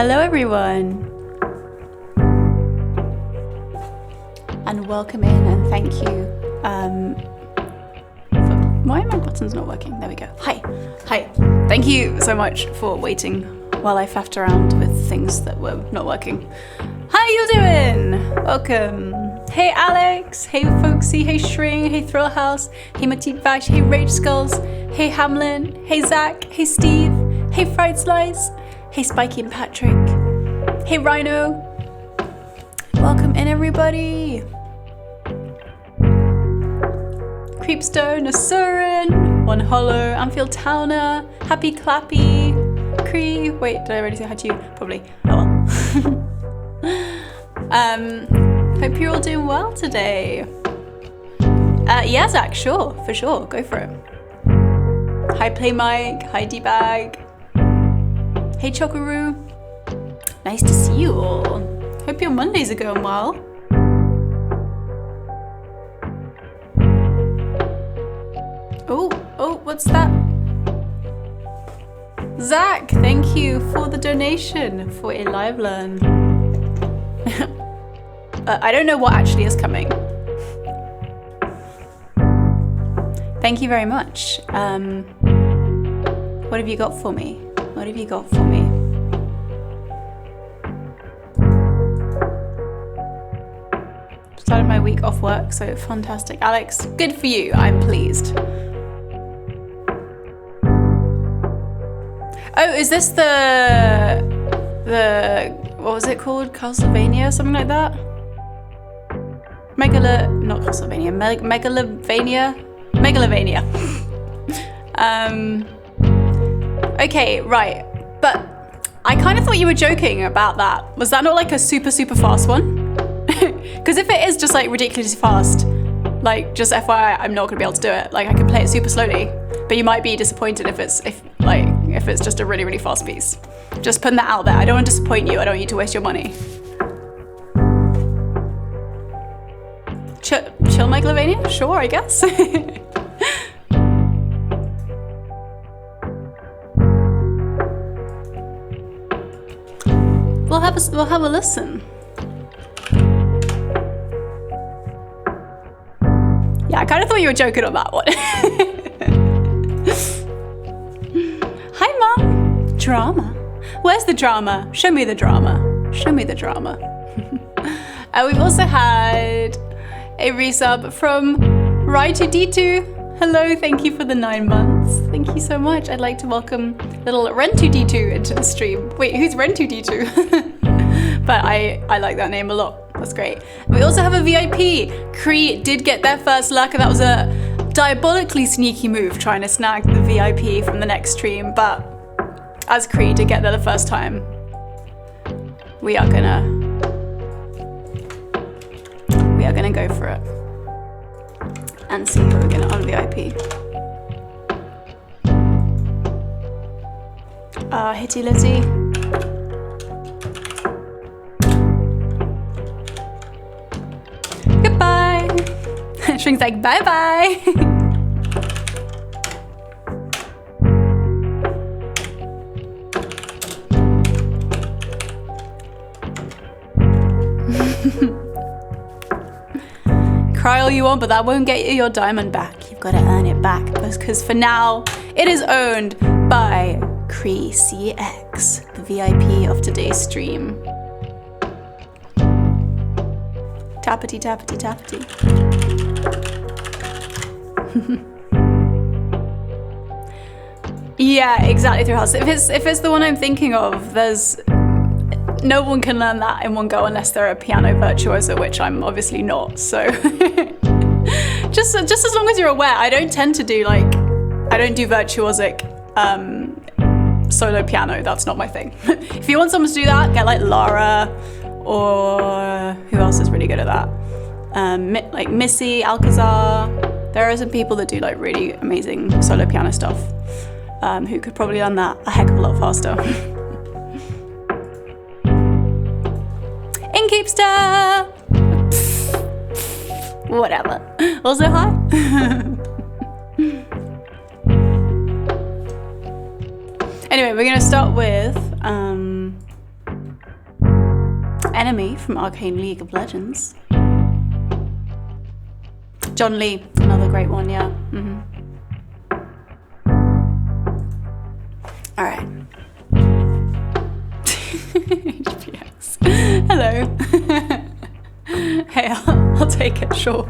Hello everyone, and welcome in, and thank you. Why are my buttons not working? There we go. Hi. Thank you so much for waiting while I faffed around with things that were not working. How you doing? Welcome. Hey Alex, hey Folksy, hey Shring, hey Thrillhouse, hey Matip Vash, hey Rage Skulls, hey Hamlin, hey Zach, hey Steve, hey Fried Slice, hey Spiky and Patrick, hey Rhino. Welcome in everybody. Creepstone, Asuran, One Hollow, Anfield Towner, Happy Clappy, Cree. Wait, did I already say hi to you? Probably. Oh well. Hope you're all doing well today. Yeah, Zach, sure, for sure, go for it. Hi Play Mike, hi D-Bag. Hey Chokaroo. Nice to see you all. Hope your Mondays are going well. Oh, what's that? Zach, thank you for the donation for a live learn. I don't know what actually is coming. Thank you very much. What have you got for me? What have you got for me? Started my week off work, so fantastic. Alex, good for you. I'm pleased. Oh, is this the what was it called? Castlevania, something like that? Not Castlevania, Megalovania. Okay, right. But I kind of thought you were joking about that. Was that not like a super fast one? Because if it is just like ridiculously fast, like just FYI, I'm not gonna be able to do it. Like I can play it super slowly, but you might be disappointed if it's just a really fast piece. Just putting that out there. I don't want to disappoint you. I don't want you to waste your money. Chill Megalovania? Sure, I guess. We'll have a listen. Yeah, I kind of thought you were joking on that one. Hi, Mom. Drama. Where's the drama? Show me the drama. Show me the drama. We've also had a resub from Rai2D2. Hello, thank you for the 9 months. Thank you so much. I'd like to welcome little Ren2D2 into the stream. Wait, who's Ren2D2? But I like that name a lot. That's great. We also have a VIP. Cree did get their first luck, and that was a diabolically sneaky move trying to snag the VIP from the next stream. But as Cree did get there the first time, we are gonna go for it and see who we're gonna un-VIP. Hitty Lizzie. Goodbye. Shrink's like, bye-bye. Cry all you want, but that won't get you your diamond back. You've got to earn it back, because for now, it is owned by Cree CX, the VIP of today's stream. Tappity, tappity, tappity. Yeah, exactly, Thrillhouse. If it's the one I'm thinking of, there's no one can learn that in one go unless they're a piano virtuoso, which I'm obviously not. So just as long as you're aware, I don't do virtuosic solo piano. That's not my thing. If you want someone to do that, get like Lara, or who else is really good at that? Like Missy, Alcazar. There are some people that do like really amazing solo piano stuff, who could probably learn that a heck of a lot faster. Inkeepster! Whatever. Also, hi. Anyway, we're gonna start with Enemy from Arcane League of Legends. John Lee, another great one, yeah. All right. HPX. Hello. Hey, I'll take it, sure.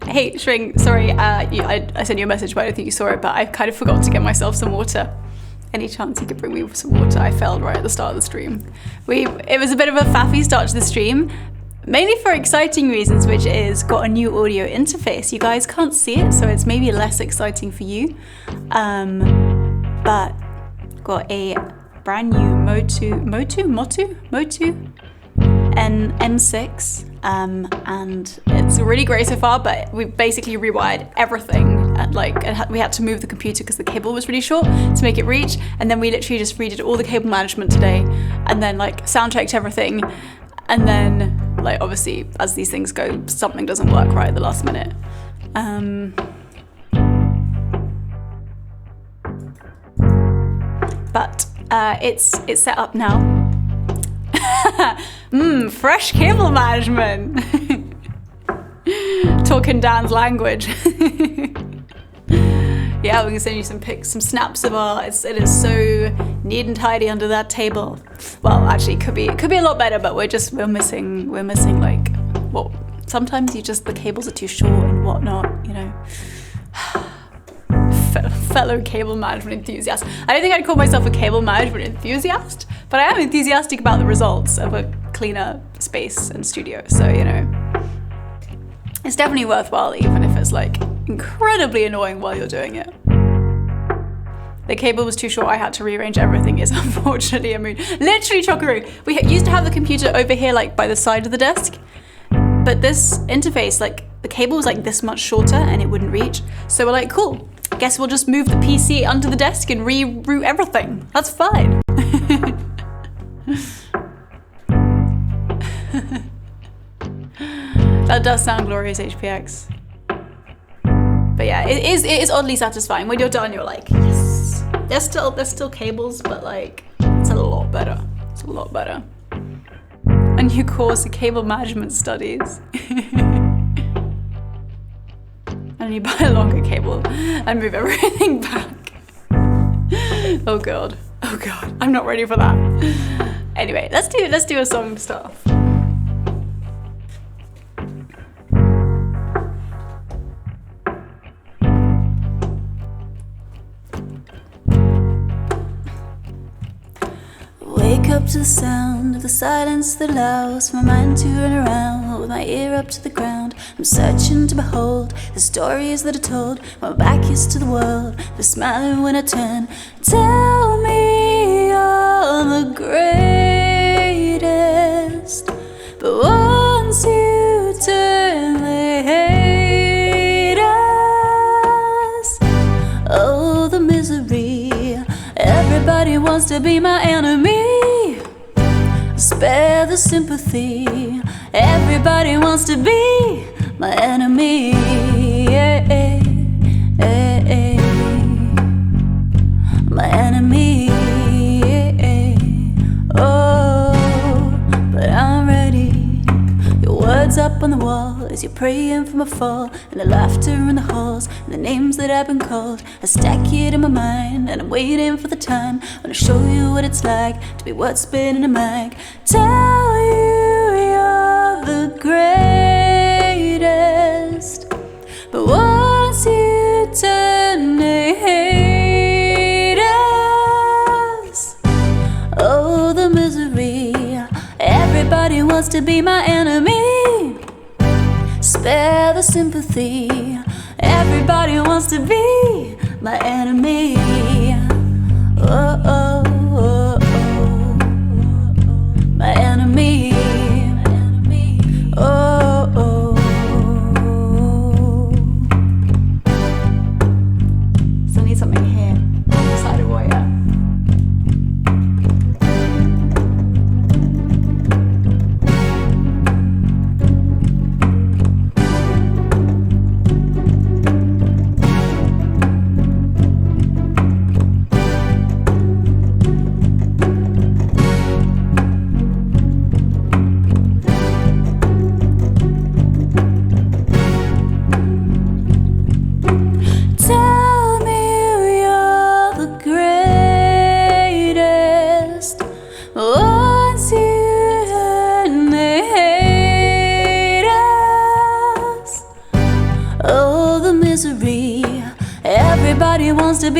Hey, Shring, sorry, I sent you a message, but I don't think you saw it, but I kind of forgot to get myself some water. Any chance you could bring me some water? I failed right at the start of the stream. It was a bit of a faffy start to the stream, mainly for exciting reasons, which is got a new audio interface. You guys can't see it, so it's maybe less exciting for you. But got a brand new Motu M6, and it's really great so far, but we basically rewired everything, and we had to move the computer because the cable was really short to make it reach, and then we literally just redid all the cable management today, and then sound checked everything, and then obviously as these things go, something doesn't work right at the last minute. But it's set up now. Fresh cable management. Talking Dan's language. Yeah, we can send you some snaps of our. It is so neat and tidy under that table. Well, actually, it could be a lot better, but we're missing well, sometimes the cables are too short and whatnot, you know. Fellow cable management enthusiast. I don't think I'd call myself a cable management enthusiast, but I am enthusiastic about the results of a cleaner space and studio. So, you know, it's definitely worthwhile, even if it's incredibly annoying while you're doing it. The cable was too short, I had to rearrange everything. It's unfortunately a mood. Literally, Chokaroo. We used to have the computer over here, by the side of the desk, but this interface, the cable was this much shorter and it wouldn't reach. So we're cool. Guess we'll just move the PC under the desk and reroute everything. That's fine. That does sound glorious, HPX. But yeah, it is oddly satisfying. When you're done, you're yes. There's still cables, but it's a lot better. It's a lot better. A new course, cable management studies. And you buy a longer cable and move everything back. Oh god, I'm not ready for that. Anyway, let's do a song to start off. Wake up to the sound of the silence that allows my mind to run around with my ear up to the ground. I'm searching to behold the stories that are told. My back is to the world, they're smiling when I turn. Tell me you're the greatest, but once you turn, they hate us. Oh, the misery. Everybody wants to be my enemy. Spare the sympathy. Everybody wants to be my enemy. My enemy. Oh, but I'm ready. Your words up on the wall as you're praying for my fall, and the laughter in the halls, and the names that I've been called. I stack it in my mind, and I'm waiting for the time when I show you what it's like to be what's been in a mag. Tell you you're the greatest, but once you turn, they hate us. Oh, the misery. Everybody wants to be my enemy. Spare the sympathy. Everybody wants to be my enemy. Oh, oh, oh, oh. My enemy. Oh, oh. So I need something here on the side of Warrior.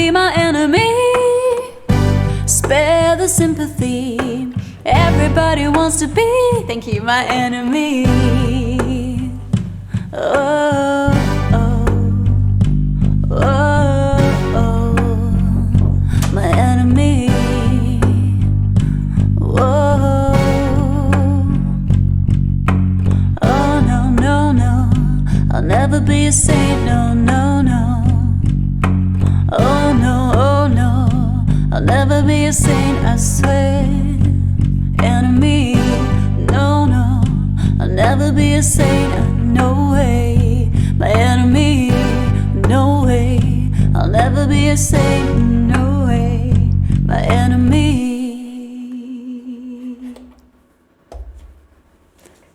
be my enemy. Spare the sympathy. Everybody wants to be, thank you, my enemy. Oh, oh, oh, oh, my enemy. Whoa. Oh no, no, no, I'll never be a saint, no, no, no. Oh no, I'll never be a saint, I swear. Enemy, no, no, I'll never be a saint, no way. My enemy, no way, I'll never be a saint, no way. My enemy.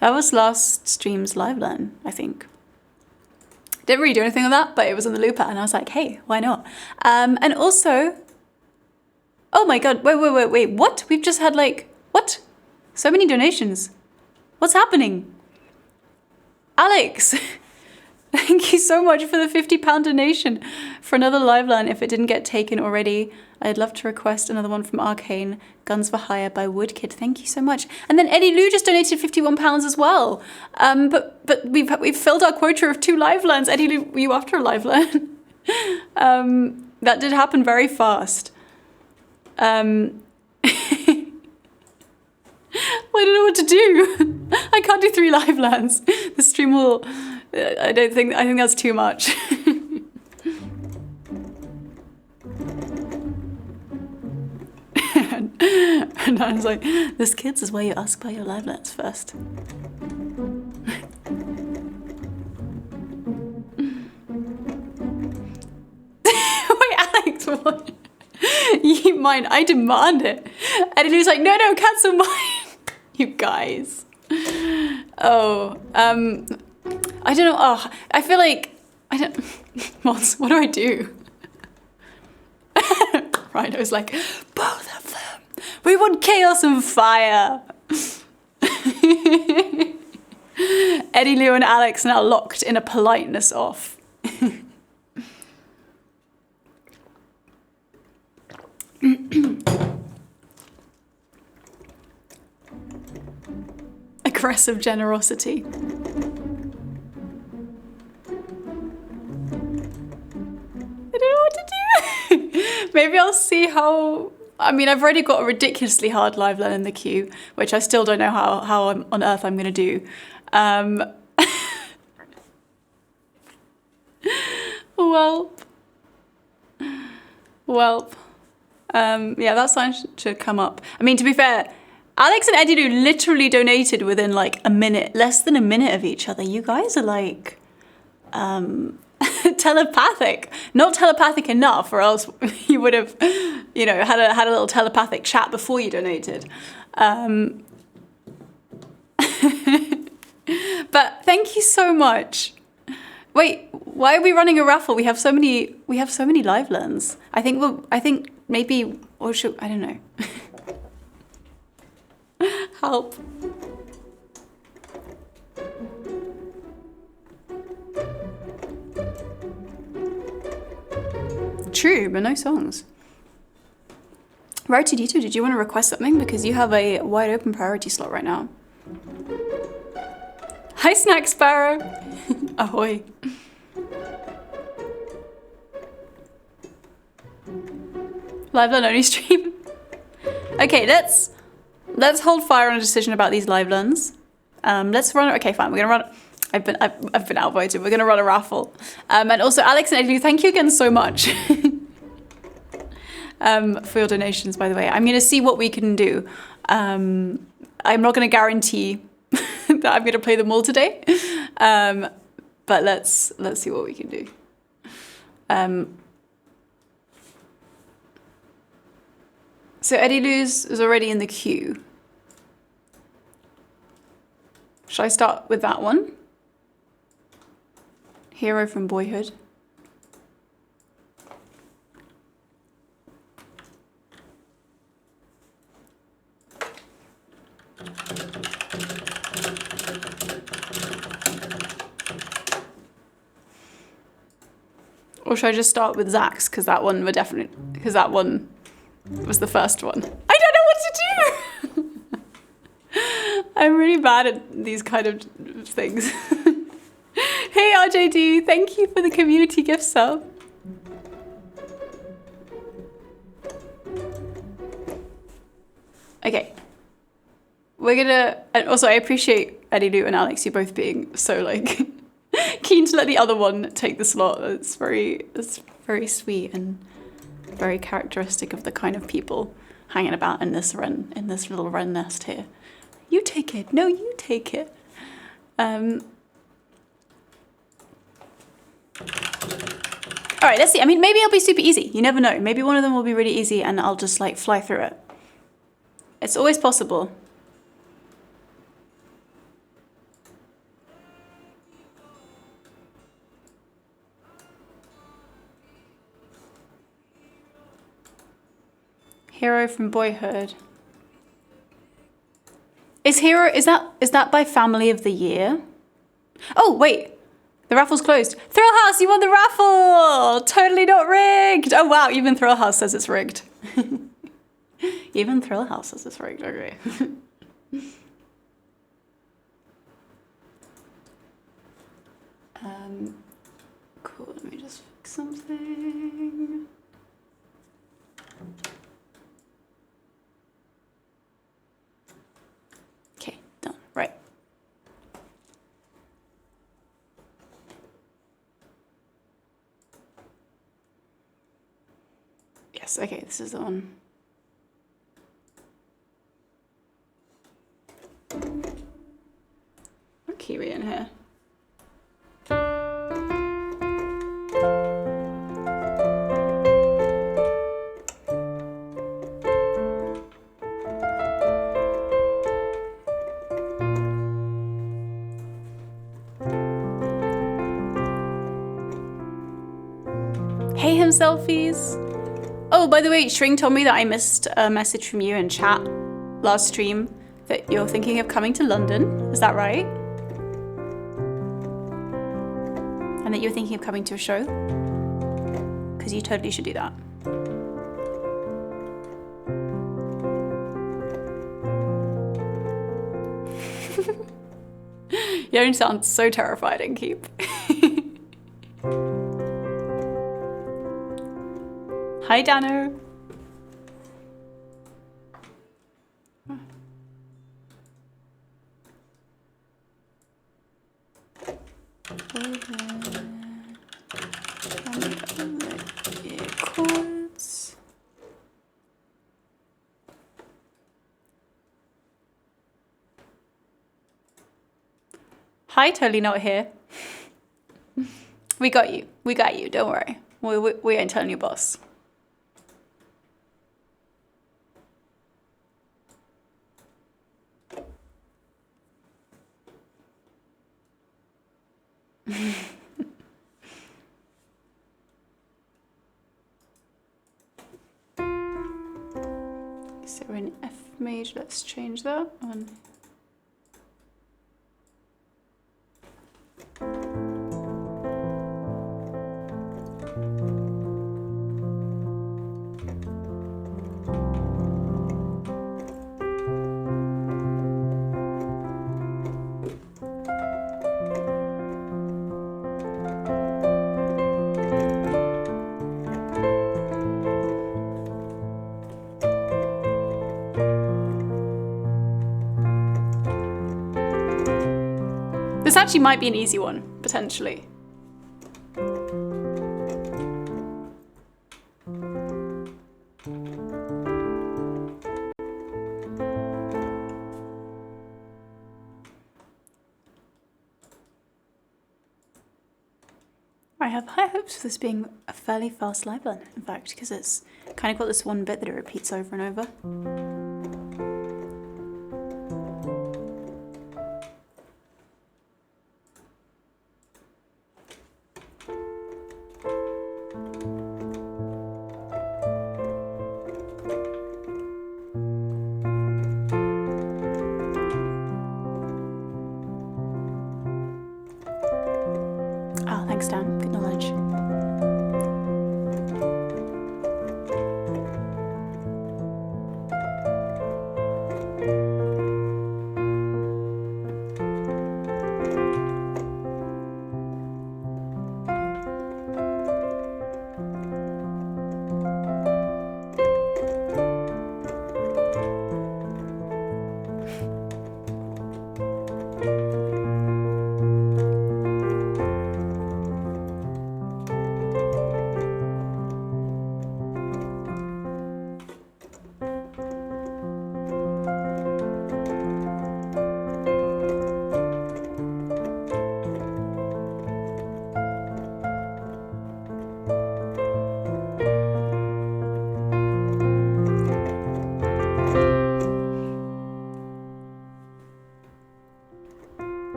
That was last stream's live learn, I think. Didn't really do anything with that, but it was on the looper, and I was like, hey, why not? And also, oh my god, wait, what? We've just had like, what? So many donations. What's happening? Alex, thank you so much for the £50 donation for another live learn. If it didn't get taken already, I'd love to request another one from Arcane, Guns for Hire by Woodkid. Thank you so much. And then Eddie Lou just donated £51 as well. But we've filled our quota of 2 live learns. Eddie Lou, were you after a live learn? That did happen very fast. I don't know what to do. I can't do 3 live lands. The stream will. I think that's too much. and I was like, this kids is where you ask about your live lands first. Wait, Alex, what? You mine, I demand it. And he was like, no, cancel mine. You guys. Oh, I don't know. Oh, I feel like, what do I do? Rhino's like, both of them. We want chaos and fire. Eddie Lou and Alex now locked in a politeness off. Aggressive generosity. I don't know what to do. Maybe I'll see how. I mean, I've already got a ridiculously hard live learn in the queue, which I still don't know how on earth I'm going to do. Welp. Yeah, that sign should come up. I mean, to be fair, Alex and Eddie Lou literally donated within like a minute, less than a minute of each other. You guys are like telepathic. Not telepathic enough, or else you would have, you know, had a little telepathic chat before you donated. But thank you so much. Wait, why are we running a raffle? We have so many live learns. I think maybe, or should, I don't know. Help. True, but no songs. Rotodito, did you want to request something? Because you have a wide open priority slot right now. Hi, Snack Sparrow. Ahoy. Live learn only stream. Okay, let's hold fire on a decision about these live learns. Let's run. Okay, fine. We're gonna run. I've been outvoted. We're gonna run a raffle. And also, Alex and Eddie, thank you again so much for your donations. By the way, I'm gonna see what we can do. I'm not gonna guarantee that I'm gonna play them all today, but let's see what we can do. So Eddie Lou's is already in the queue. Should I start with that one? Hero from Boyhood. Or should I just start with Zach's? Because that one was the first one. I don't know what to do! I'm really bad at these kind of things. Hey RJD, thank you for the community gift sub. Okay. We're gonna, and also I appreciate Eddie Lou and Alex, you both being so like keen to let the other one take the slot. It's very sweet and very characteristic of the kind of people hanging about in this little wren nest here. You take it. No, you take it. All right, let's see. I mean, maybe it'll be super easy. You never know. Maybe one of them will be really easy and I'll just like fly through it. It's always possible. Hero from Boyhood. Is that by Family of the Year? Oh, wait. The raffle's closed. Thrill House, you won the raffle! Totally not rigged! Oh wow, even Thrill House says it's rigged. Even Thrill House says it's rigged, okay. Cool, let me just fix something. Okay, done, right. Yes, okay, this is the one. What Kiwi in here? Hey him selfies. Oh, by the way, Shring told me that I missed a message from you in chat last stream that you're thinking of coming to London. Is that right? And that you're thinking of coming to a show? Because you totally should do that. You don't sound so terrified and keep. Hi, Dano. Chords. Hi, totally not here. We got you. We got you. Don't worry. We ain't telling your boss. So we're in F major, let's change that one. This actually might be an easy one, potentially. I have high hopes for this being a fairly fast live run, in fact, because it's kind of got this one bit that it repeats over and over. Oh, thanks, Dan. Good knowledge.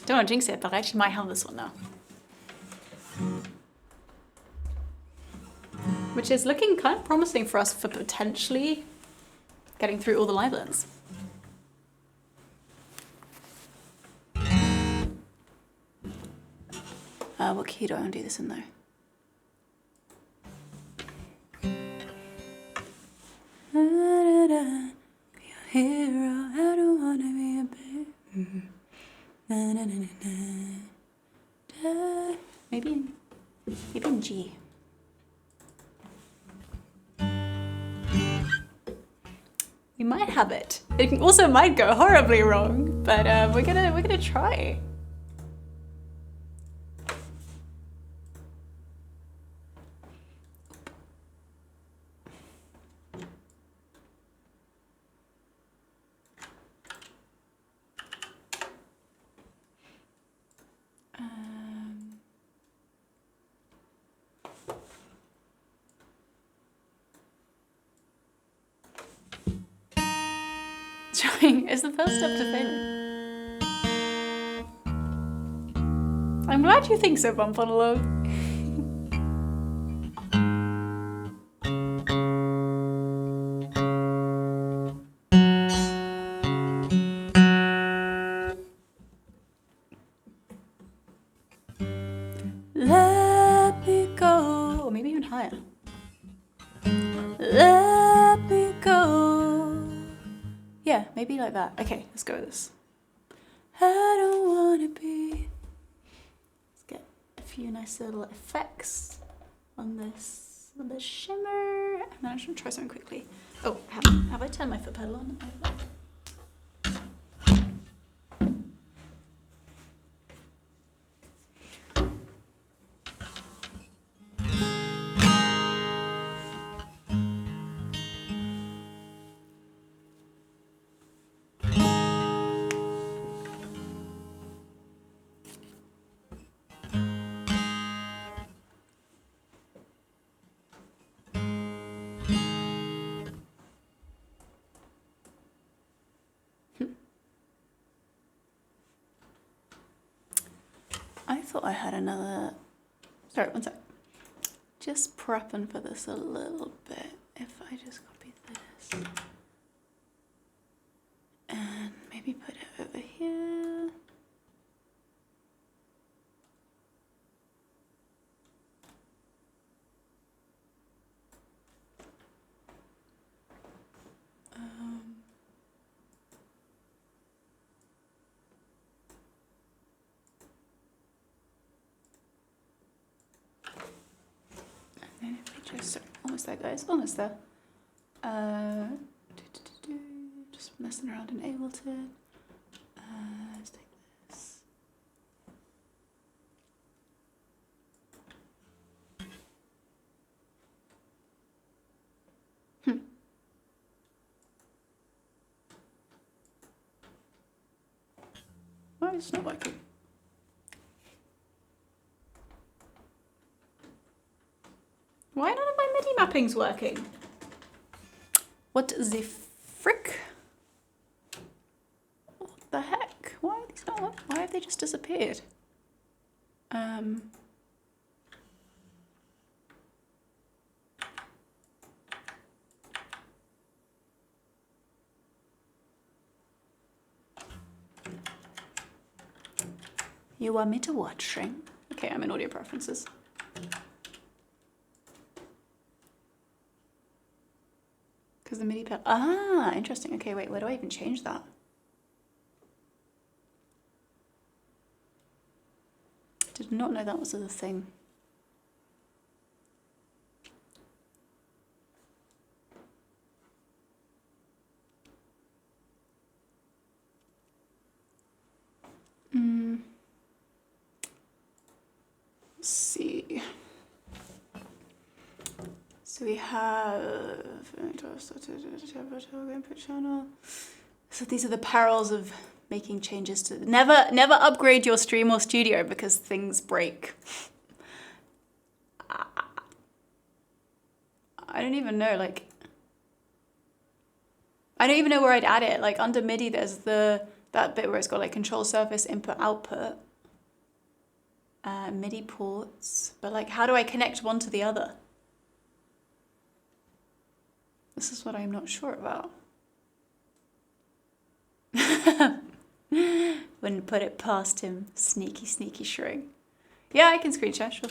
Don't want to jinx it, but I actually might have this one now. Which is looking kind of promising for us for potentially getting through all the live learns. What key do I want to do this in though? Be a hero, I don't want to be a baby. Maybe in G. We might have it. It also might go horribly wrong, but we're gonna try. Trying is the first step to failing. I'm glad you think so, Bump on Along. Let me go, or maybe even higher. Let me go. Yeah, maybe like that. Okay, let's go with this. I don't wanna be. Let's get a few nice little effects on this little bit of shimmer. And then I'm just gonna try something quickly. Oh, have I turned my foot pedal on? I thought I had another. Sorry, one sec. Just prepping for this a little bit. If I just copy this and maybe put it over here. Sorry, almost there, guys. Almost there. Just messing around in Ableton. Let's take this. Why is it not working? Why none of my MIDI mappings working? What the frick? What the heck? Why are these not working? Why have they just disappeared? You want me to watch string? Okay, I'm in audio preferences. Because the MIDI pedal. Ah, interesting. Okay, wait, where do I even change that? Did not know that was a thing. Let's see. So we have input channel. So these are the perils of making changes to never upgrade your Stream or Studio because things break. I don't even know, like I don't even know where I'd add it. Like under MIDI there's the that bit where it's got like control surface, input, output, MIDI ports, but like how do I connect one to the other? This is what I'm not sure about. Wouldn't put it past him. Sneaky, sneaky shrink. Yeah, I can screen share, sure.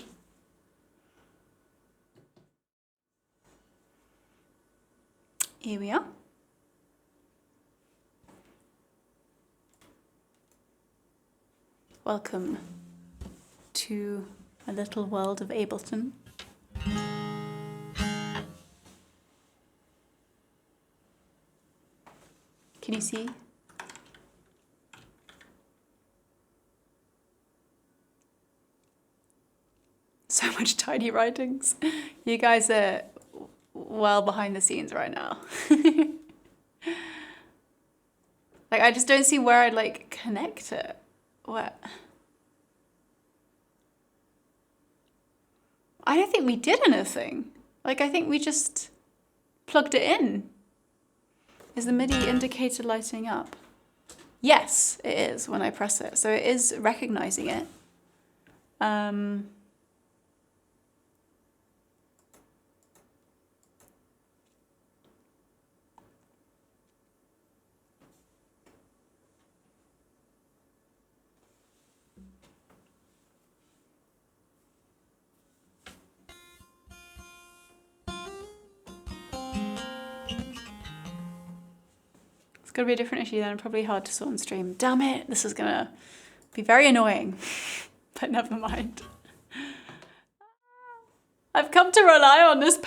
Here we are. Welcome to a little world of Ableton. Can you see? So much tiny writings. You guys are well behind the scenes right now. Like, I just don't see where I'd like connect it. What? I don't think we did anything. Like, I think we just plugged it in. Is the MIDI indicator lighting up? Yes, it is when I press it. So it is recognizing it. Gonna be a different issue then, probably hard to sort on stream. Damn it, this is gonna be very annoying, but never mind. I've come to rely on this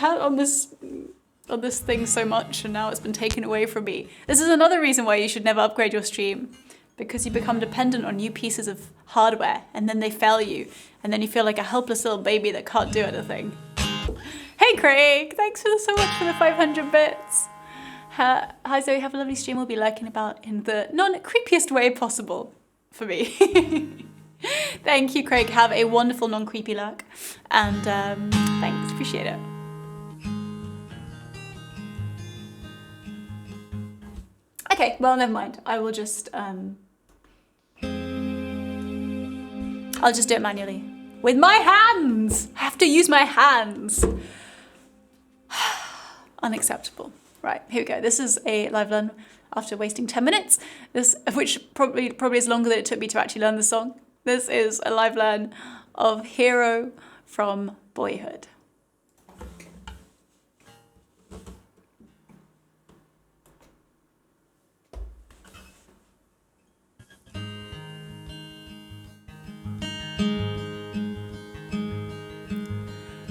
thing so much, and now it's been taken away from me. This is another reason why you should never upgrade your stream, because you become dependent on new pieces of hardware, and then they fail you, and then you feel like a helpless little baby that can't do anything. Hey Craig, thanks so much for the 500 bits. Hi Zoe, have a lovely stream. We'll be lurking about in the non-creepiest way possible for me. Thank you, Craig. Have a wonderful non-creepy lurk. And thanks, appreciate it. Okay, well, never mind. I will just, I'll just do it manually. With my hands! I have to use my hands. Unacceptable. Right, here we go. This is a live learn after wasting 10 minutes, which probably is longer than it took me to actually learn the song. This is a live learn of Hero from Boyhood.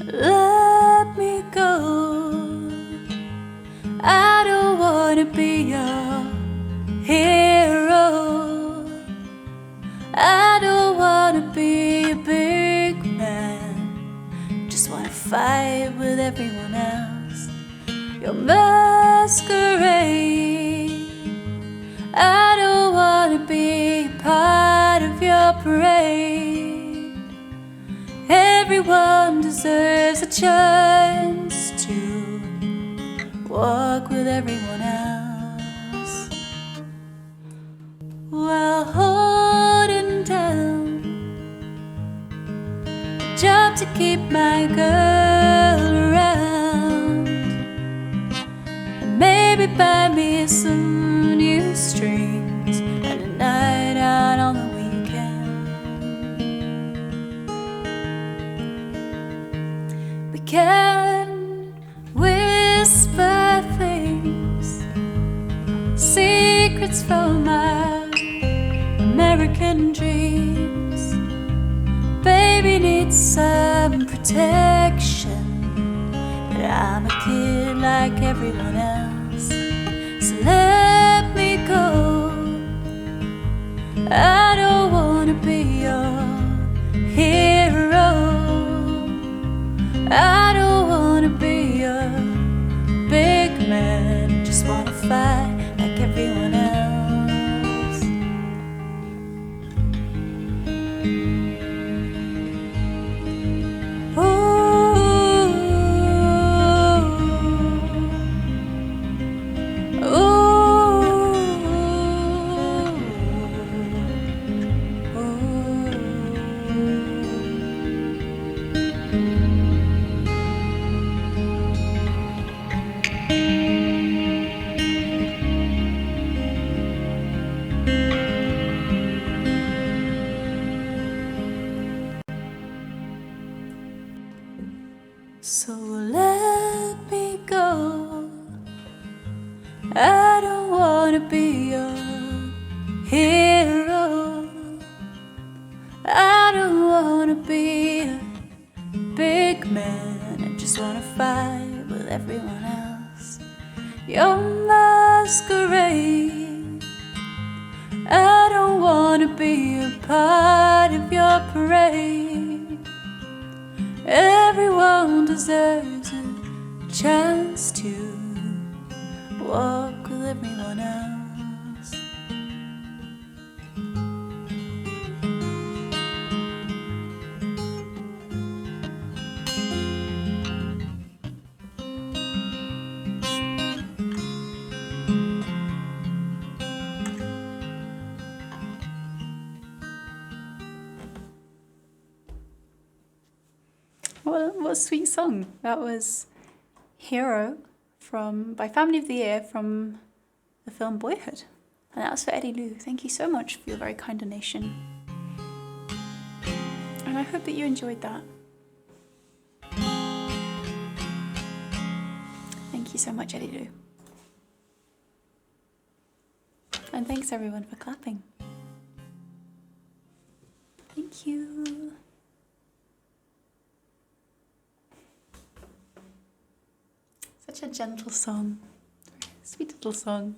Let me go. I don't wanna be your hero. I don't wanna be a big man. Just wanna fight with everyone else. Your masquerade. I don't wanna be part of your parade. Everyone deserves a chance to walk with everyone else while holding down a job to keep my girl around, and maybe buy me some new strings and a night out on the weekend. We can whisper things, secrets from our American dreams. Baby needs some protection, but I'm a kid like everyone else. So let me go. I don't wanna be your hero. I don't wanna be a big man. Just wanna fight like everyone else. Ooh, ooh, So let me go. I don't wanna be your hero. I don't wanna be a big man. I just wanna fight with everyone else. Your masquerade. I don't wanna be a part of your parade. Everyone deserves a chance to walk with everyone else. What a sweet song. That was Hero by Family of the Year from the film Boyhood. And that was for Eddie Lou. Thank you so much for your very kind donation. And I hope that you enjoyed that. Thank you so much, Eddie Lou. And thanks everyone for clapping. Thank you. Such a gentle song. Sweet little song.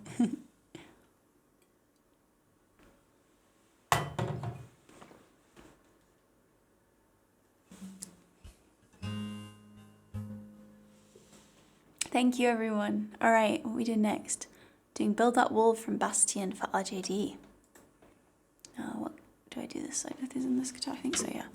Thank you everyone. Alright, what we do next? Doing Build That Wall from Bastien for RJD. What do I do this side with? Is in this guitar? I think so, yeah.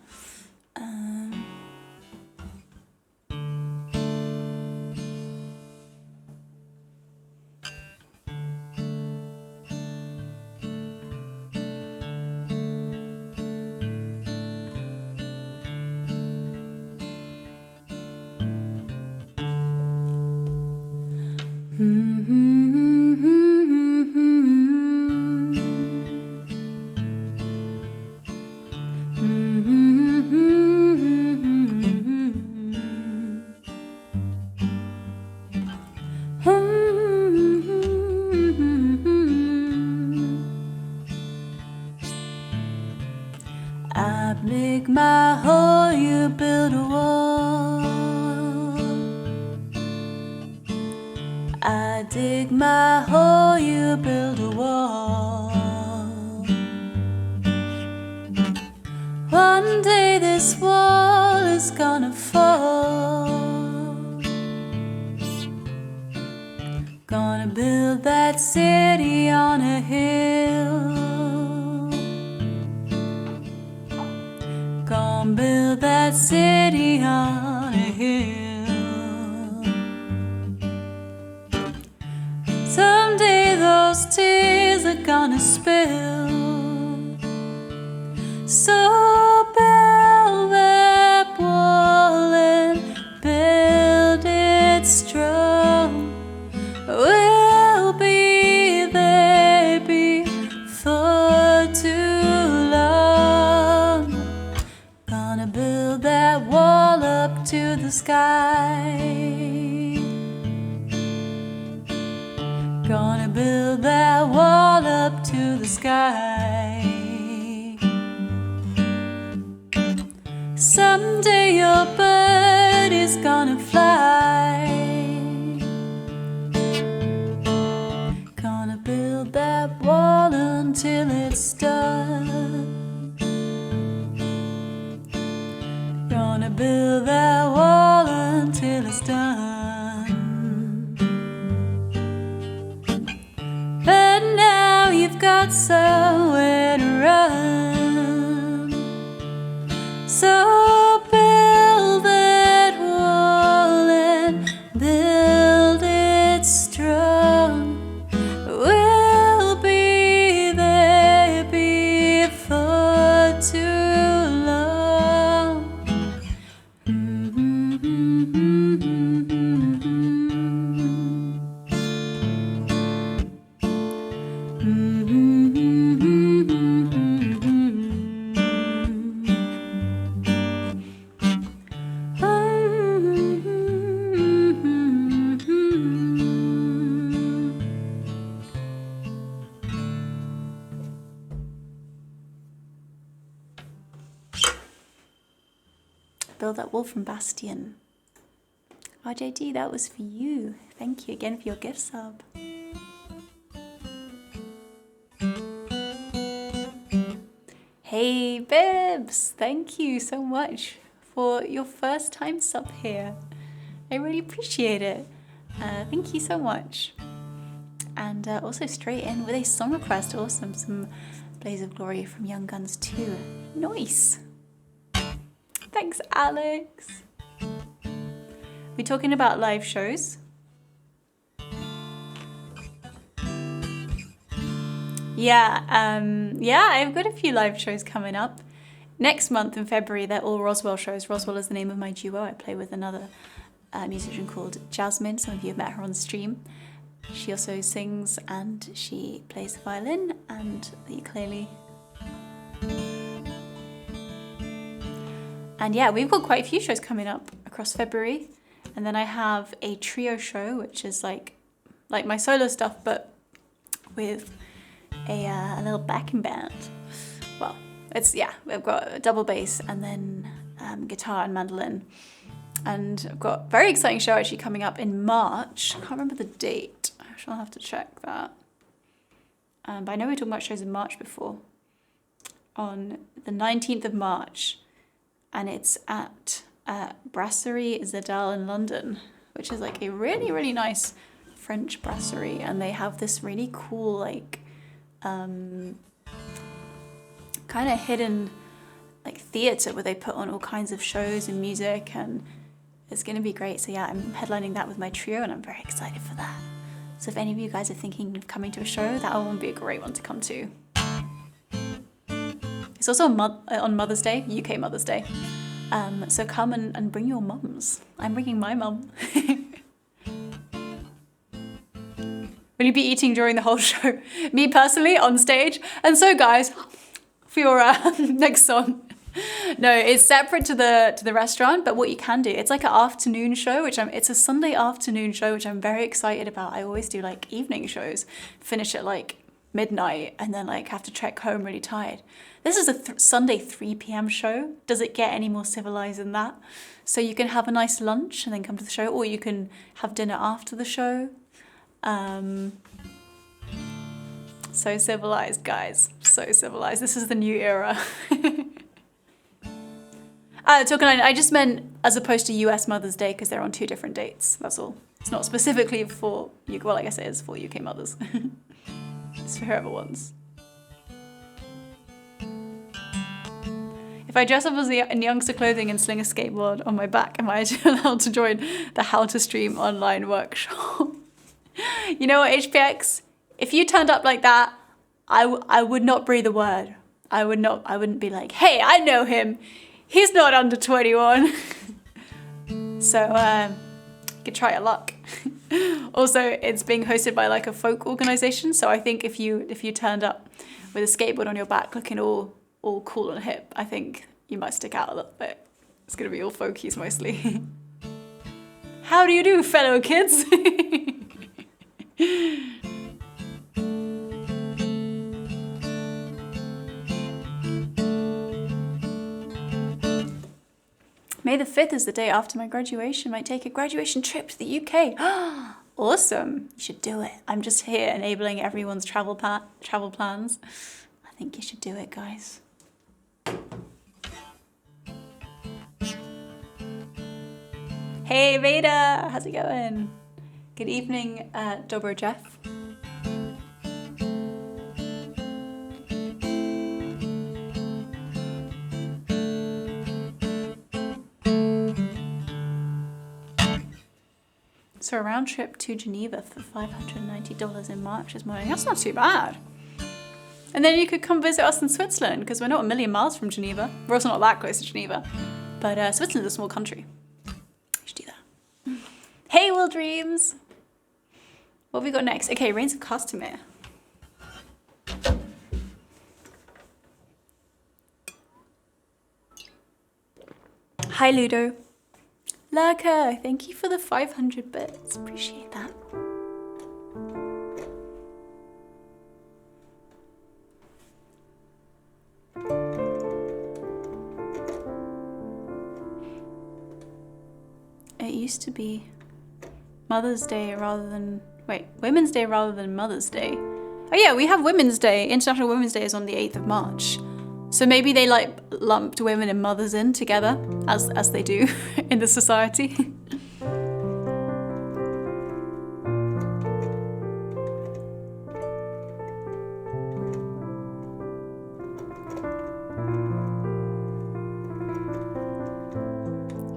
I dig my hole, you build a wall. I dig my hole, you build a wall. One day this wall is gonna fall. Gonna build that city on a hill. Gonna build that city on a hill. Someday those tears are gonna spill. So build that wall and build it strong. We'll be there before too long. Gonna build that wall up to the sky. Gonna build that wall up to the sky. Someday your bird is gonna fly. Gonna build that wall until it's done. Gonna build that wall until it's done. But now you've got somewhere to run. So build that wall and build it strong. We'll be there before too long. build that wall from Bastion. RJD, that was for you. Thank you again for your gift sub. Hey Bibs, thank you so much for your first time sub here. I really appreciate it. Thank you so much. And also straight in with a song request. Awesome, some Blaze of Glory from Young Guns 2. Nice. Thanks, Alex. We're talking about live shows. Yeah, I've got a few live shows coming up. Next month in February, they're all Roswell shows. Roswell is the name of my duo. I play with another musician called Jasmine. Some of you have met her on stream. She also sings and she plays the violin and the ukulele. And yeah, we've got quite a few shows coming up across February. And then I have a trio show, which is like my solo stuff, but with a little backing band. Well, we've got a double bass and then guitar and mandolin. And I've got a very exciting show actually coming up in March. I can't remember the date. I shall have to check that. But I know we were talking about shows in March before. On the 19th of March. And it's at Brasserie Zadal in London, which is like a really, really nice French brasserie. And they have this really cool, like, kind of hidden, like, theatre where they put on all kinds of shows and music, and it's going to be great. So yeah, I'm headlining that with my trio and I'm very excited for that. So if any of you guys are thinking of coming to a show, that one would be a great one to come to. It's also on Mother's Day, UK Mother's Day. So come and bring your mums. I'm bringing my mum. Will you be eating during the whole show? Me personally, on stage. And so guys, for your next song. No, it's separate to the restaurant, but what you can do, it's like an afternoon show, it's a Sunday afternoon show, which I'm very excited about. I always do like evening shows, finish at like midnight, and then like have to trek home really tired. This is a Sunday 3 p.m. show. Does it get any more civilized than that? So you can have a nice lunch and then come to the show, or you can have dinner after the show. So civilized, guys. So civilized. This is the new era. I just meant as opposed to US Mother's Day because they're on 2 different dates. That's all. It's not specifically for UK. Well, I guess it is for UK mothers. It's for whoever wants. If I dress up as in youngster clothing and sling a skateboard on my back, am I allowed to join the How to Stream online workshop? You know what, HPX? If you turned up like that, I would not breathe a word. I wouldn't be like, hey, I know him. He's not under 21. So you could try your luck. Also, it's being hosted by like a folk organization. So I think if you turned up with a skateboard on your back looking all cool and hip, I think you might stick out a little bit. It's going to be all folkies mostly. How do you do, fellow kids? May the 5th is the day after my graduation. Might take a graduation trip to the UK. Awesome. You should do it. I'm just here enabling everyone's travel plans. I think you should do it, guys. Hey, Veda. How's it going? Good evening, Dobro Jeff. So a round trip to Geneva for $590 in March is morning. That's not too bad. And then you could come visit us in Switzerland because we're not a million miles from Geneva. We're also not that close to Geneva. But Switzerland's a small country. You should do that. Hey, Will Dreams. What have we got next? Okay, Reigns of Castamere. Hi, Ludo. Lurker, thank you for the 500 bits. Appreciate that. it used to be Mother's Day rather than... Wait, Women's Day rather than Mother's Day. Oh yeah, we have Women's Day. International Women's Day is on the 8th of March. So maybe they like lumped women and mothers in together, as they do in the society.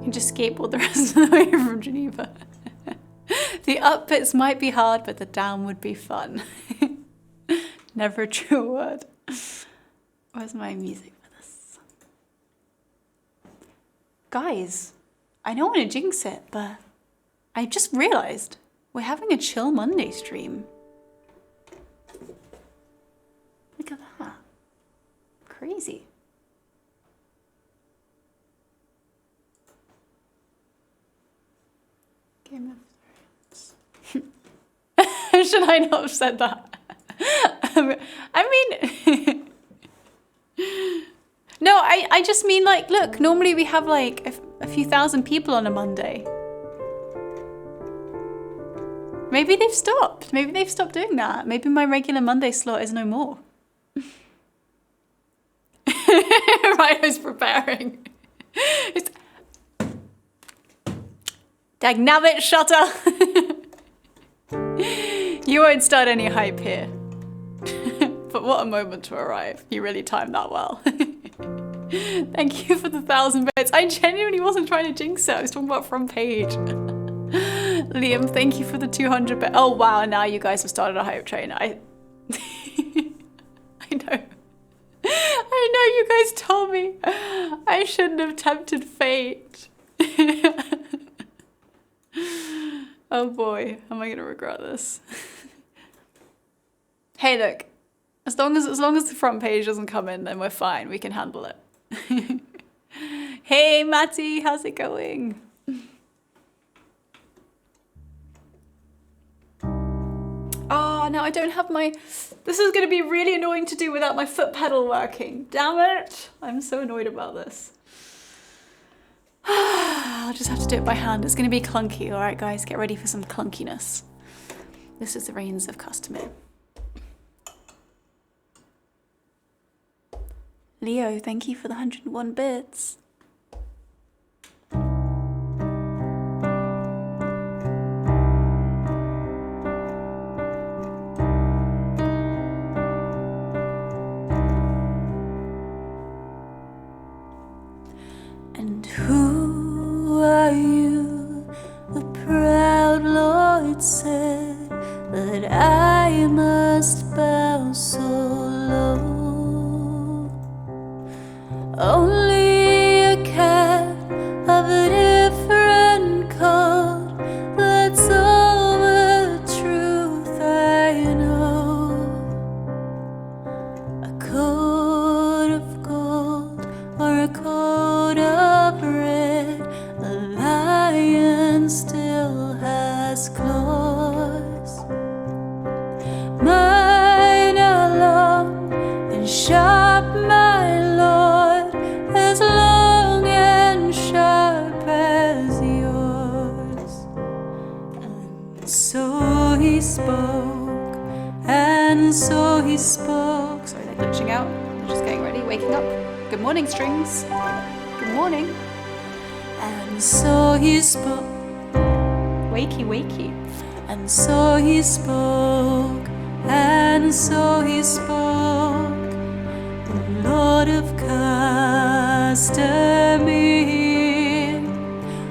Just skateboard the rest of the way from Geneva. The up bits might be hard, but the down would be fun. Never a true word. Where's my music for this? Guys, I don't want to jinx it, but I just realized we're having a Chill Monday stream. Look at that. Crazy. Game of Thrones. Should I not have said that? I mean, no, I just mean like, look, normally we have like a few thousand people on a Monday. Maybe they've stopped. Maybe they've stopped doing that. Maybe my regular Monday slot is no more. Right, I was preparing. It's... Dagnabbit, Shutter! You won't start any hype here. But what a moment to arrive. You really timed that well. Thank you for the 1,000 bits. I genuinely wasn't trying to jinx it. I was talking about front page. Liam, thank you for the 200 bits. Oh wow, now you guys have started a hype train. I know. I know you guys told me I shouldn't have tempted fate. Oh boy, am I gonna regret this? Hey, look, as long as the front page doesn't come in, then we're fine. We can handle it. Hey, Matty, how's it going? Oh, now I don't have my... This is gonna be really annoying to do without my foot pedal working. Damn it! I'm so annoyed about this. I'll just have to do it by hand. It's going to be clunky. All right, guys, get ready for some clunkiness. This is the reigns of Customer. Leo, thank you for the 101 bits. And who are you? The proud Lord said that I must bow so low. Only a cat of a different coat, that's all the truth I know. A coat of gold or a coat of red, a lion still has claws. Mine are long and sharp, my lord, as long and sharp as yours. And so he spoke, and so he spoke. Sorry, they're glitching out. They're just getting ready, waking up. Good morning, strings. Good morning. And so he spoke. Wakey, wakey. And so he spoke, and so he spoke. The Lord of Castamere.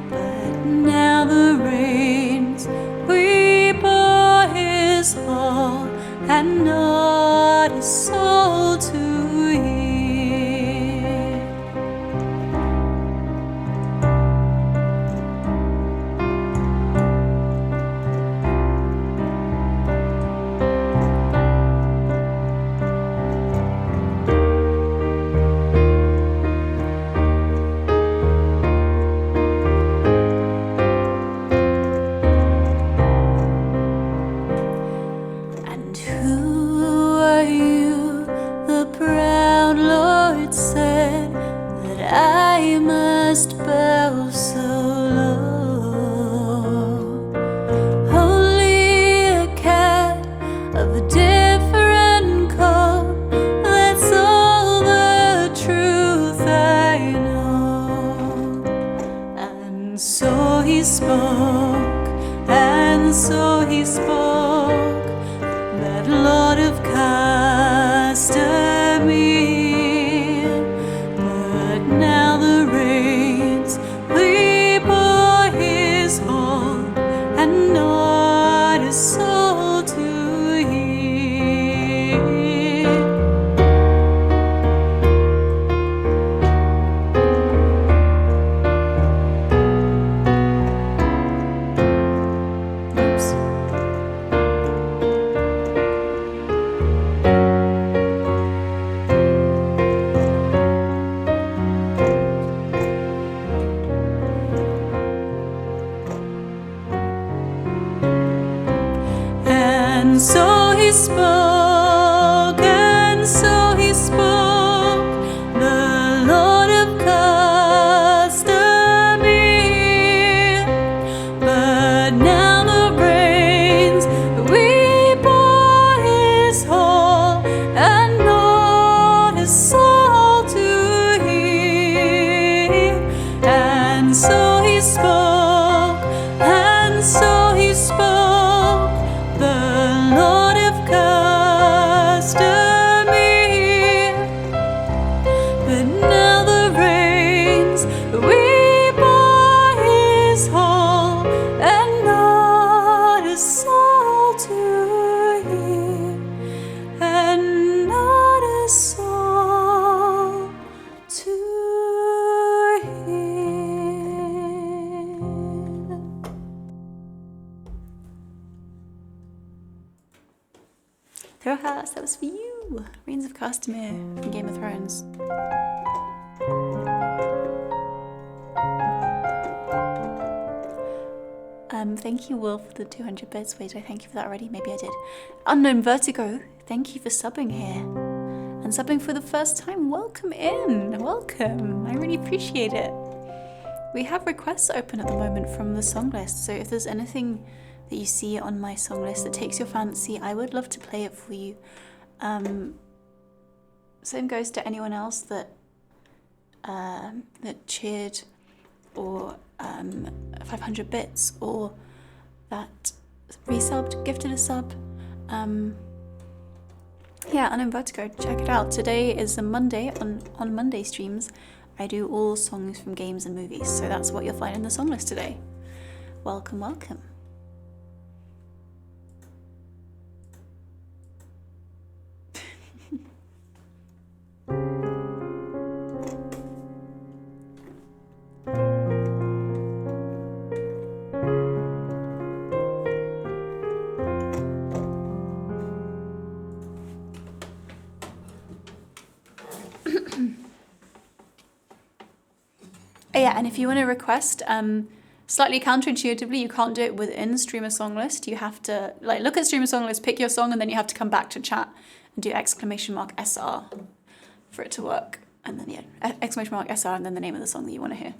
But now the rains weep o'er his hall, and not a soul to hear. And who are you? The proud Lord said that I must bow so low. so he spoke, and so he spoke, that Lord of Castamere. But now the rains weep o'er his hall, and not a soul to hear. Oops. And so he spoke, and so he spoke, the Lord of Castamere. But now the rains weep o'er his hall, and not a soul to hear. And so he spoke, and so he spoke, the Lord of Castamere. But now the rains weep o'er his hall, and not a soul to hear, and not a soul to hear. Throw Hearts, that was for you. Reigns of Castamere from Game of Thrones. Thank you, Will, for the 200 bits. Wait, did I thank you for that already? Maybe I did. Unknown Vertigo, thank you for subbing here. And subbing for the first time. Welcome in. Welcome. I really appreciate it. We have requests open at the moment from the song list, so if there's anything that you see on my song list that takes your fancy, I would love to play it for you. Same goes to anyone else that that cheered, or 500 bits, or that resubbed, gifted a sub. Yeah, Unknown Vertigo, check it out. Today is a Monday. On Monday streams, I do all songs from games and movies, so that's what you'll find in the song list today. Welcome, welcome. Yeah, and if you want to request, slightly counterintuitively, you can't do it within Streamer Song List. You have to look at Streamer Song List, pick your song, and then you have to come back to chat and do !SR for it to work. And then !SR and then the name of the song that you want to hear.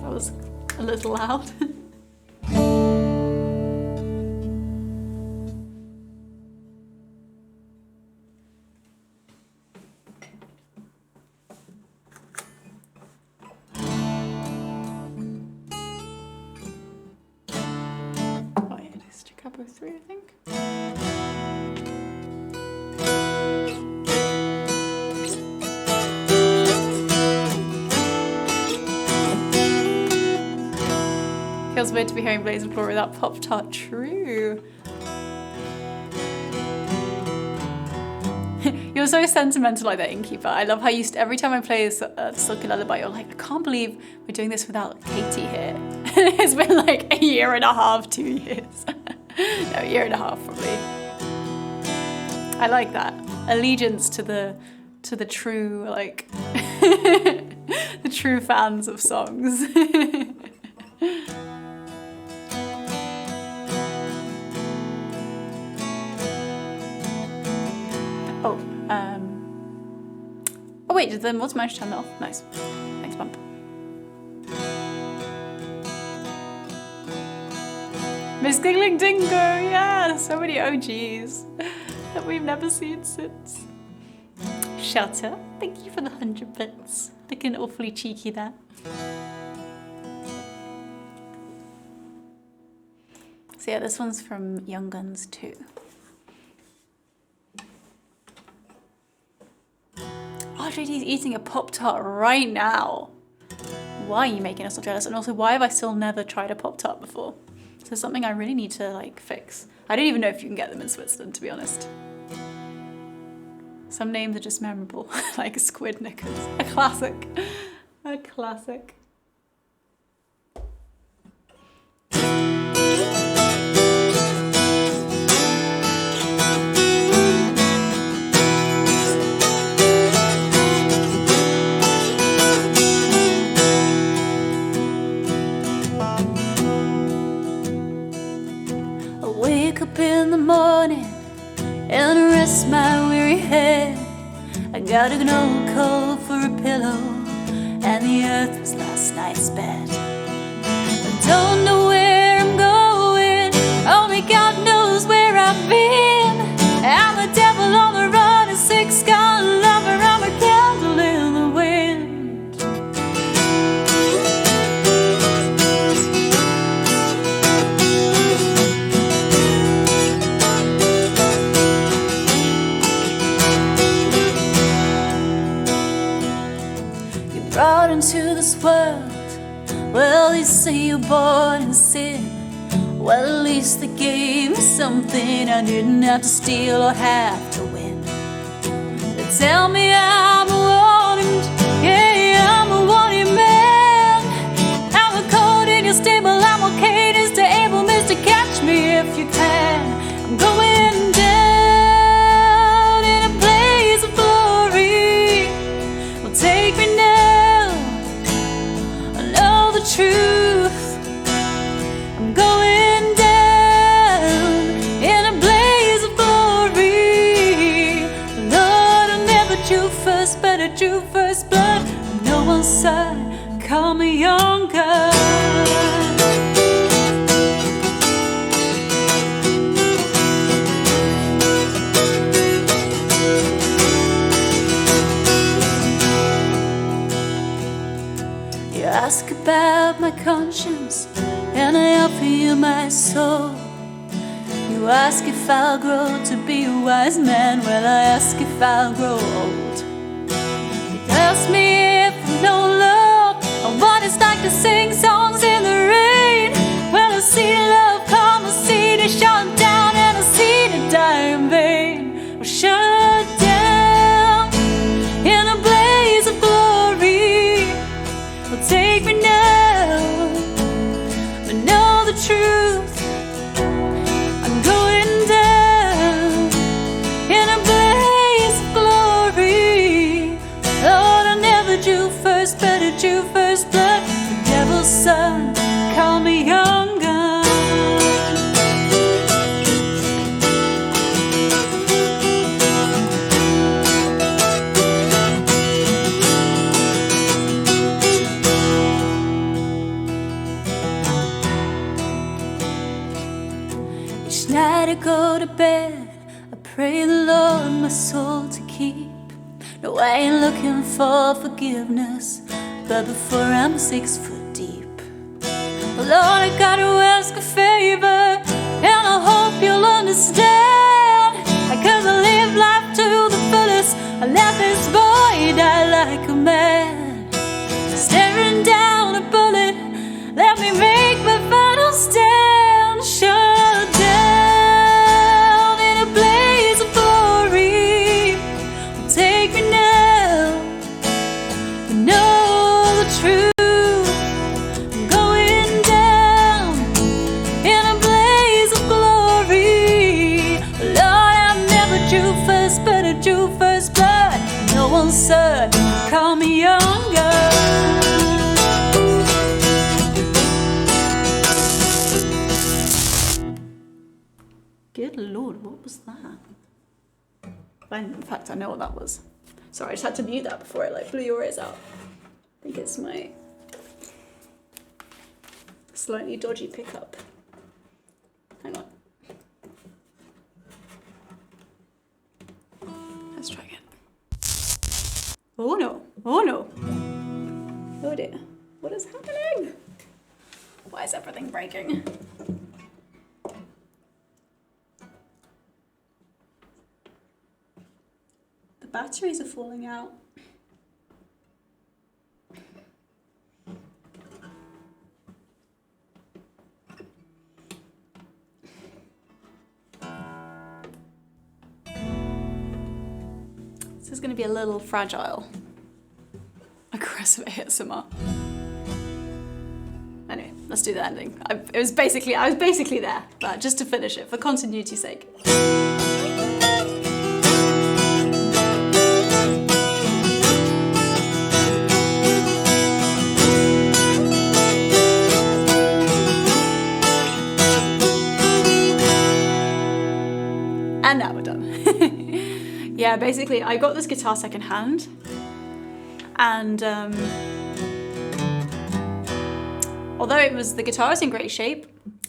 That was a little loud. Oh yeah, just a couple of three, I think. Feels weird to be hearing Blaze of Glory without Pop Tart. True. You're so sentimental like that, Innkeeper. I love how you every time I play Silky Lullaby, you're like, I can't believe we're doing this without Katie here. It's been like a year and a half, 2 years. No, a year and a half probably. I like that. Allegiance to the true, like, the true fans of songs. Oh wait, did the multi-match turn that off? Nice. Thanks, bump. Miss Giggling Dingo, yeah, so many OGs that we've never seen since. Shelter, thank you for the 100 bits. Looking awfully cheeky there. So yeah, this one's from Young Guns too. Oh, JD's eating a Pop-Tart right now. Why are you making us so jealous? And also, why have I still never tried a Pop-Tart before? So something I really need to like fix. I don't even know if you can get them in Switzerland, to be honest. Some names are just memorable, like Squid Knickers. A classic. A classic. In the morning and rest my weary head. I got an old coat for a pillow and the earth was last night's bed. I don't know where I'm going, only God knows where I've been. I'm the devil on the run, a six-gun lover, I'm a candle in the wind. Brought into this world, well, they say you're born in sin. Well, at least they gave me something I didn't have to steal or have to win. They tell me I'm a wanted, yeah, I'm a wanted man. I'm a cold in your stable, I'm okay, just able, mister, catch me if you can. I'm going down in a blaze of glory. Well, take me now. Truth, I'm going down in a blaze of glory. Lord, I never drew first, but I drew first blood. No one said, call me younger. Ask about my conscience, and I offer you my soul. You ask if I'll grow to be a wise man, well, I ask if I'll grow old. You ask me if I know love, or what it's like to sing songs in the rain. Well, I see love come, I see it shut down, and I see it die in vain. Well, shut down in a blaze of glory. Well, take me now, but know the truth. I'm going down in a blaze of glory. Lord, I never drew first, but I drew first blood. The devil's son, call me younger. Night I go to bed, I pray the Lord my soul to keep. No, I ain't looking for forgiveness, but before I'm 6 foot deep. Well, Lord, I gotta ask a favor, and I hope you'll understand. Because I live life to the fullest, I let this boy die like a man. Staring down a bullet, let me make my final stand. Shut down in a blaze of glory. Take me now, you know the truth. I'm going down in a blaze of glory. Lord, I never drew first, but I drew first blood. No one said, call me younger. Good Lord, what was that? In fact, I know what that was. Sorry, I just had to mute that before it blew your ears out. I think it's my slightly dodgy pickup. idea. What is happening? Why is everything breaking? The batteries are falling out. This is going to be a little fragile. Aggressive ASMR. Anyway, let's do the ending. I was basically there, but just to finish it for continuity's sake. And now we're done. Yeah, basically, I got this guitar secondhand, and although the guitar was in great shape,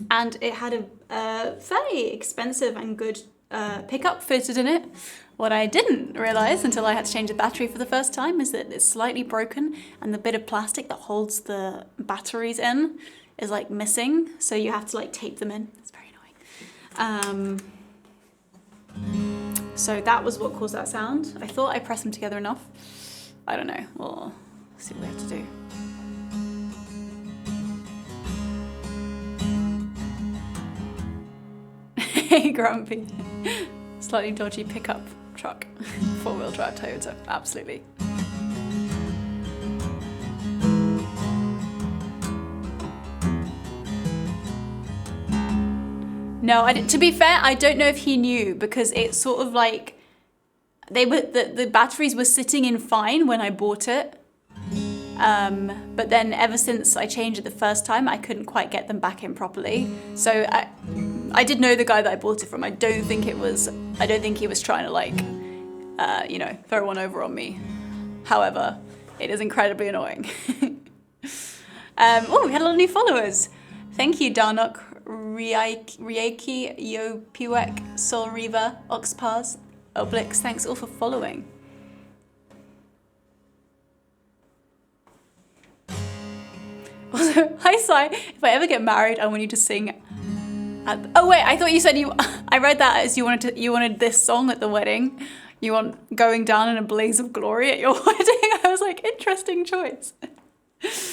and it had a fairly expensive and good pickup fitted in it, what I didn't realize until I had to change the battery for the first time is that it's slightly broken, and the bit of plastic that holds the batteries in is like missing, so you have to like tape them in. It's very annoying. So that was what caused that sound. I thought I pressed them together enough. I don't know. We'll see what we have to do. Hey, Grumpy. Slightly dodgy pickup truck. 4-wheel drive Toyota. Absolutely. No, to be fair, I don't know if he knew, because it's sort of like the batteries were sitting in fine when I bought it. But then ever since I changed it the first time, I couldn't quite get them back in properly. So I did know the guy that I bought it from. I don't think he was trying to like, throw one over on me. However, it is incredibly annoying. Oh, we had a lot of new followers. Thank you, Darnok, Rieki, Yo Piwek, Sol Riva, Oxpars, Oblix. Thanks all for following. Also, hi Sai, if I ever get married, I want you to sing. Oh wait, I thought you said I read that as you wanted this song at the wedding. You want Going Down in a Blaze of Glory at your wedding. I was like, interesting choice.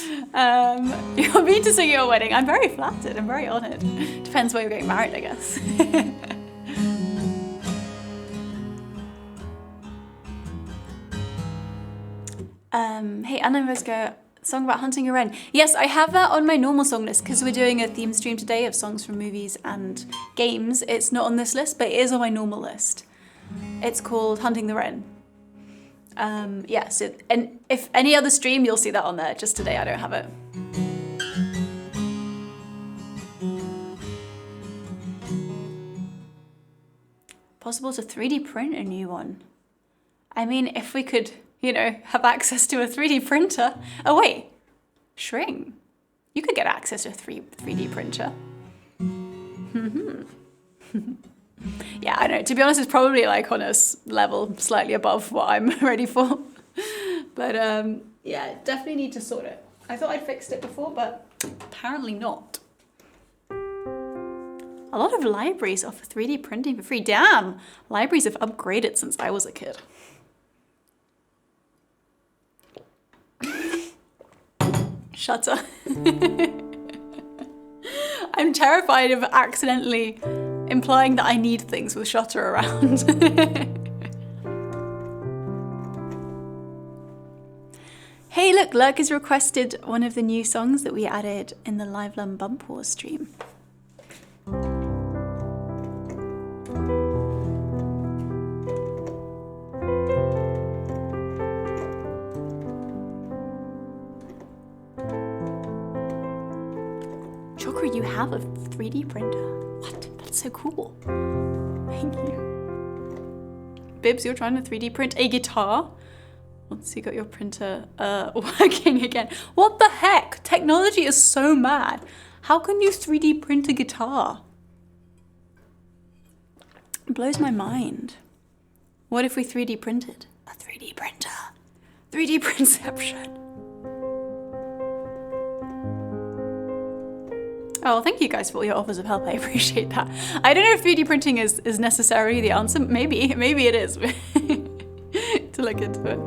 You want me to sing at your wedding? I'm very flattered. I'm very honoured. Depends where you're getting married, I guess. Hey, Anna Rosco, song about hunting a wren. Yes, I have that on my normal song list because we're doing a theme stream today of songs from movies and games. It's not on this list, but it is on my normal list. It's called Hunting the Wren. So, and if any other stream, you'll see that on there. Just today, I don't have it. Possible to 3D print a new one. I mean, if we could, have access to a 3D printer. Oh wait, Shring. You could get access to a 3D printer. Yeah, I know. To be honest, it's probably like on a level slightly above what I'm ready for. But yeah, definitely need to sort it. I thought I'd fixed it before, but apparently not. A lot of libraries offer 3D printing for free. Damn, libraries have upgraded since I was a kid. Shutter. I'm terrified of accidentally implying that I need things with Shutter around. Hey, look, Lurk has requested one of the new songs that we added in the Livelum Bump Wars stream. Chokra, you have a 3D printer. What? That's so cool. Thank you. Bibs, you're trying to 3D print a guitar? Once you got your printer working again. What the heck? Technology is so mad. How can you 3D print a guitar? It blows my mind. What if we 3D printed? A 3D printer. 3D printception. Oh, thank you guys for all your offers of help. I appreciate that. I don't know if 3D printing is necessarily the answer. Maybe it is. To look into it.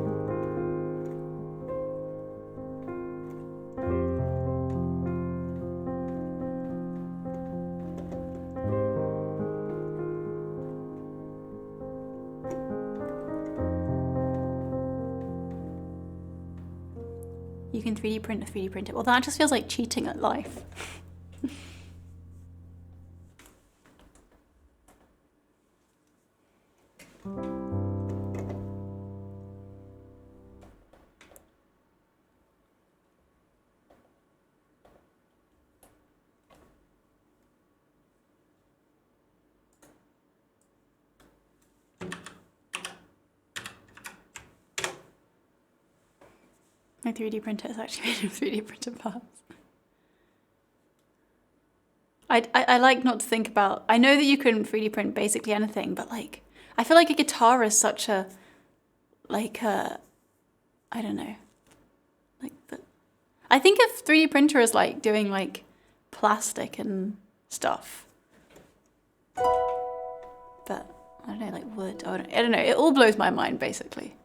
You can 3D print a 3D printer. Well, that just feels like cheating at life. My 3D printer is actually made of 3D printer parts. I like not to think about, I know that you can 3D print basically anything, but like, I feel like a guitar is such a, like a, I don't know. Like I think of 3D printer as like doing like plastic and stuff. But I don't know, like wood, I don't know, it all blows my mind basically.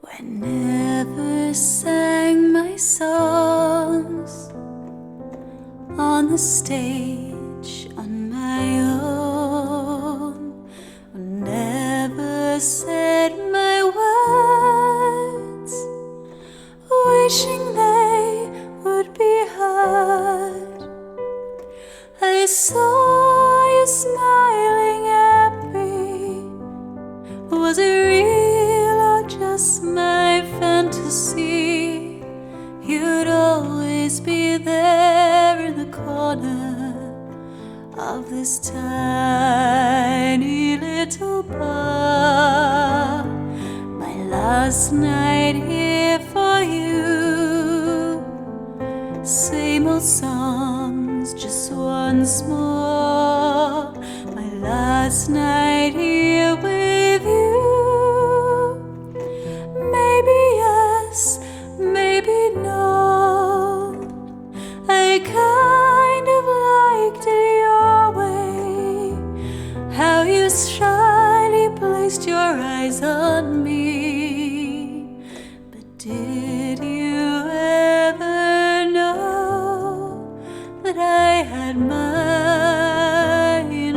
I never sang my songs on the stage on my own. I never said my words, wishing they would be heard. I saw you smiling at me. Was it real or just my fantasy? You'd always be there in the corner of this tiny little bar. My last night here for you. Same old songs, just once more. My last night here with you. Maybe yes, maybe no. I kind of liked it your way, how you shyly placed your eyes on me. But did you ever know that I had mine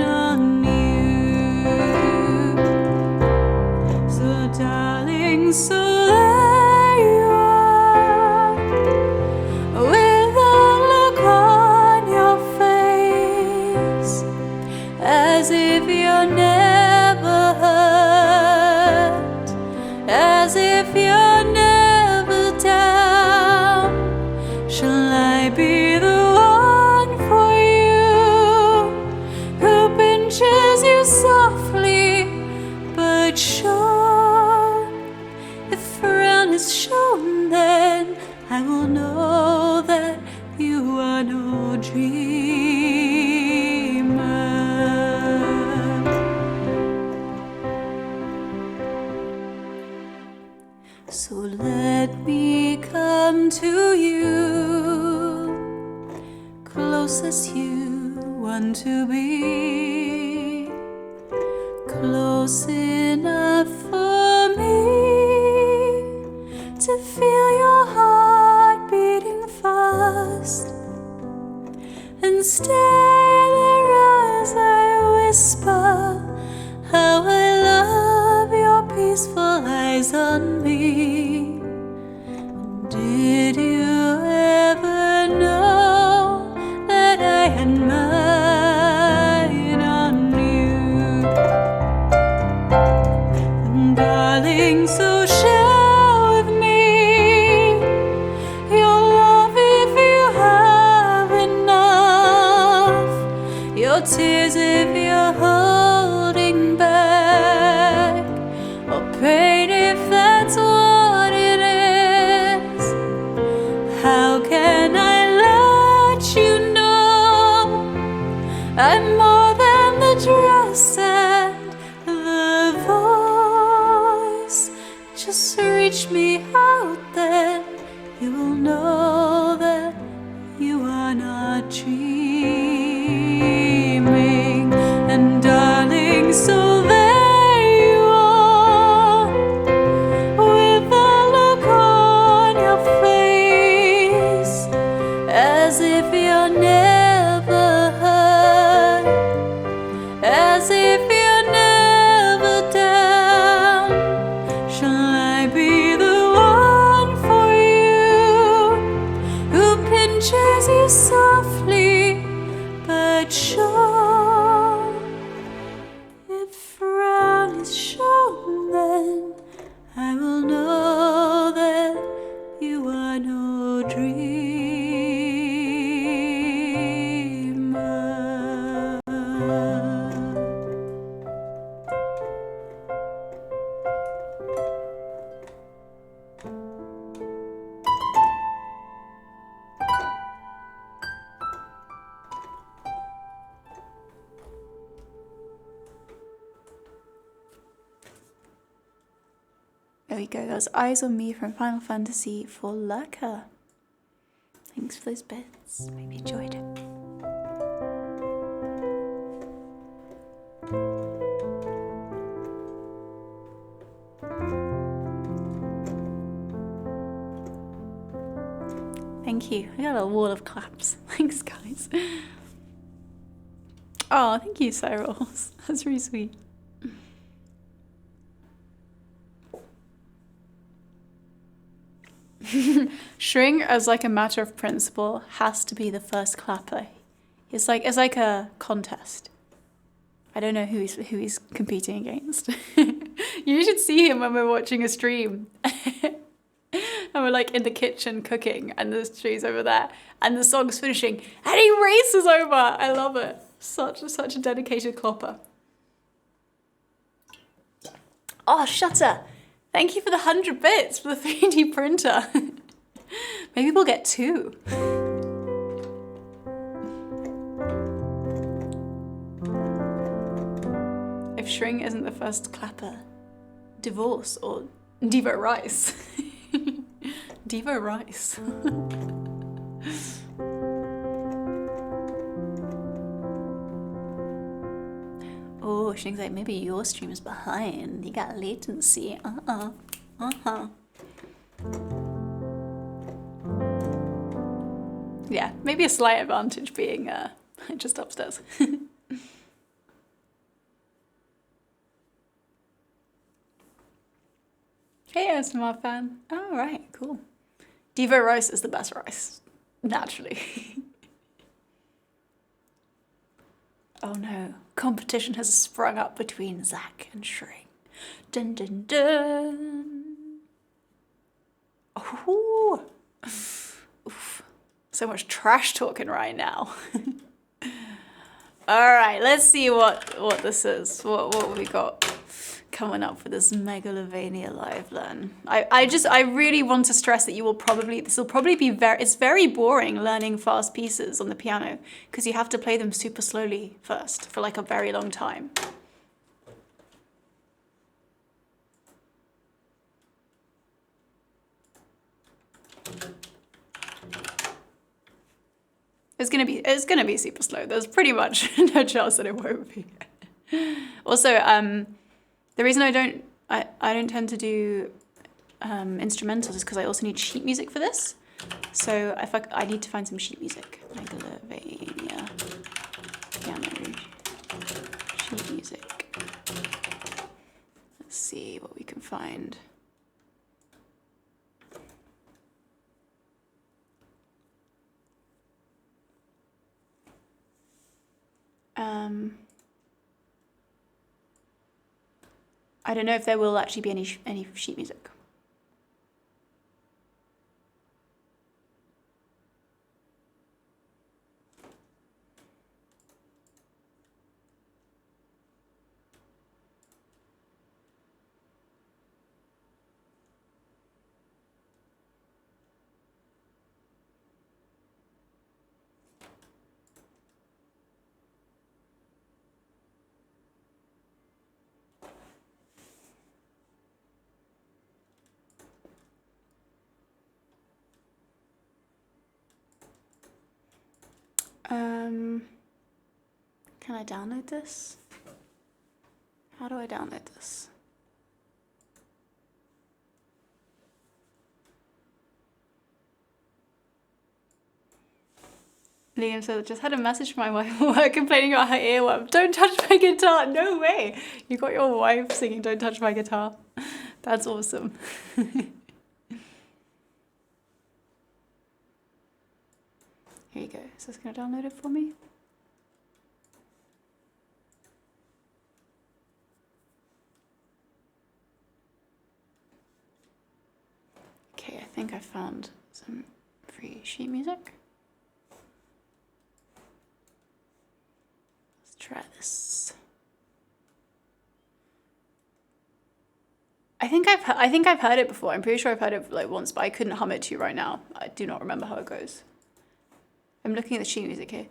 on you? So darling, so there you are, with a look on your face, as if you're never hurt, as if you're never down. Shall I be the one for you, who pinches you softly but sure? If frown is shown, then I will know that you are no dreamer. So let me come to you, close as you want to be, close enough for me to feel your heart beating fast, and stay there as I whisper or tears if you're holding back, or pain if that's what it is. How can I let you know I'm more than the dress and the voice? Just reach me out, then you will know that you are not dreaming. And darling, so there you are, with a look on your face, as if you're never hurt, as if you're never down. Shall I be the one for you, who pinches you softly but sure? If frown is shown, then I will know that you are no dreamer. There we go, that was Eyes on Me from Final Fantasy for Lurker. Thanks for those bits, hope you enjoyed it. Thank you, I got a wall of claps. Thanks guys. Oh, thank you Cyrils, that's really sweet. Shring, as like a matter of principle, has to be the first clapper. It's like a contest. I don't know who he's competing against. You should see him when we're watching a stream. And we're like in the kitchen cooking, and the tree's over there, and the song's finishing, and he races over. I love it. Such a dedicated clopper. Oh, Shutter. Thank you for the 100 bits for the 3D printer. Maybe we'll get 2. If Shring isn't the first clapper, Divorce or Devo Rice. Devo Rice. Oh, Shring's like, maybe your stream is behind. You got latency. Yeah, maybe a slight advantage being just upstairs. Hey, ASMR fan. Oh, right, cool. Devo Rice is the best rice, naturally. Oh no, competition has sprung up between Zack and Shring. Dun dun dun. Oh, oof. So much trash talking right now. All right, let's see what this is. What we got coming up for this Megalovania live learn. I really want to stress that this will probably be it's very boring learning fast pieces on the piano because you have to play them super slowly first for like a very long time. It's gonna be super slow. There's pretty much no chance that it won't be. Also, the reason I don't tend to do instrumentals is because I also need sheet music for this. So if I need to find some sheet music. Megalovania piano sheet music. Let's see what we can find. I don't know if there will actually be any sheet music. Can I download this? How do I download this? Liam said, just had a message from my wife at work complaining about her earworm. Don't touch my guitar. No way. You got your wife singing Don't Touch My Guitar. That's awesome. Here you go. Is this going to download it for me? Okay, I think I found some free sheet music. Let's try this. I think I've heard it before. I'm pretty sure I've heard it like once, but I couldn't hum it to you right now. I do not remember how it goes. I'm looking at the sheet music here.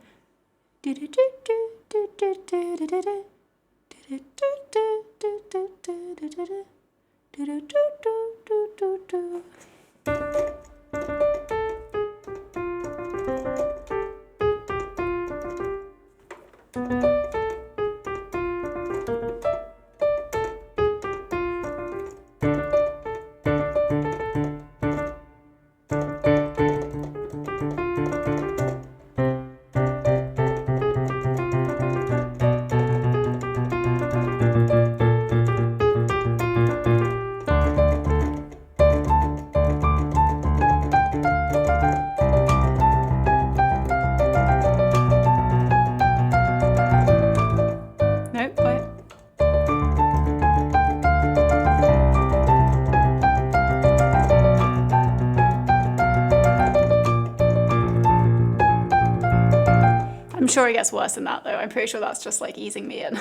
I'm sure it gets worse than that though. I'm pretty sure that's just like easing me in.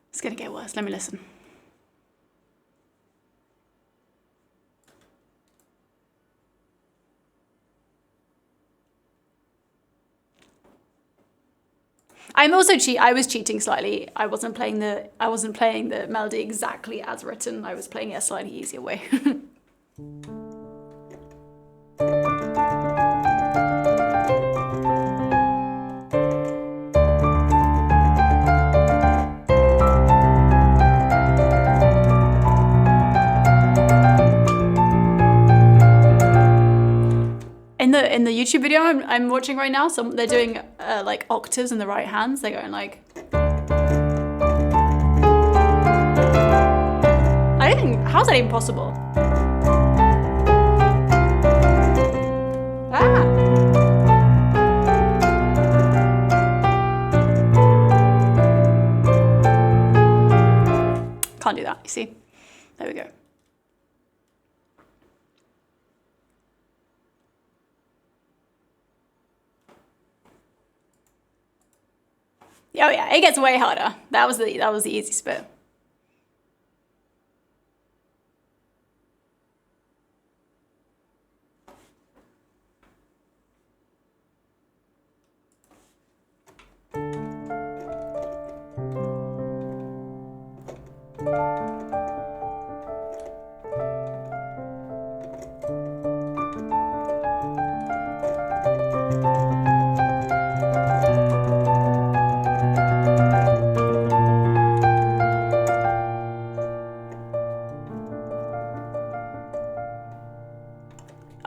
It's gonna get worse. Let me listen. I'm also I was cheating slightly. I wasn't playing the melody exactly as written. I was playing it a slightly easier way. In the YouTube video I'm watching right now, they're doing like octaves in the right hands. They're going like. I don't think, how's that even possible? Ah. Can't do that, you see? There we go. Oh yeah, it gets way harder. That was the easiest bit.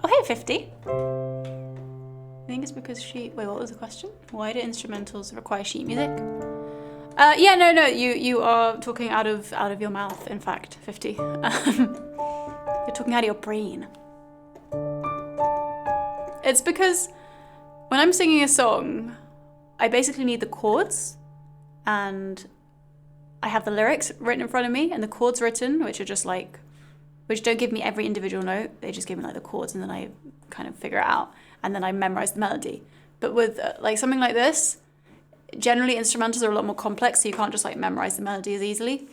Oh, hey, 50. I think it's because wait, what was the question? Why do instrumentals require sheet music? Yeah, no, you are talking out of your mouth, in fact, 50. You're talking out of your brain. It's because when I'm singing a song, I basically need the chords, and I have the lyrics written in front of me, and the chords written, which are just like, which don't give me every individual note. They just give me like the chords, and then I kind of figure it out, and then I memorize the melody. But with like something like this, generally instrumentals are a lot more complex, so you can't just like memorize the melody as easily.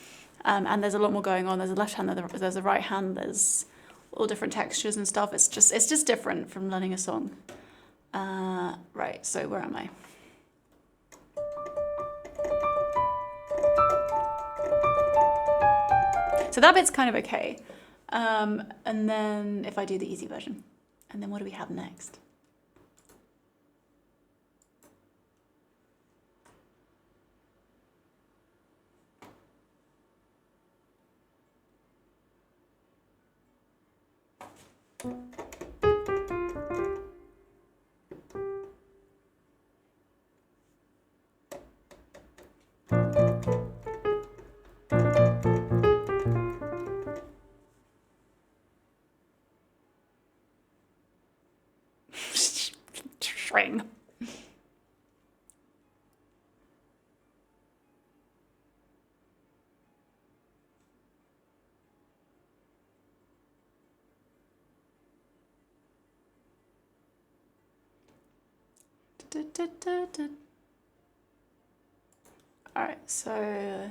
And there's a lot more going on. There's a left hand, there's a right hand, there's all different textures and stuff. It's just different from learning a song. Right, so where am I? So that bit's kind of okay. And then if I do the easy version, and then what do we have next? String. All right, so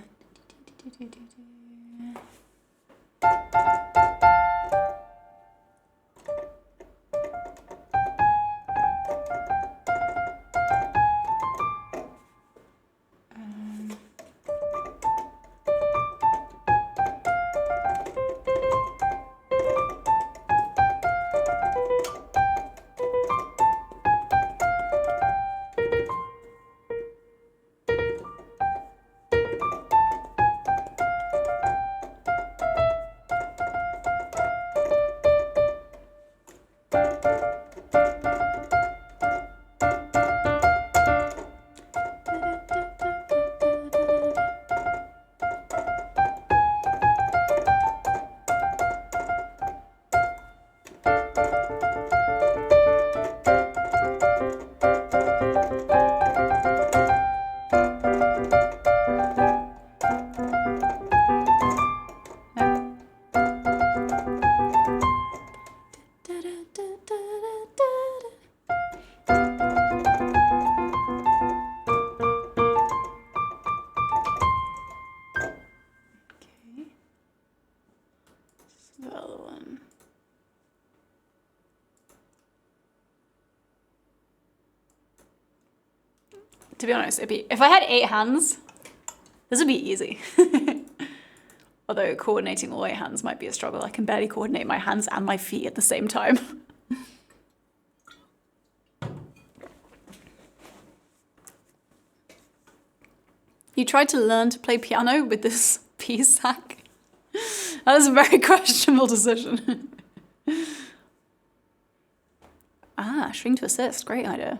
the other one. To be honest, if I had 8 hands, this would be easy. Although coordinating all 8 hands might be a struggle. I can barely coordinate my hands and my feet at the same time. You tried to learn to play piano with this P-sack? That was a very questionable decision. Ah, string to assist, great idea.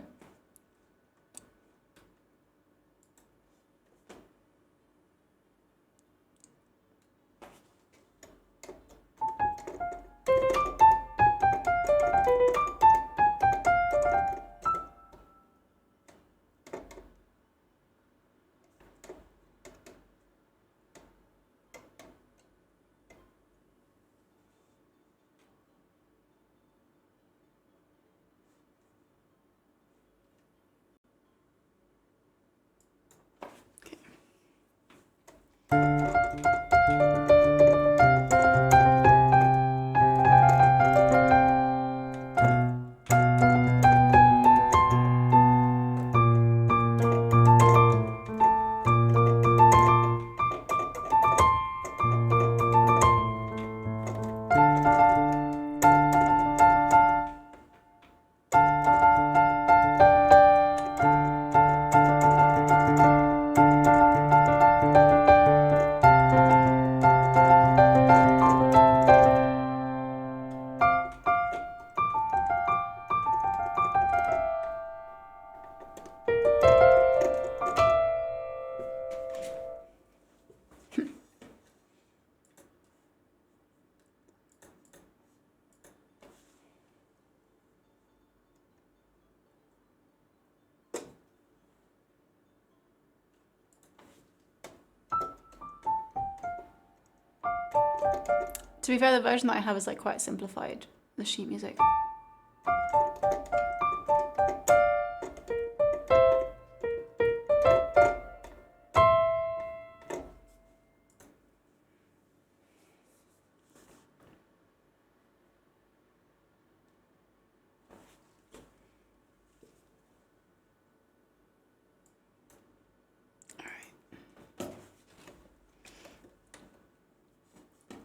To be fair, the version that I have is like quite simplified, the sheet music.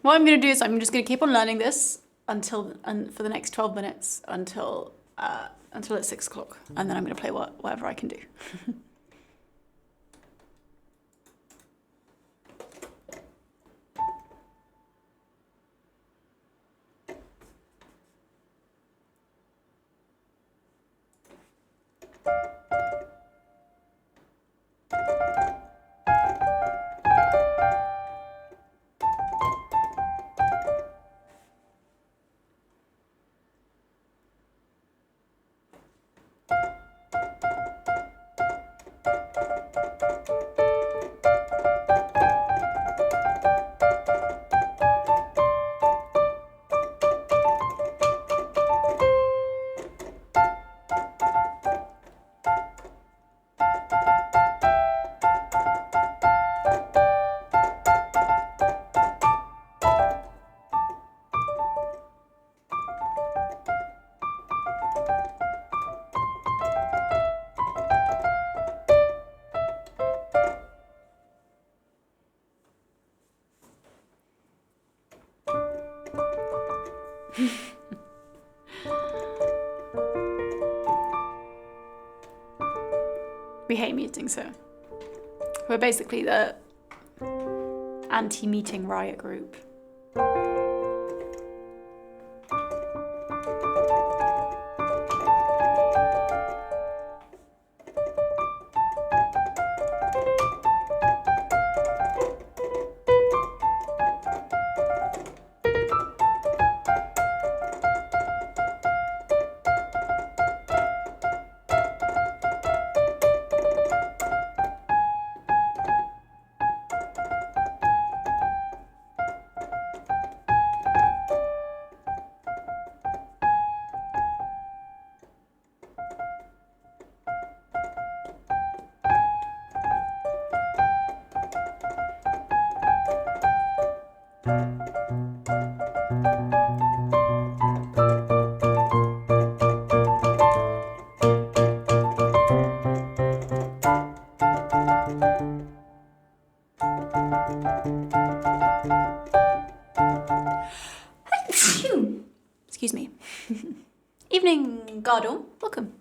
What I'm going to do is I'm just going to keep on learning this for the next 12 minutes until it's 6 o'clock, and then I'm going to play whatever I can do. We hate meeting, so we're basically the anti-meeting riot group. Excuse me. Evening, Gardon. Welcome.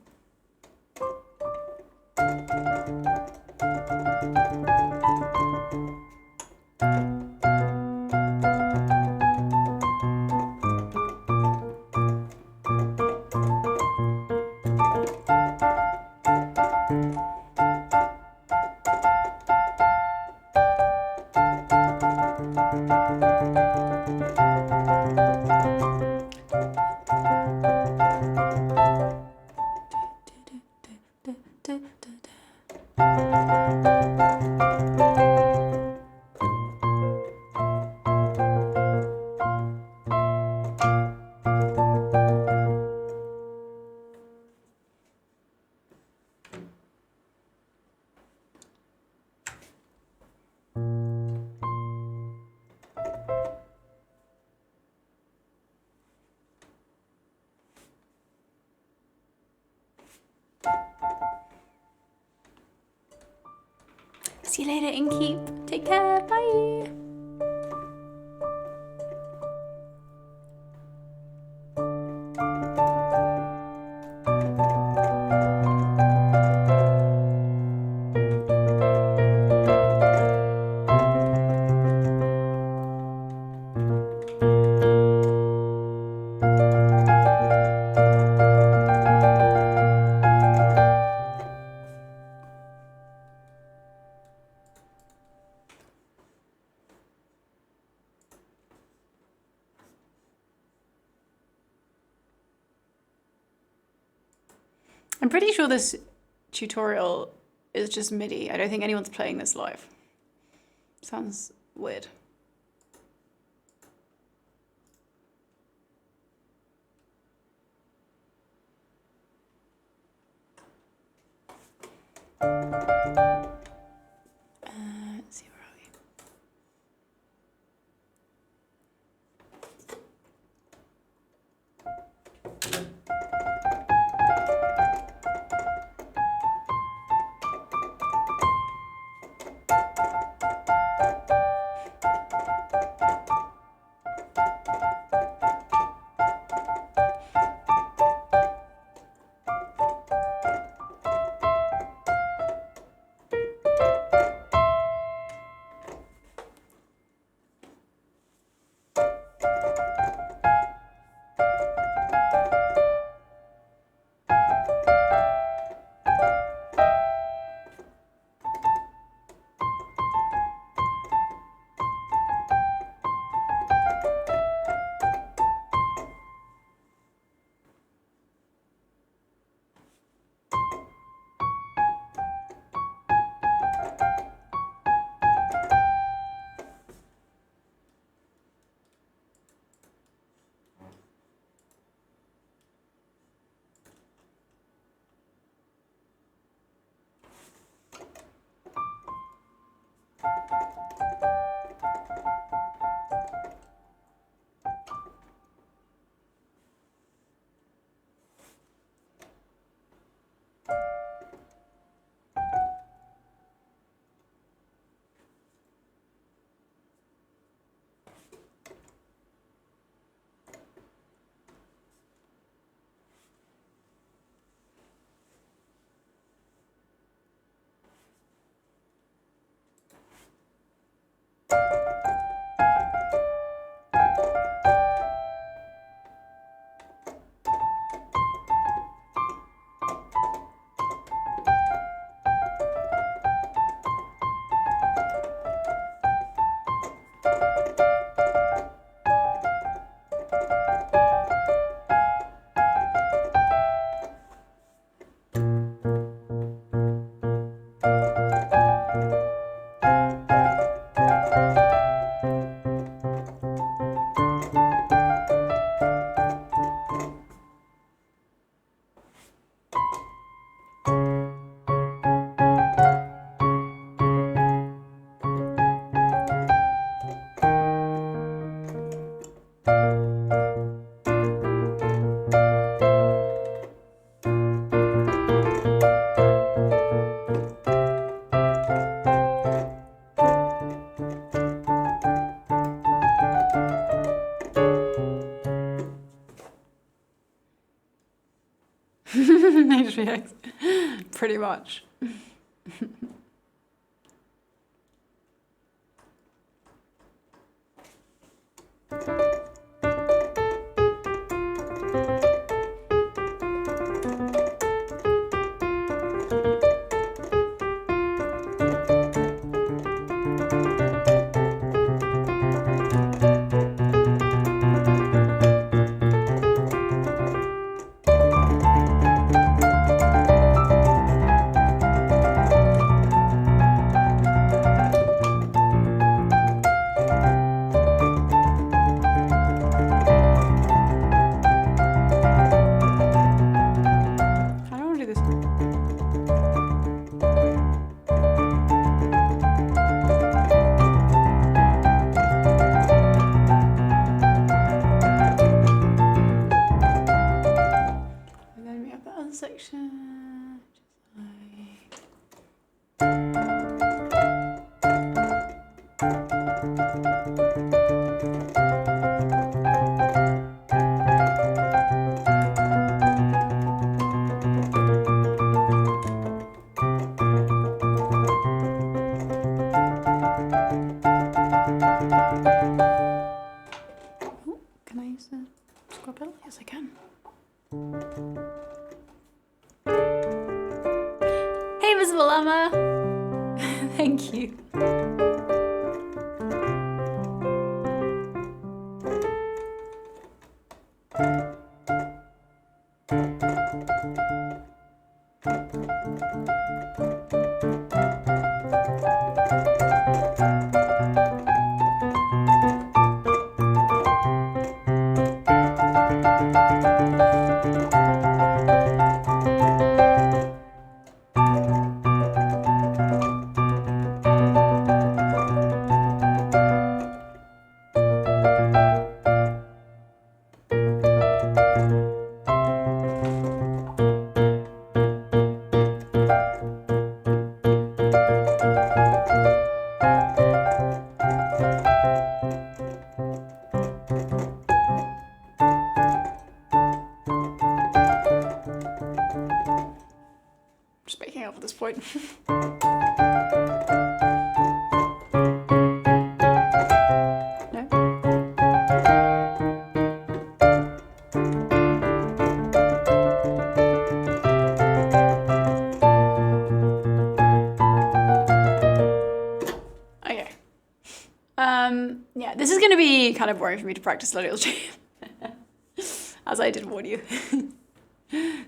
See you later, Inkeep. Take care. Bye. I'm pretty sure this tutorial is just MIDI. I don't think anyone's playing this live. Sounds weird. Let's see, where are we? much. Section, can I use the scrub pedal? Yes, I can. Hey, Visible Llama! Thank you. Just making up at this point. No? Okay. Yeah, this is gonna be kind of boring for me to practice Little Chain, as I did warn you.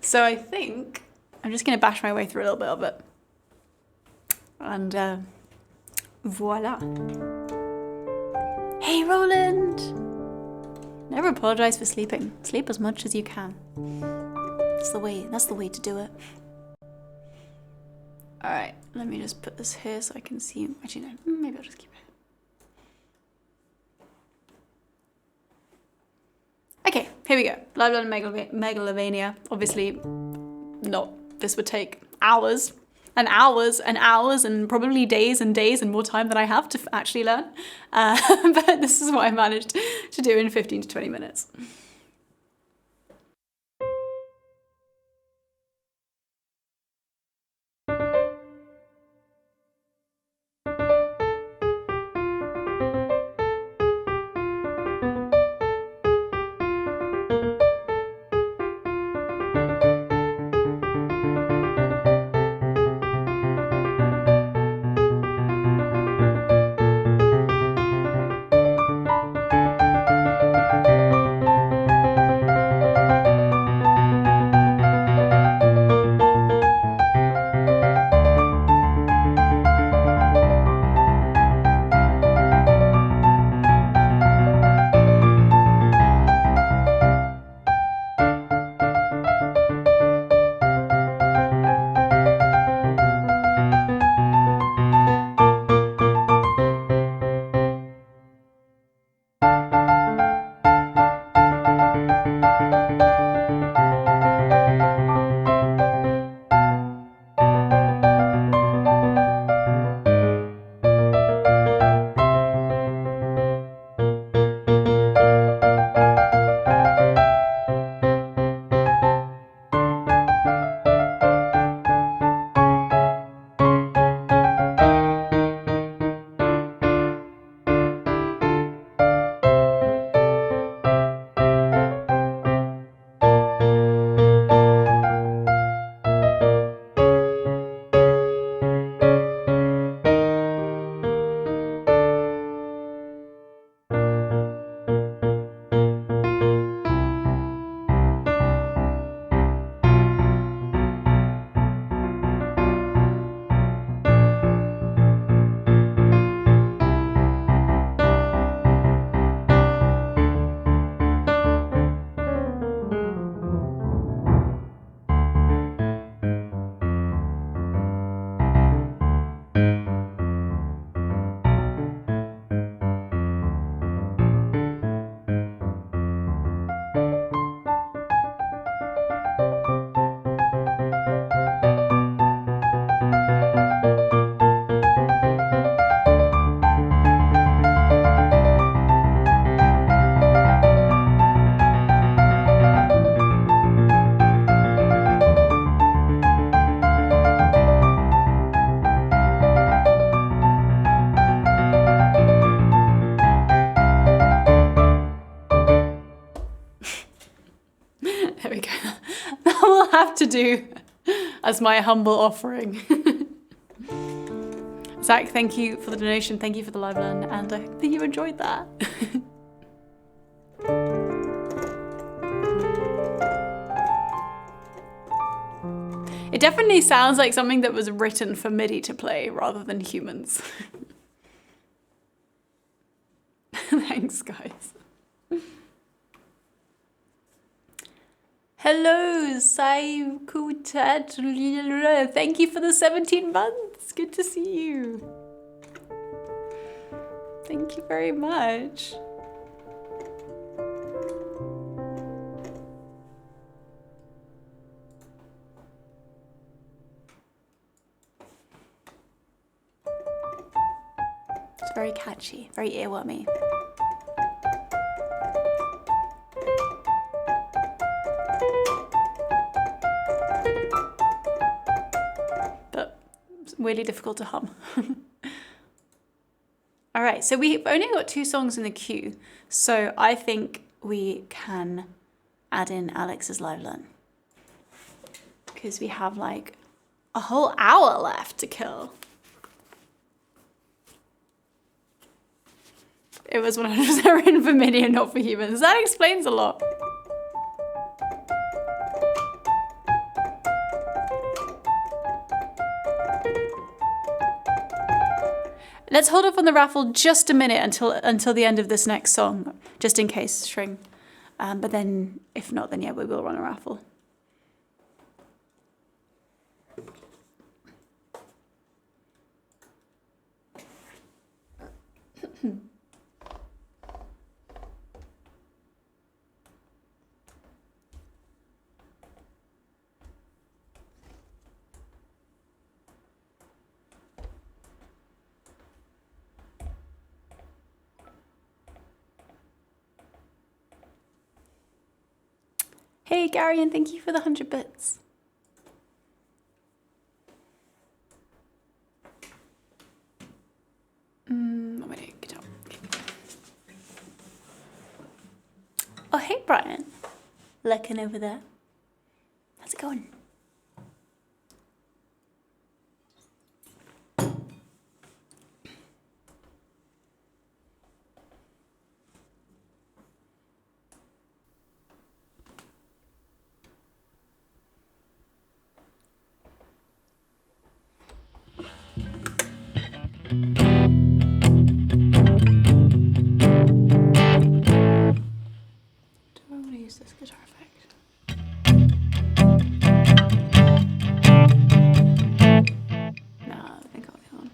So I think I'm just going to bash my way through a little bit of it. And voila. Hey, Roland! Never apologize for sleeping. Sleep as much as you can. That's the way to do it. All right, let me just put this here so I can see. Actually, no, maybe I'll just keep it. Okay, here we go. Blah, blah, Megalovania. Obviously, not. This would take hours and hours and hours and probably days and days and more time than I have to actually learn. But this is what I managed to do in 15 to 20 minutes. had to do as my humble offering. Zach, thank you for the donation. Thank you for the live learn, and I hope that you enjoyed that. It definitely sounds like something that was written for MIDI to play rather than humans. Thanks, guys. Hello, Saikutat. Thank you for the 17 months. Good to see you. Thank you very much. It's very catchy, very earwormy. But it's weirdly difficult to hum. All right, so we've only got 2 songs in the queue, so I think we can add in Alex's live learn. Because we have like a whole hour left to kill. It was 100% written for MIDI and not for humans. That explains a lot. Let's hold off on the raffle just a minute until the end of this next song, just in case, String. But then, if not, then yeah, we will run a raffle. Hey, Gary, and thank you for the 100 bits. What am I doing? Good job. Okay. Oh, hey, Brian. Lurking over there. How's it going? This guitar effect. No, I think I'll be on.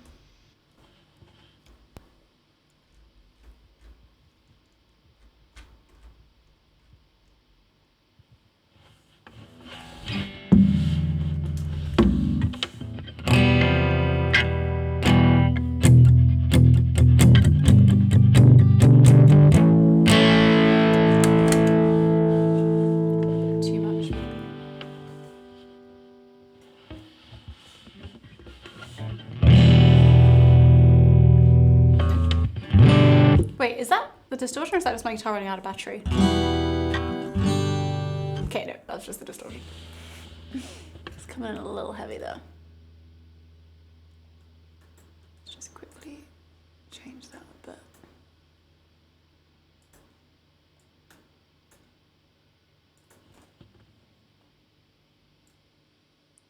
Wait, is that the distortion or is that just my guitar running out of battery? Okay, no, that's just the distortion. It's coming in a little heavy though. Let's just quickly change that a bit.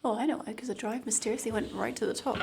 Oh, I know why, because the drive mysteriously went right to the top.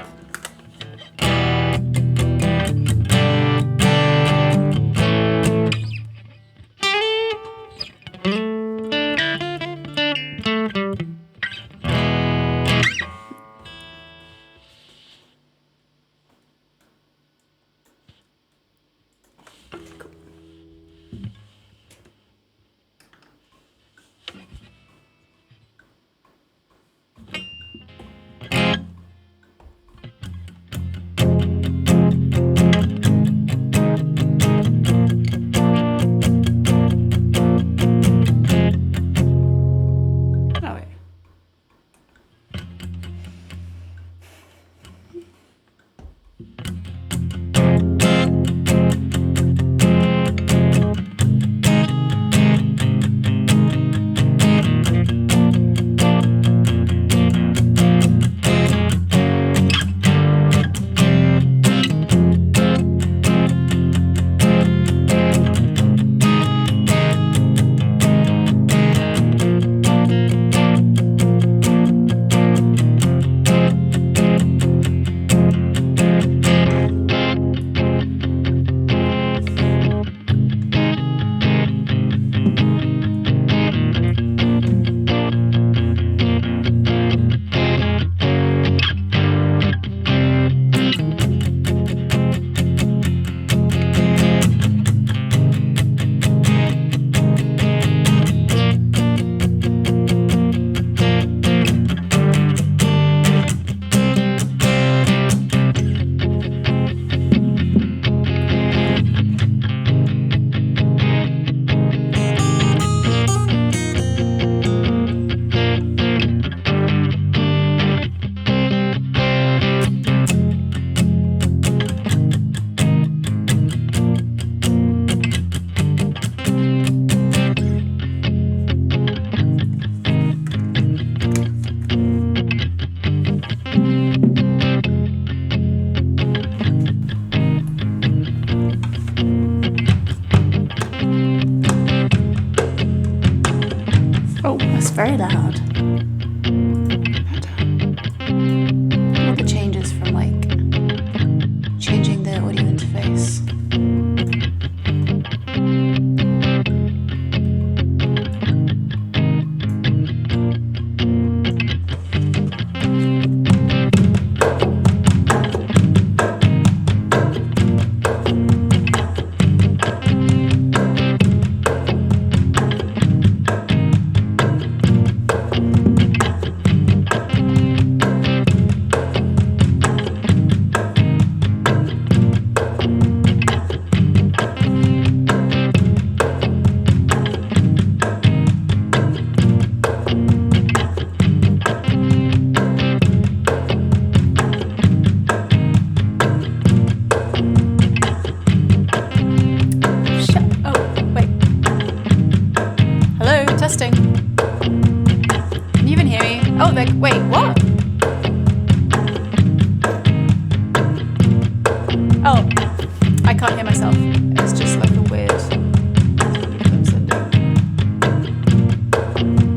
can't hear myself. It's just like a weird. I'm sending.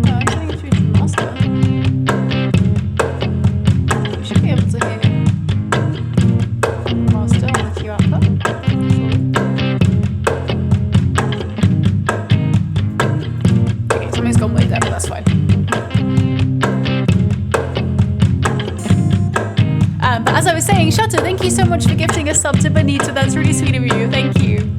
Oh, I'm sending it through to master. You should be able to hear master on the Q output. Okay, something's gone weird there, but that's fine. But as I was saying, Shutter, thank you so much for gifting a sub to Benita. That's really sweet of you. Thank you.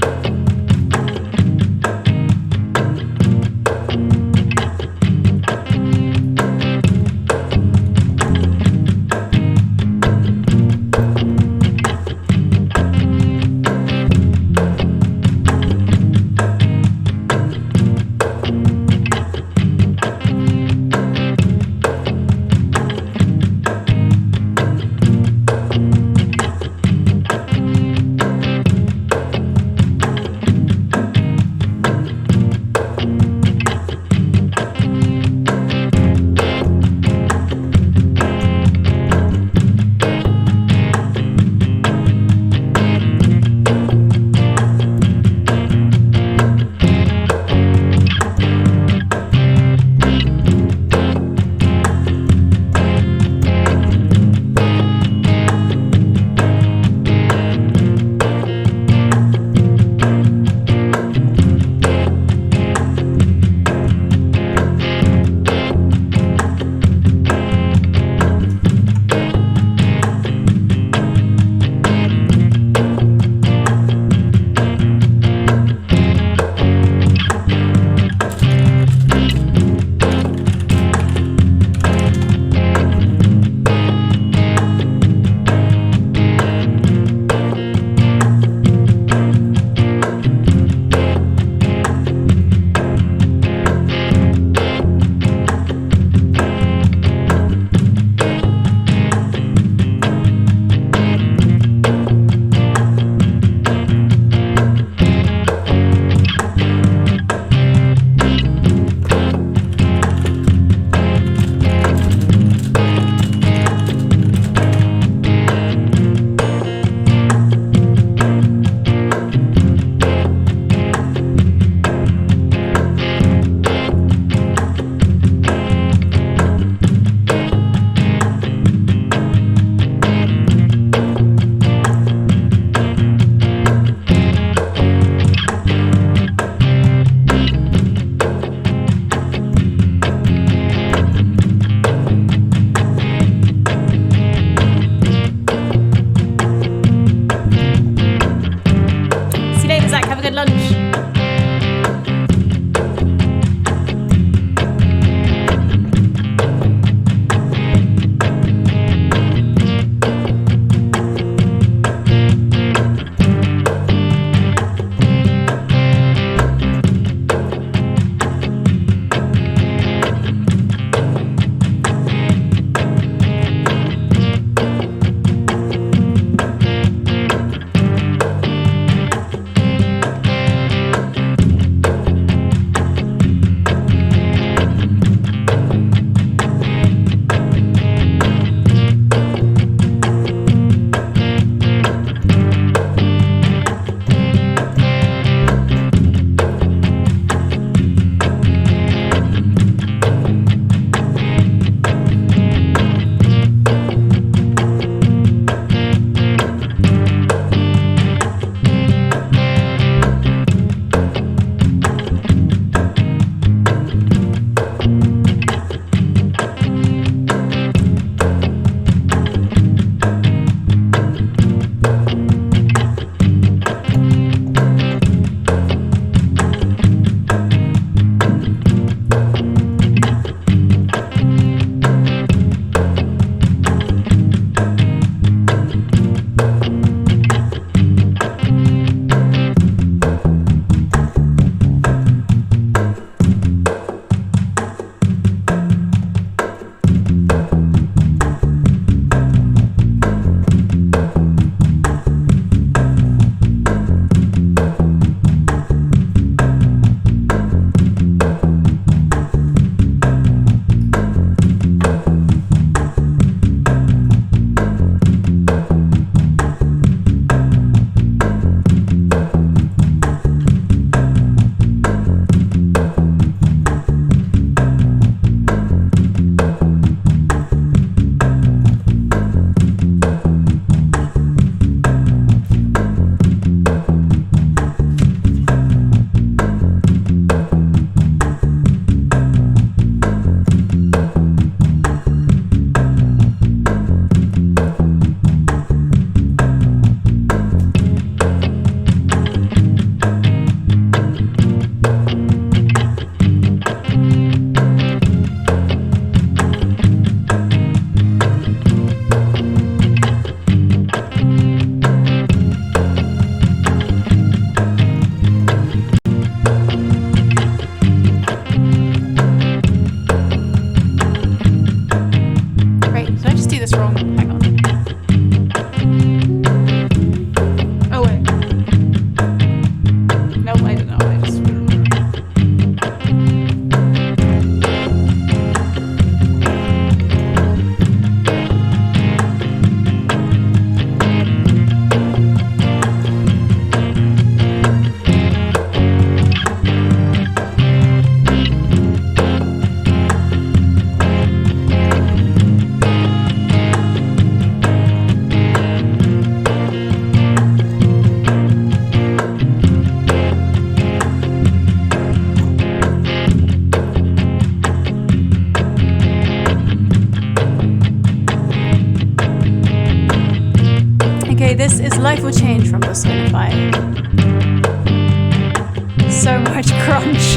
Hey, this is Life Will Change from Persona 5. So much crunch.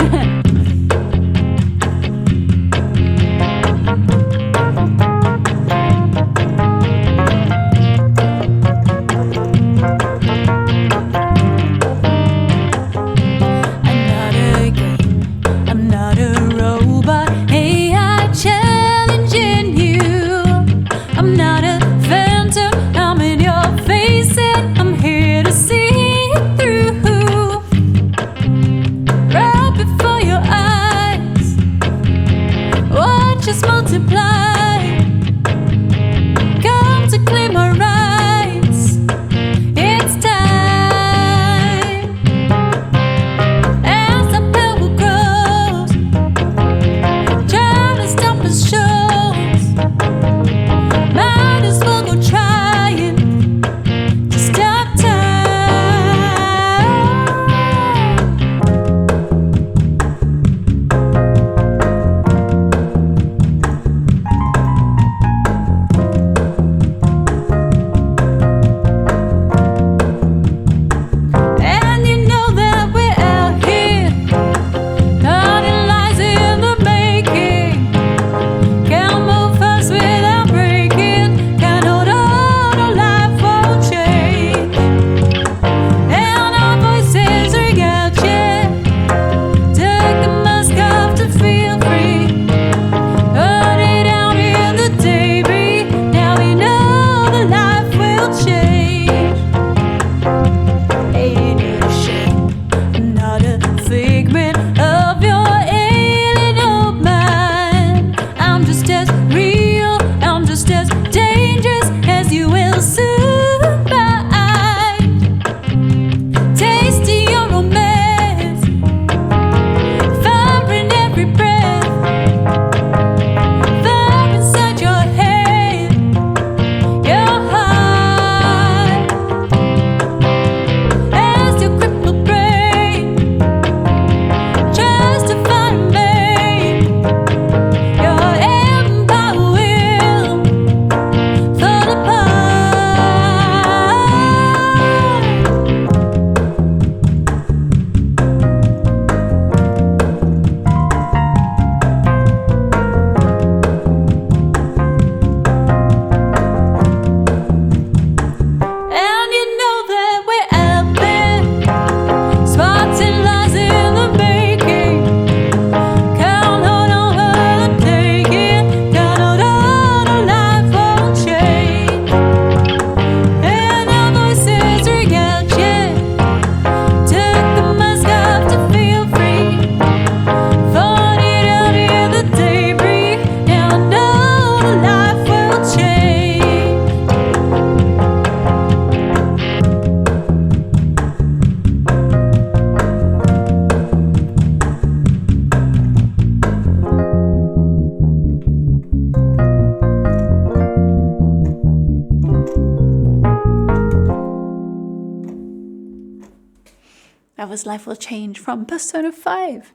That was Life Will Change from Persona 5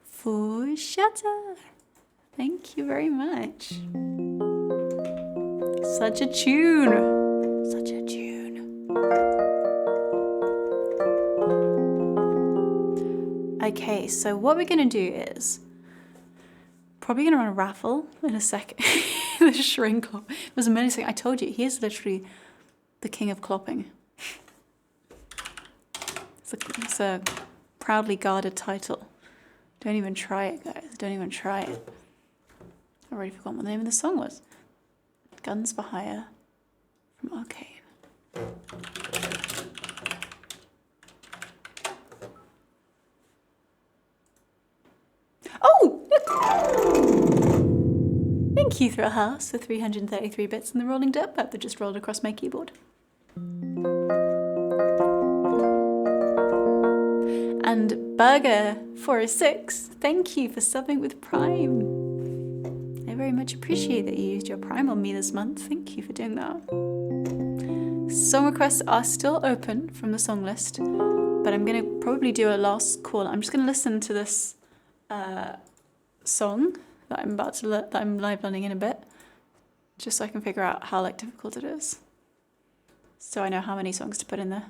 for Shatter. Thank you very much. Such a tune. Such a tune. Okay, so what we're going to do is probably going to run a raffle in a second. The shrink clop. It was amazing. I told you, he is literally the king of clopping. It's a proudly guarded title. Don't even try it, guys. Don't even try it. I already forgot what the name of the song was. Guns for Hire from Arcane. Oh! Thank you, Thrill House, for 333 bits and the rolling dirt pipe that just rolled across my keyboard. And Burger406, thank you for subbing with Prime. I very much appreciate that you used your Prime on me this month. Thank you for doing that. Song requests are still open from the song list, but I'm going to probably do a last call. I'm just going to listen to this song that I'm live running in a bit, just so I can figure out how difficult it is. so I know how many songs to put in there.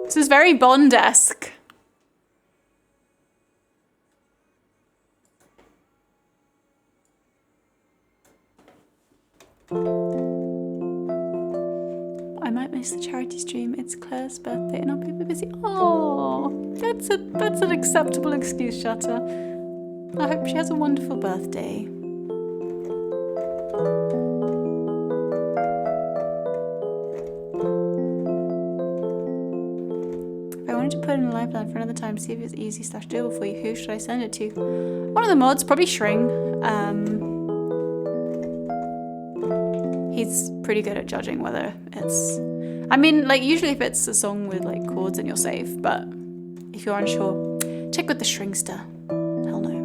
This is very Bond-esque. I might miss the charity stream. It's Claire's birthday and I'll be a bit busy. Oh, that's an acceptable excuse, Shutter. I hope she has a wonderful birthday. If I wanted to put in a live plan for another time, see if it's easy / doable for you, who should I send it to? One of the mods, probably Shring. He's pretty good at judging whether it's... I mean, like, usually if it's a song with, like, chords, then you're safe, but if you're unsure, check with the Shringster. Hell no.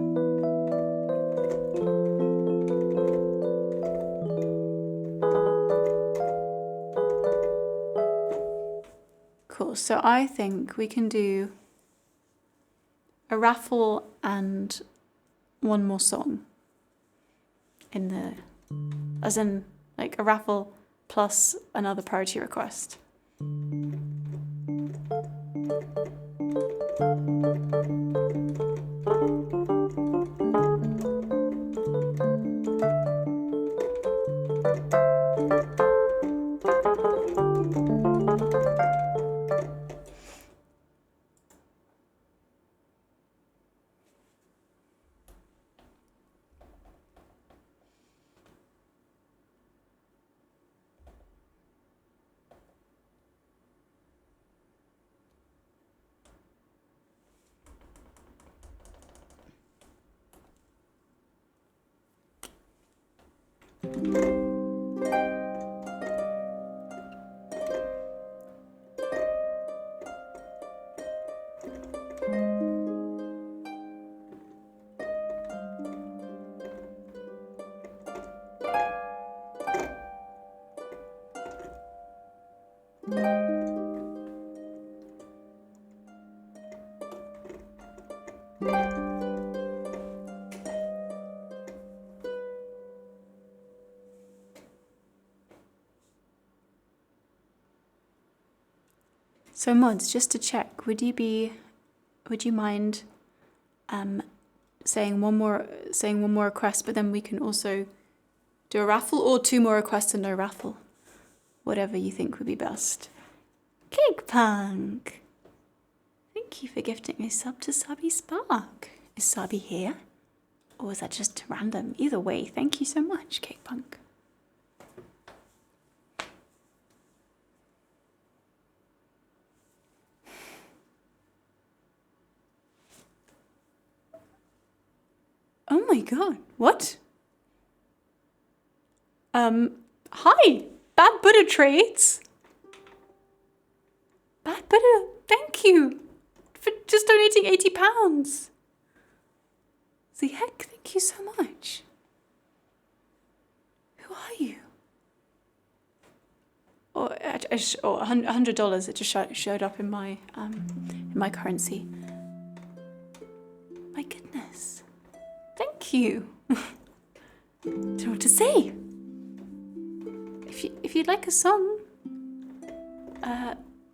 Cool, so I think we can do a raffle and one more song in the... as in... like a raffle plus another priority request. So mods, just to check, would you mind saying one more request, but then we can also do a raffle, or 2 more requests and no raffle? Whatever you think would be best. Cake Punk! Thank you for gifting a sub to Sabi Spark. Is Sabi here? Or is that just random? Either way, thank you so much, Cake Punk. Oh my god, what? Hi, Bad Buddha Trades. Bad Buddha, thank you for just donating £80. The heck, thank you so much. Who are you? Or $100, it just showed up in my currency. My goodness. Thank you. Don't know what to say. If you'd like a song,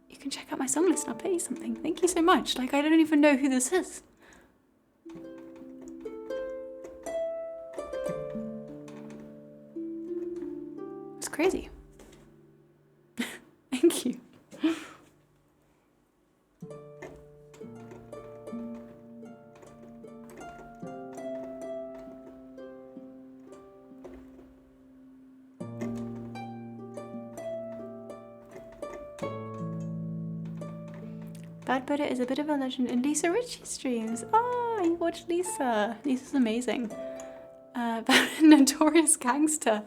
you can check out my song list and I'll play you something. Thank you so much. Like, I don't even know who this is. It's crazy. Thank you. Bad Buddha is a bit of a legend in Lisa Ritchie streams. Oh, you watch Lisa. Lisa's amazing. Notorious Gangster.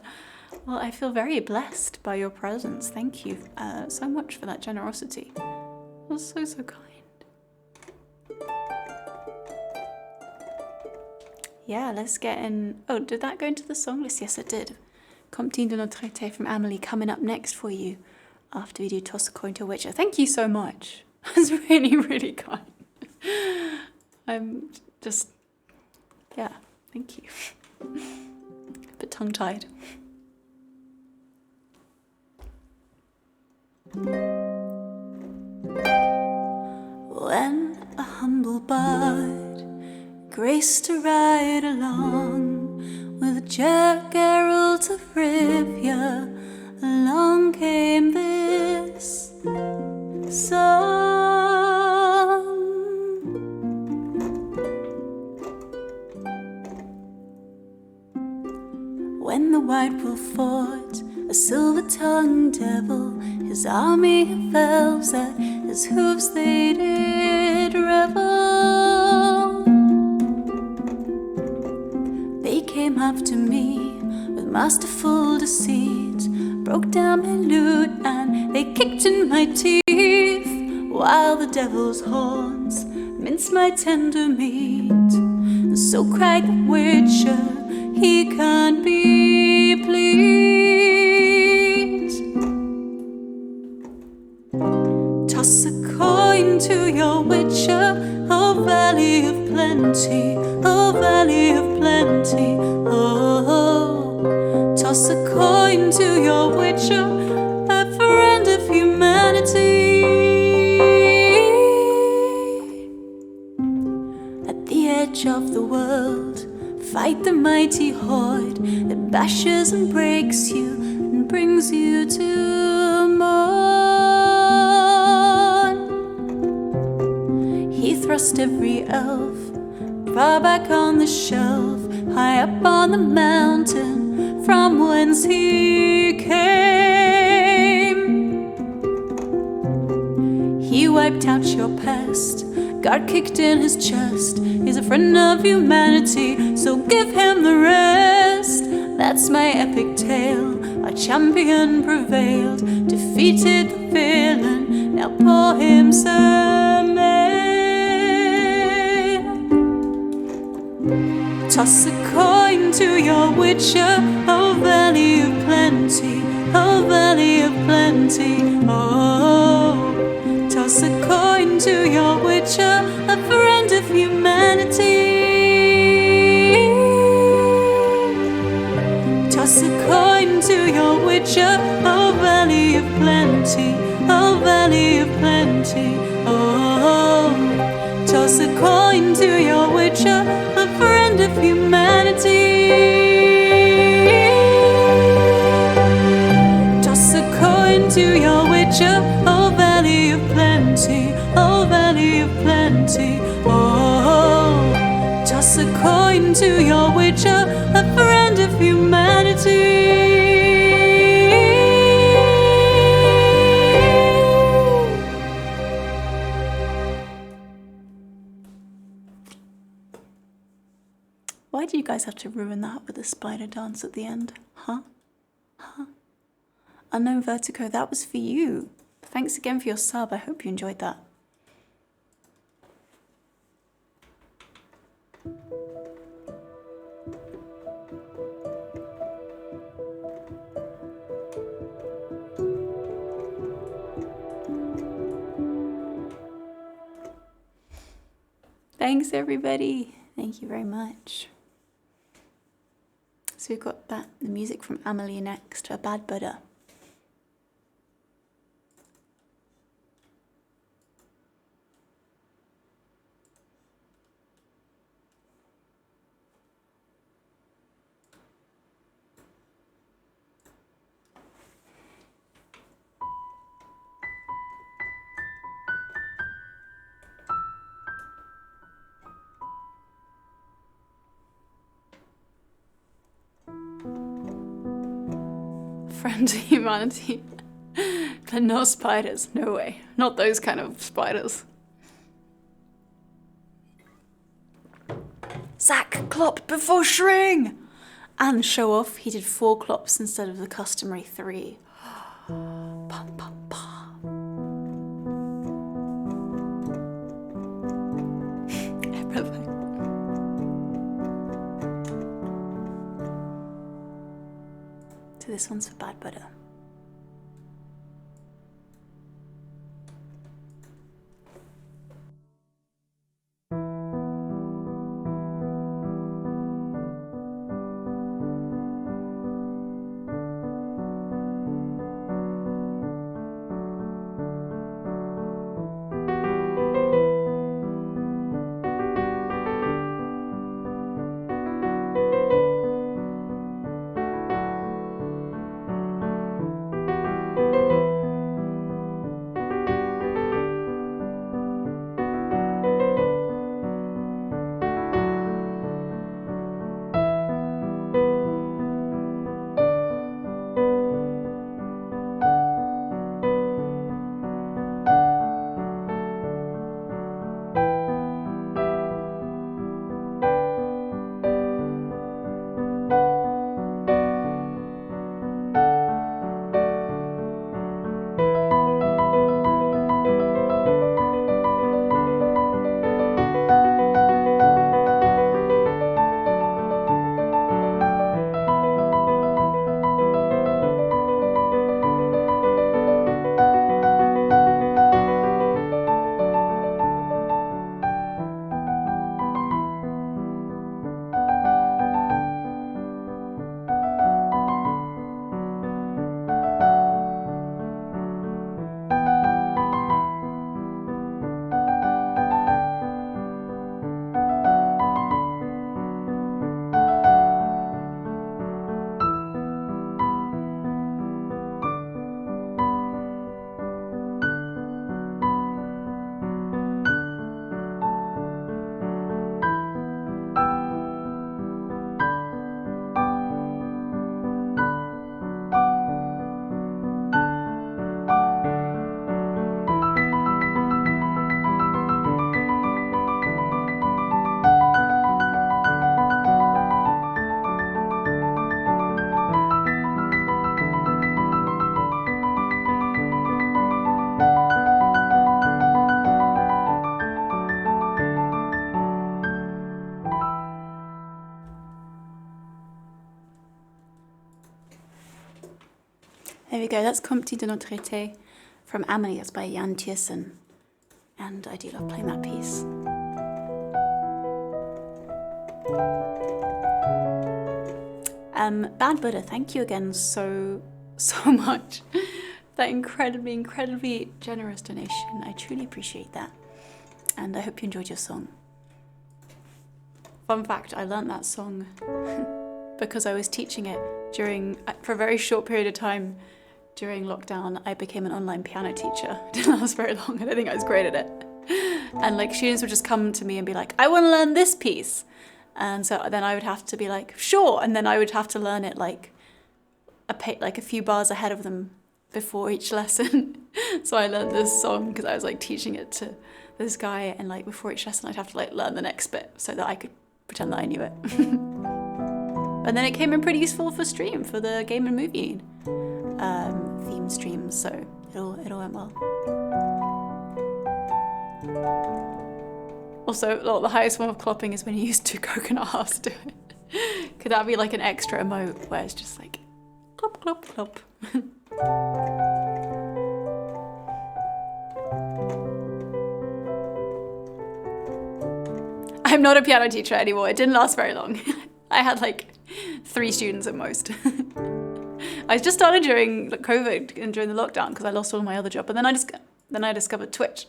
Well, I feel very blessed by your presence. Thank you so much for that generosity. It was so, so kind. Yeah, let's get in. Oh, did that go into the song list? Yes, it did. Comptine de notre été from Amelie coming up next for you after we do Toss a Coin to a Witcher. Thank you so much. That's really, really kind. I'm just, yeah, thank you. A bit tongue-tied. When a humble bard graced to ride along with Geralt of Rivia, along came this song. When the White Wolf fought a silver-tongued devil, his army of elves at his hooves they did revel. They came after me with masterful deceit, broke down my lute and they kicked in my teeth, while the devil's horns minced my tender meat. And so cried the Witcher, he can't be pleased. Toss a coin to your Witcher, oh valley of plenty, oh valley of plenty, oh. Toss a coin to your Witcher, a friend of humanity. At the edge of the world, fight the mighty horde that bashes and breaks you and brings you to mourn. He thrust every elf far back on the shelf, high up on the mountain from whence he came. He wiped out your pest, God kicked in his chest. He's a friend of humanity, so give him the rest. That's my epic tale. Our champion prevailed, defeated the villain, now pour him some ale. Toss a coin to your Witcher, oh valley of plenty, oh valley of plenty, oh. Toss a coin to your Witcher, a friend of humanity. Toss a coin to your Witcher, oh valley of plenty, oh valley of plenty, oh. Toss a coin to your Witcher, a friend of humanity. Toss a coin to your Witcher, oh valley of plenty, oh valley of plenty, oh. Toss a coin to your Witcher, a friend of humanity. Why do you guys have to ruin that with a spider dance at the end? Huh? Huh? Unknown Vertigo, that was for you. Thanks again for your sub. I hope you enjoyed that. Thanks, everybody. Thank you very much. So we've got the music from Amelie next, a Bad Buddha. Friend to humanity. But no spiders, no way. Not those kind of spiders. Zach clop before Shring! And show off, he did 4 clops instead of the customary 3. Pum, pum, pum. Everything. So this one's for Bad Butter. There we go, that's Compte de notre été from Amelie. It's by Jan Tiersen. And I do love playing that piece. Bad Buddha, thank you again so much. That incredibly generous donation. I truly appreciate that. And I hope you enjoyed your song. Fun fact, I learnt that song because I was teaching it for a very short period of time during lockdown. I became an online piano teacher. It didn't last very long. I don't think I was great at it. And like students would just come to me and be like, I want to learn this piece. And so then I would have to be like, sure. And then I would have to learn it like a few bars ahead of them before each lesson. So I learned this song because I was like teaching it to this guy, and like before each lesson I'd have to like learn the next bit so that I could pretend that I knew it. And then it came in pretty useful for the game and movie theme streams, so it all went well. Also, the highest form of clopping is when you use 2 coconut hearts to it. Could that be like an extra emote where it's just like clop, clop, clop? I'm not a piano teacher anymore. It didn't last very long. I had like 3 students at most. I just started during COVID and during the lockdown because I lost all my other job. But then I discovered Twitch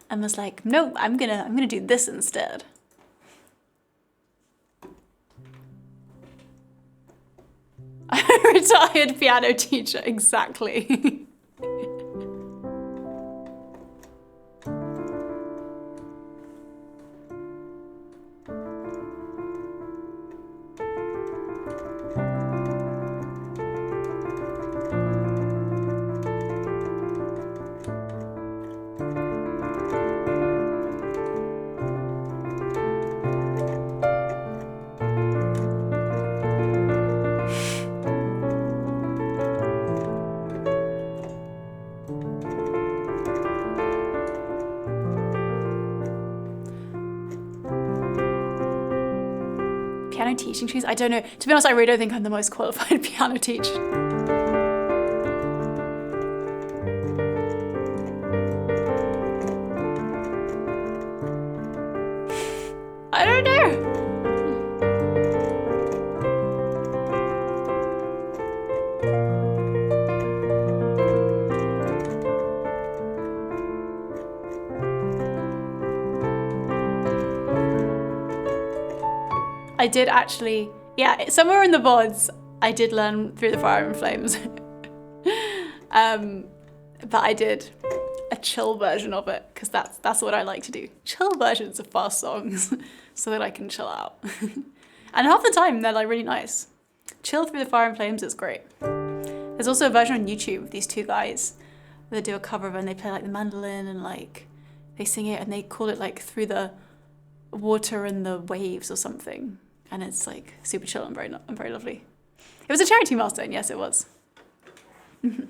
and was like, no, I'm gonna do this instead. A retired piano teacher, exactly. my teaching shoes? I don't know. To be honest, I really don't think I'm the most qualified piano teacher. I don't know. I did actually, yeah, somewhere in the VODs, I did learn Through the Fire and Flames. But I did a chill version of it, because that's what I like to do. Chill versions of fast songs, so that I can chill out. And half the time, they're like really nice. Chill Through the Fire and Flames is great. There's also a version on YouTube of these two guys that do a cover of it, and they play like the mandolin and like, they sing it and they call it like Through the Water and the Waves or something. And it's like super chill and very lovely. It was a charity milestone, yes it was. Through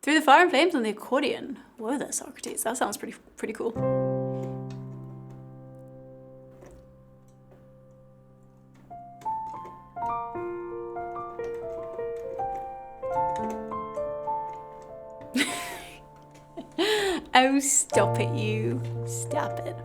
the Fire and Flames on the accordion. Whoa there, Socrates. That sounds pretty cool. Oh, stop it, you. Stop it.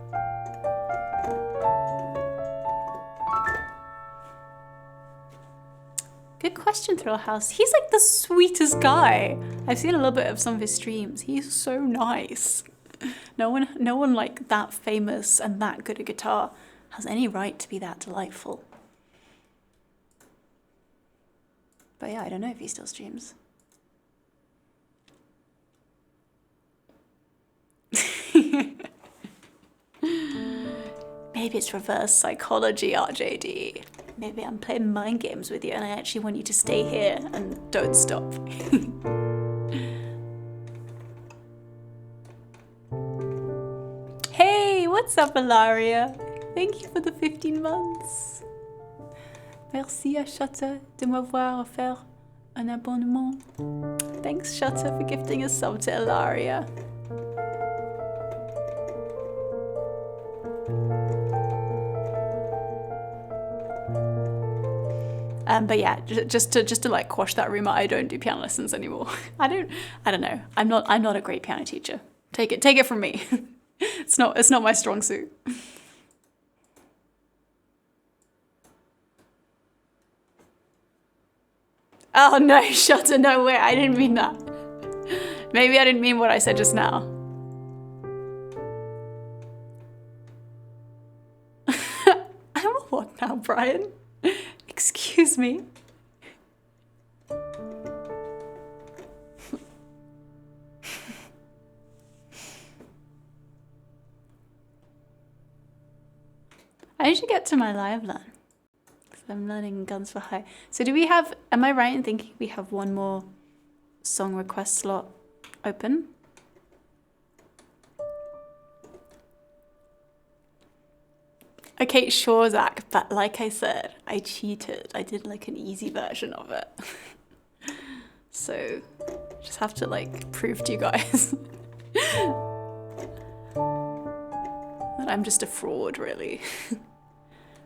Good question, Thrillhouse. He's like the sweetest guy. I've seen a little bit of some of his streams. He's so nice. No one like that famous and that good at guitar has any right to be that delightful. But yeah, I don't know if he still streams. Maybe it's reverse psychology, RJD. Maybe I'm playing mind games with you and I actually want you to stay here and don't stop. Hey, what's up, Ilaria? Thank you for the 15 months. Merci à Shutter de m'avoir offert un abonnement. Thanks, Shutter, for gifting a sub to Ilaria. But yeah, just to like quash that rumor, I don't do piano lessons anymore. I don't know. I'm not a great piano teacher. Take it from me. It's not my strong suit. Oh no, Shutter, no way, I didn't mean that. Maybe I didn't mean what I said just now. I'm a what now, Brian? Excuse me. I need to get to my live learn. I'm learning Guns for Hire. So do we have, am I right in thinking we have one more song request slot open? Okay, sure, Zach, but like I said, I cheated. I did like an easy version of it. So, just have to like prove to you guys that I'm just a fraud, really.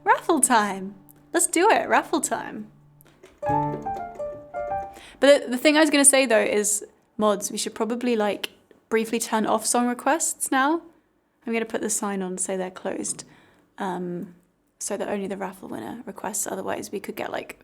Raffle time! Let's do it, raffle time. But the thing I was gonna say though is, mods, we should probably like briefly turn off song requests now. I'm gonna put the sign on to say they're closed. So that only the raffle winner requests, otherwise we could get like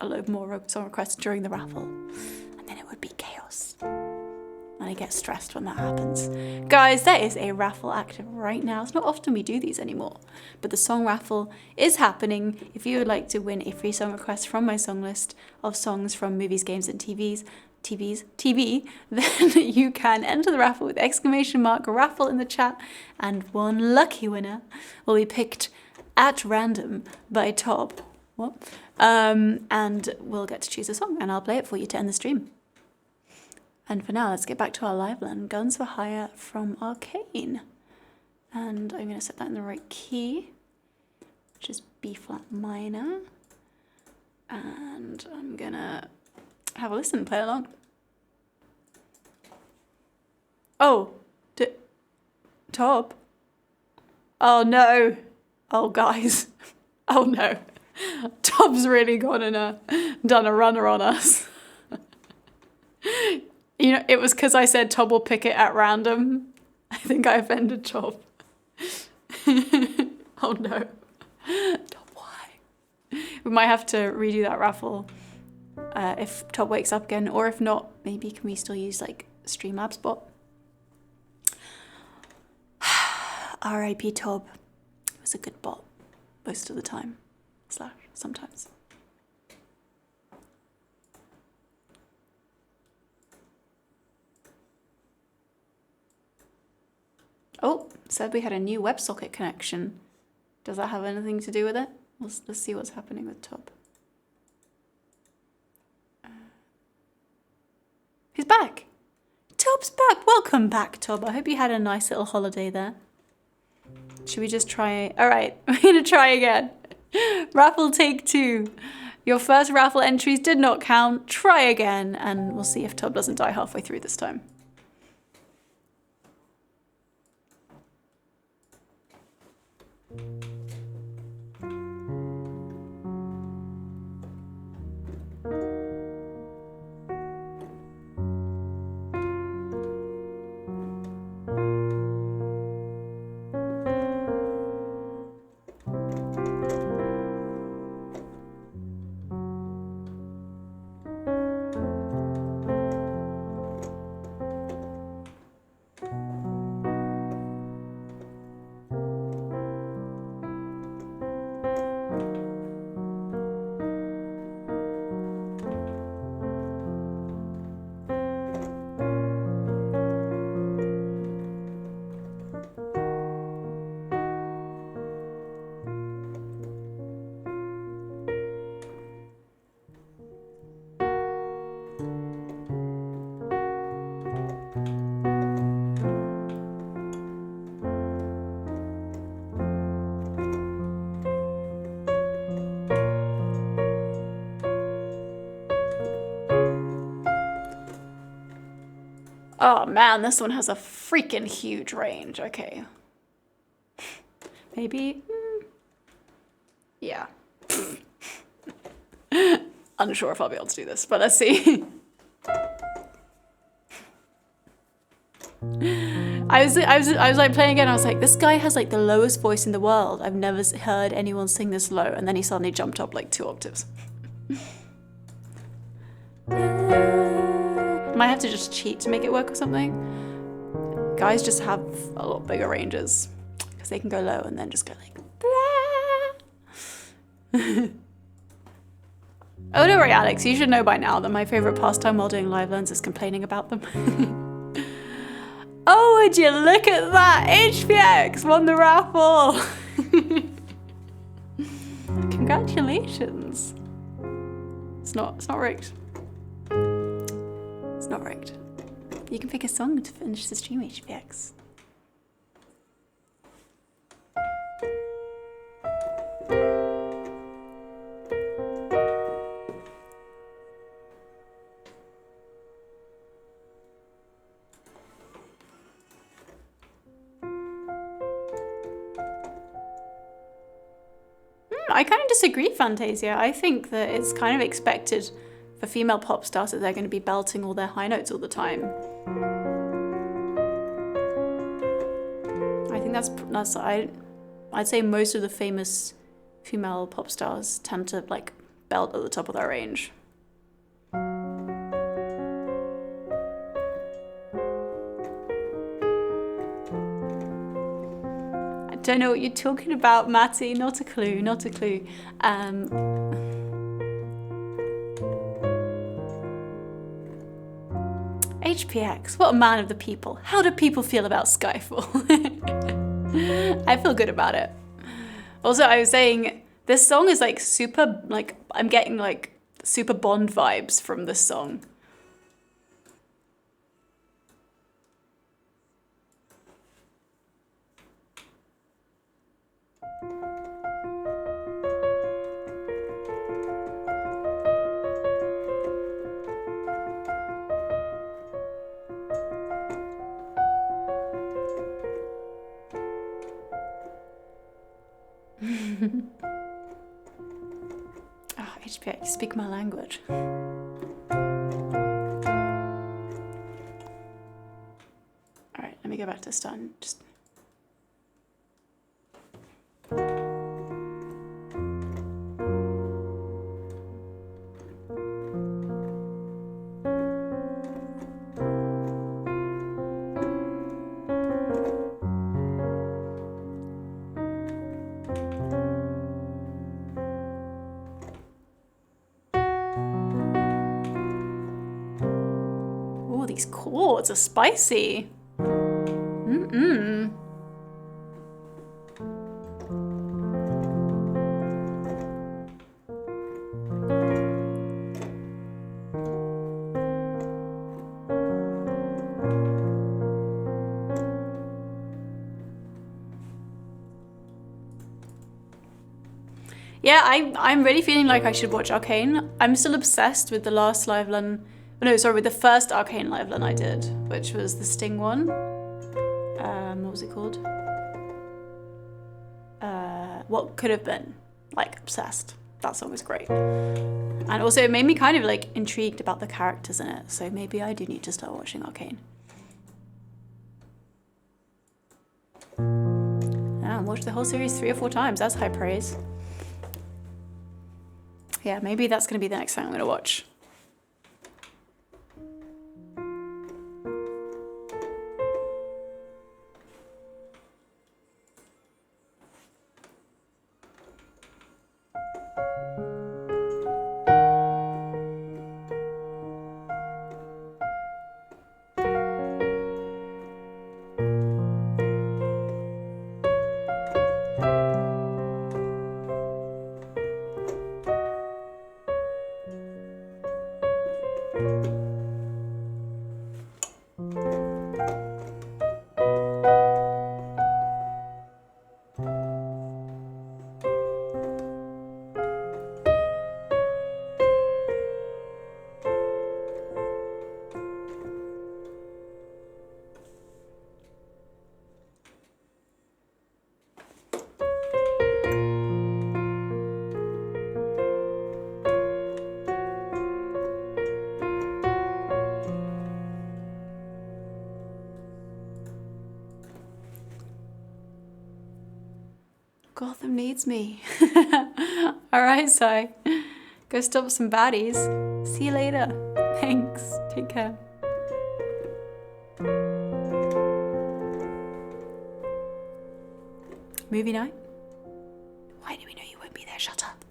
a load more song requests during the raffle and then it would be chaos. And I get stressed when that happens. Guys, there is a raffle active right now. It's not often we do these anymore, but the song raffle is happening. If you would like to win a free song request from my song list of songs from movies, games and TV, then you can enter the raffle with !raffle in the chat, and one lucky winner will be picked at random by Top. And we'll get to choose a song and I'll play it for you to end the stream. And for now, let's get back to our live learn. Guns for Hire from Arcane. And I'm going to set that in the right key, which is B flat minor. And I'm going to have a listen, play along. Oh, Top. Oh no. Oh guys. Oh no. Tob's really gone and done a runner on us. You know, it was because I said Tob will pick it at random. I think I offended Tob. Oh no. Tob, why? We might have to redo that raffle if Tob wakes up again, or if not, maybe can we still use like Streamlabs bot? R.I.P. Tob. It was a good bot most of the time. / sometimes. Oh, said we had a new WebSocket connection. Does that have anything to do with it? Let's see what's happening with Tob. He's back. Tob's back. Welcome back, Tob. I hope you had a nice little holiday there. Should we just try? All right, we're gonna try again. Raffle take 2. Your first raffle entries did not count. Try again, and we'll see if Tob doesn't die halfway through this time. Oh man, this one has a freaking huge range. Okay. Maybe. Yeah. Unsure if I'll be able to do this, but let's see. I was like playing again. I was like, this guy has like the lowest voice in the world. I've never heard anyone sing this low. And then he suddenly jumped up like 2 octaves. Might have to just cheat to make it work or something. Guys just have a lot bigger ranges because they can go low and then just go like. Oh, don't worry, Alex. You should know by now that my favorite pastime while doing live learns is complaining about them. Oh, would you look at that? HPX won the raffle. Congratulations. It's not rigged. It's not rigged. You can pick a song to finish the stream, HPX. I kind of disagree, Fantasia. I think that it's kind of expected for female pop stars that they're going to be belting all their high notes all the time. I think that's I'd say most of the famous female pop stars tend to like belt at the top of their range. I don't know what you're talking about, Matty. Not a clue, not a clue. HPX, what a man of the people. How do people feel about Skyfall? I feel good about it. Also, I was saying, this song is like super, like, I'm getting like super Bond vibes from this song. HPX, speak my language. Alright, let me go back to start and just... Ooh, these chords are spicy. Mm-mm. Yeah, I'm really feeling like I should watch Arcane. I'm still obsessed with the last live run. No, sorry, with the first Arcane live run I did, which was the Sting one. What was it called? What Could Have Been. Like, obsessed. That song was great. And also it made me kind of like intrigued about the characters in it, so maybe I do need to start watching Arcane. Yeah, I watched the whole series 3 or 4 times. That's high praise. Yeah, maybe that's going to be the next thing I'm going to watch. Gotham needs me. Alright, so go stop some baddies. See you later. Thanks. Take care. Movie night? Why do we know you won't be there? Shut up.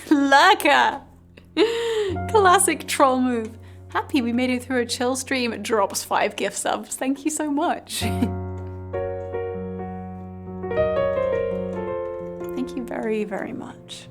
Lurker! Classic troll move. Happy we made it through a chill stream. Drops 5 gift subs. Thank you so much. Thank you very, very much.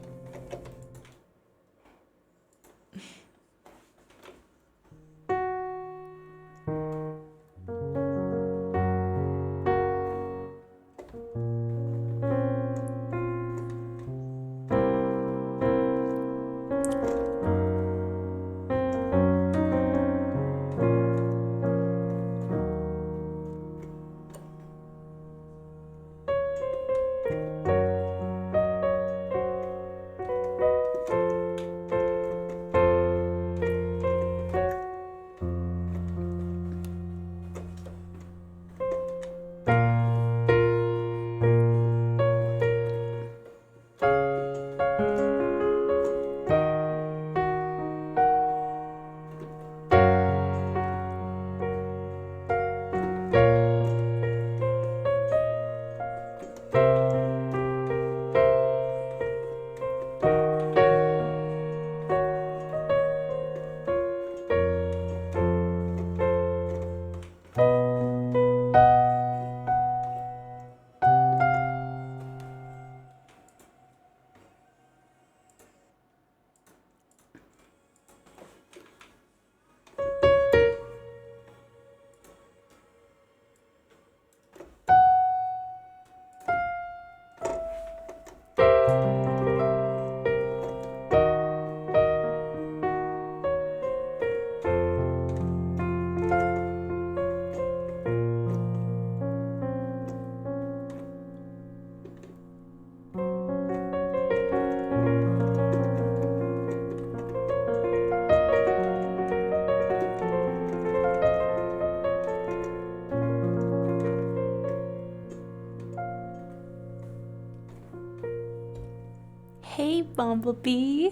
Hey, Bumblebee.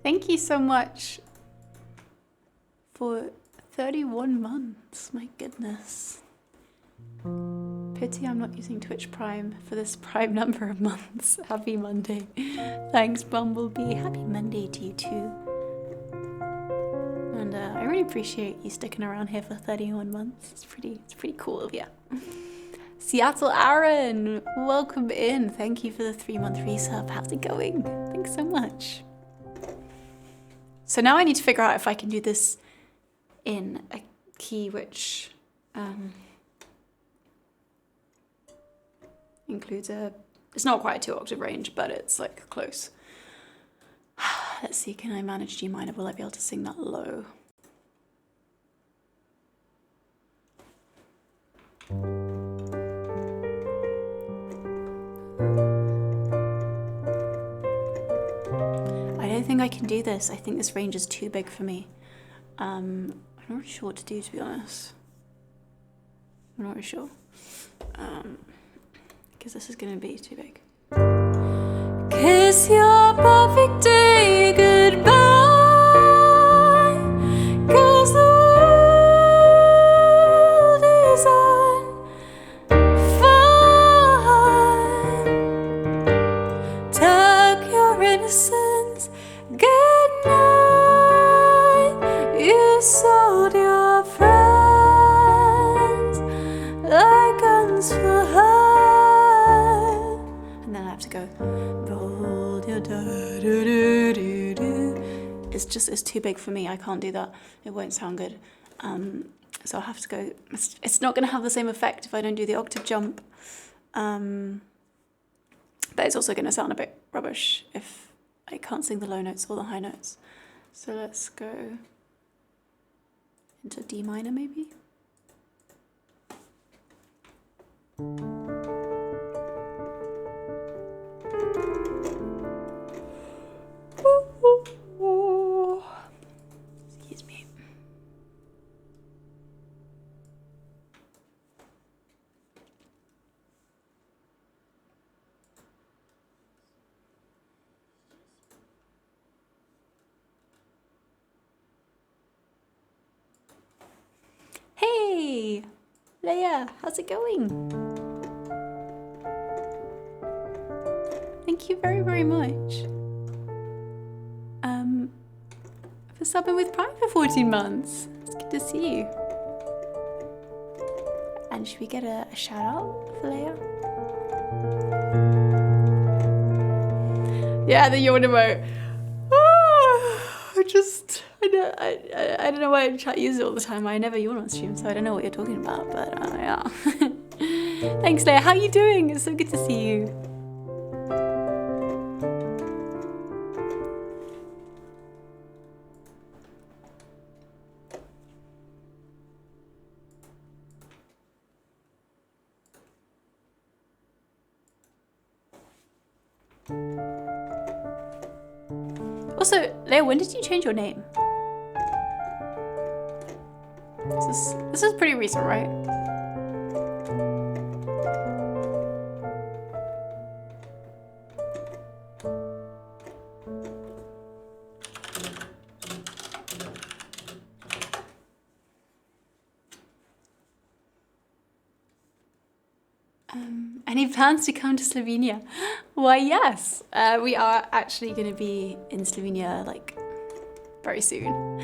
Thank you so much for 31 months. My goodness. Pity I'm not using Twitch Prime for this prime number of months. Happy Monday. Thanks, Bumblebee. Happy Monday to you too. And I really appreciate you sticking around here for 31 months. It's pretty cool of you. Seattle Aaron, welcome in. Thank you for the 3-month resub. How's it going? Thanks so much. So now I need to figure out if I can do this in a key which includes it's not quite a 2-octave range, but it's like close. Let's see, can I manage G minor? Will I be able to sing that low? I don't think I can do this. I think this range is too big for me. I'm not really sure what to do, to be honest. I'm not really sure. Because this is going to be too big. Kiss your perfect day goodbye, 'cause the world is on fire. Tuck your innocence, good night. You sold your friends like guns for her. And then I have to go. It's too big for me. I can't do that. It won't sound good. So I'll have to go. It's not going to have the same effect if I don't do the octave jump. But it's also going to sound a bit rubbish if I can't sing the low notes or the high notes. So let's go into D minor maybe. Excuse me. Hey, Leia, how's it going? Thank you very, very much. For subbing with Prime for 14 months. It's good to see you. And should we get a shout out for Leia? Yeah, the yawn emote. I don't know why chat use it all the time. I never yawn on stream, so I don't know what you're talking about, but yeah. Thanks, Leia. How are you doing? It's so good to see you. Also, Leia, when did you change your name? This is pretty recent, right? Any plans to come to Slovenia? Why, yes. We are actually going to be in Slovenia like very soon,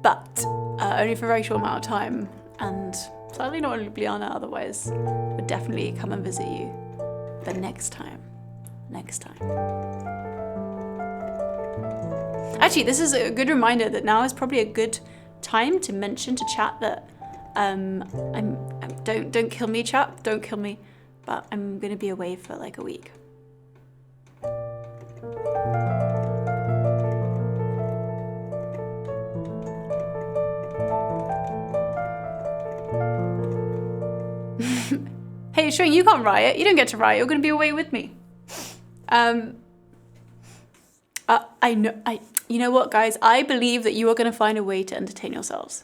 but only for a very short amount of time, and sadly not in Ljubljana. Otherwise, would definitely come and visit you. But next time. Actually, this is a good reminder that now is probably a good time to mention to chat that don't kill me, chat. Don't kill me. But I'm going to be away for like a week. Hey, Shring, you can't riot. You don't get to riot. You're going to be away with me. You know what, guys? I believe that you are going to find a way to entertain yourselves.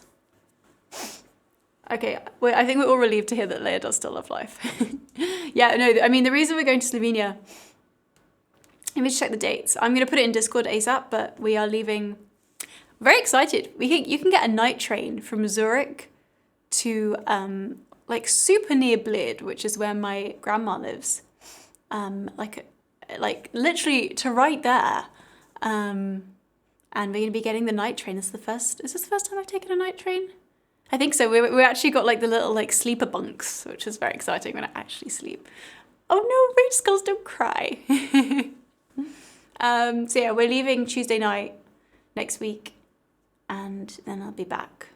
Okay, wait, I think we're all relieved to hear that Leia does still love life. Yeah, no, I mean, the reason we're going to Slovenia let me just check the dates. I'm going to put it in Discord ASAP, but we are leaving. Very excited. You can get a night train from Zurich to like super near Blid, which is where my grandma lives. Like literally to right there. And we're going to be getting the night train. Is this the first time I've taken a night train? I think so. We actually got like the little like sleeper bunks, which is very exciting when I actually sleep. Oh no, Rage Skulls, don't cry. So yeah, we're leaving Tuesday night next week, and then I'll be back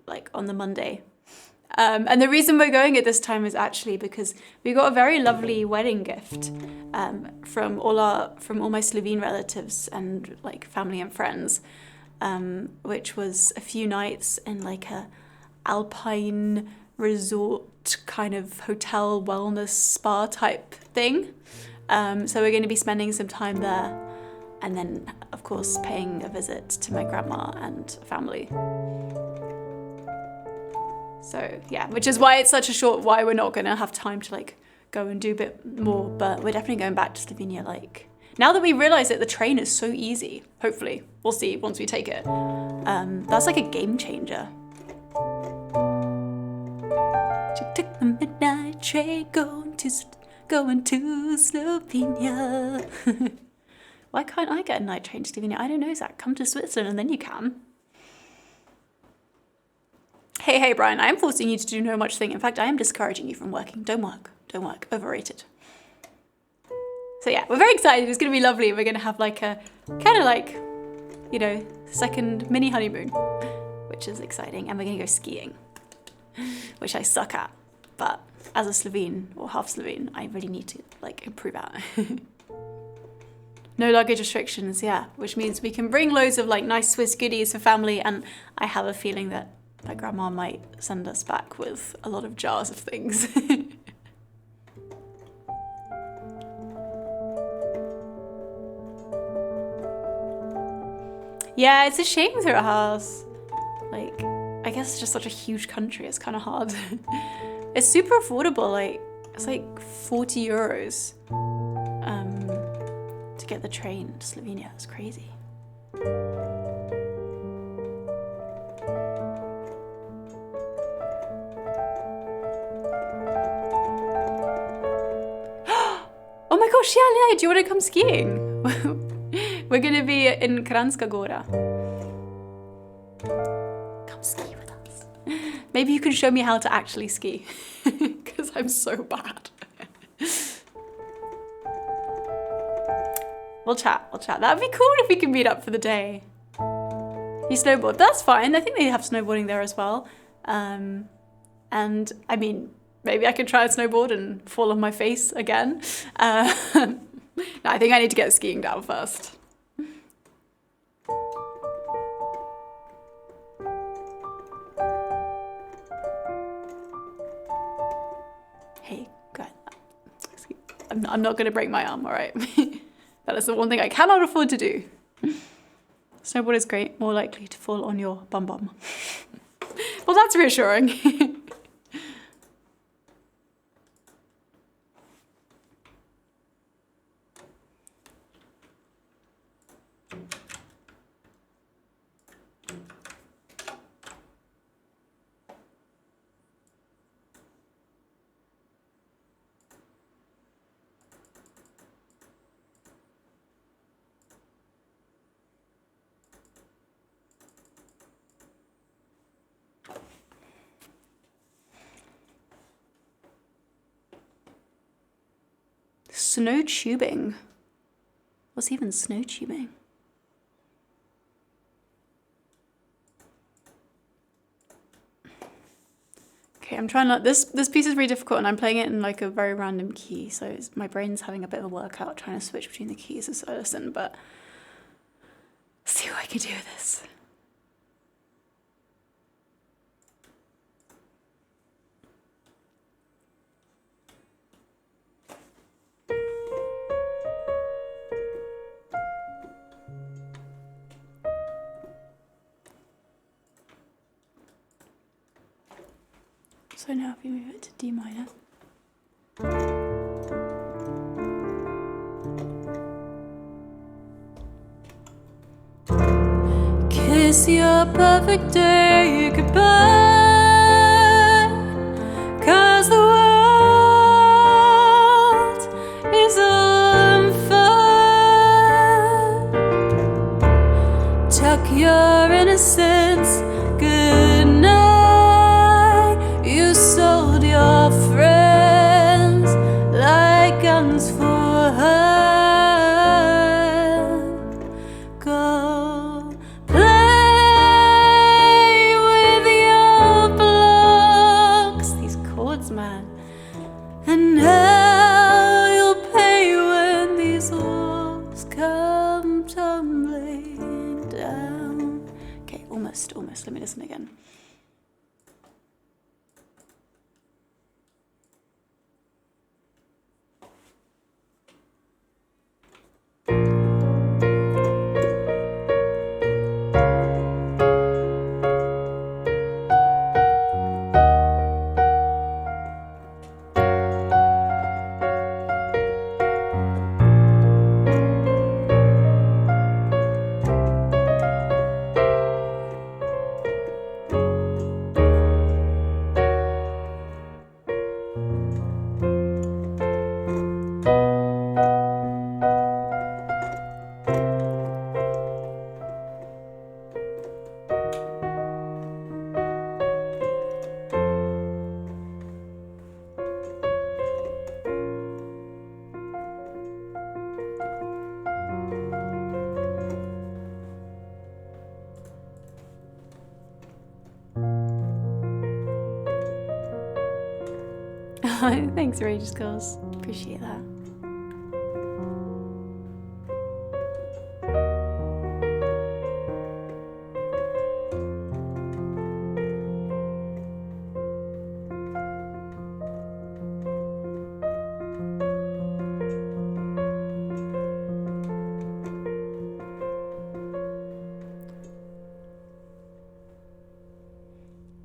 like on the Monday. And the reason we're going at this time is actually because we got a very lovely wedding gift from all my Slovene relatives and like family and friends, which was a few nights in like a alpine resort kind of hotel wellness spa type thing. So we're going to be spending some time there, and then of course paying a visit to my grandma and family. So yeah, which is why it's such a short, why we're not going to have time to like go and do a bit more, but we're definitely going back to Slovenia. Like now that we realize that the train is so easy, hopefully we'll see once we take it. That's like a game changer. Took the midnight train going to Slovenia. Why can't I get a night train to Slovenia? I don't know, Zach. Come to Switzerland and then you can. Hey, Brian, I am forcing you to do no much thing. In fact, I am discouraging you from working. Don't work. Overrated. So yeah, we're very excited. It's going to be lovely. We're going to have like a kind of like, you know, second mini honeymoon, which is exciting. And we're going to go skiing, which I suck at. But as a Slovene or half Slovene, I really need to like improve at. No luggage restrictions, yeah, which means we can bring loads of like nice Swiss goodies for family. And I have a feeling that my grandma might send us back with a lot of jars of things. Yeah, it's a shame with her house. Like, I guess it's just such a huge country. It's kind of hard. It's super affordable. Like, it's like 40 euros to get the train to Slovenia. It's crazy. Oh my gosh, yeah, do you want to come skiing? We're going to be in Kranjska Gora. Come ski with us. Maybe you can show me how to actually ski, because I'm so bad. We'll chat. That would be cool if we can meet up for the day. You snowboard, that's fine. I think they have snowboarding there as well. And I mean, maybe I could try a snowboard and fall on my face again. No, I think I need to get skiing down first. Hey, go ahead. I'm not going to break my arm, all right? That is the one thing I cannot afford to do. Snowboard is great, more likely to fall on your bum bum. Well, that's reassuring. Snow tubing. What's even snow tubing? Okay, I'm trying not. This piece is really difficult, and I'm playing it in like a very random key, so my brain's having a bit of a workout trying to switch between the keys as I listen. But let's see what I can do with this. So now if we move it to D minor. Kiss your perfect day goodbye, 'cause the world is on fire. Tuck your innocence, good night. You sold your friends like guns for hire. Go play with your blocks, these chords, man. And now you'll pay when these walls come tumbling down. Okay, almost. Let me listen again. Thanks, Rage Skulls. Appreciate that.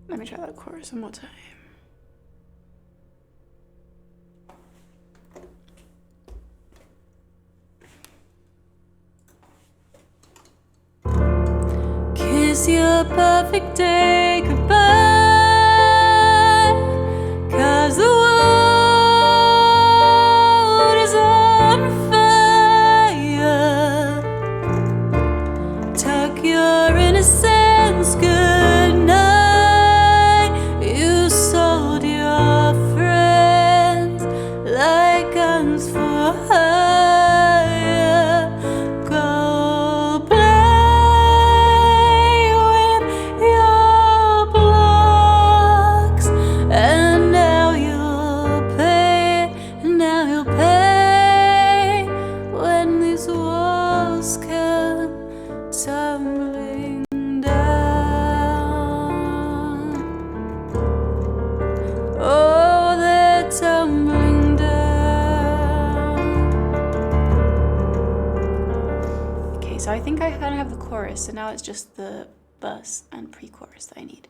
Let me try that chorus one more time. Kiss your perfect day goodbye, 'cause the world is on fire. Tuck your innocence, good night. You sold your friends like guns for hire. Go play with your blocks, and now you'll pay when these walls come tumbling down. Oh, they're tumbling down. Okay, so I think I kind of have the chorus, so now it's just the verse and pre-chorus that I need.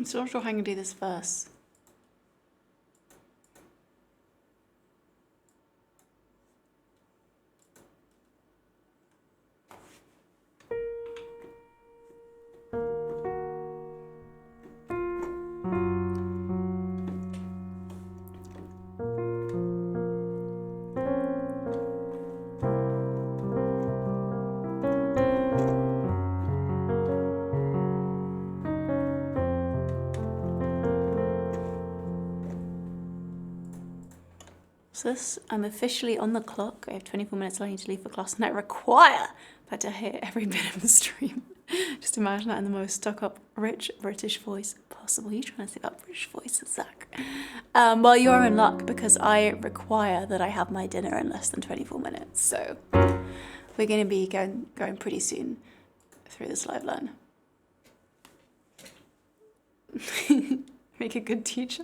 still not sure how I'm gonna do this verse. So this, I'm officially on the clock. I have 24 minutes I need to leave for class, and I require that to hear every bit of the stream. Just imagine that in the most stuck-up, rich British voice possible. You trying to say that British voice, Zach? Well, you are in luck because I require that I have my dinner in less than 24 minutes. So we're going to be going pretty soon through this live learn. Make a good teacher.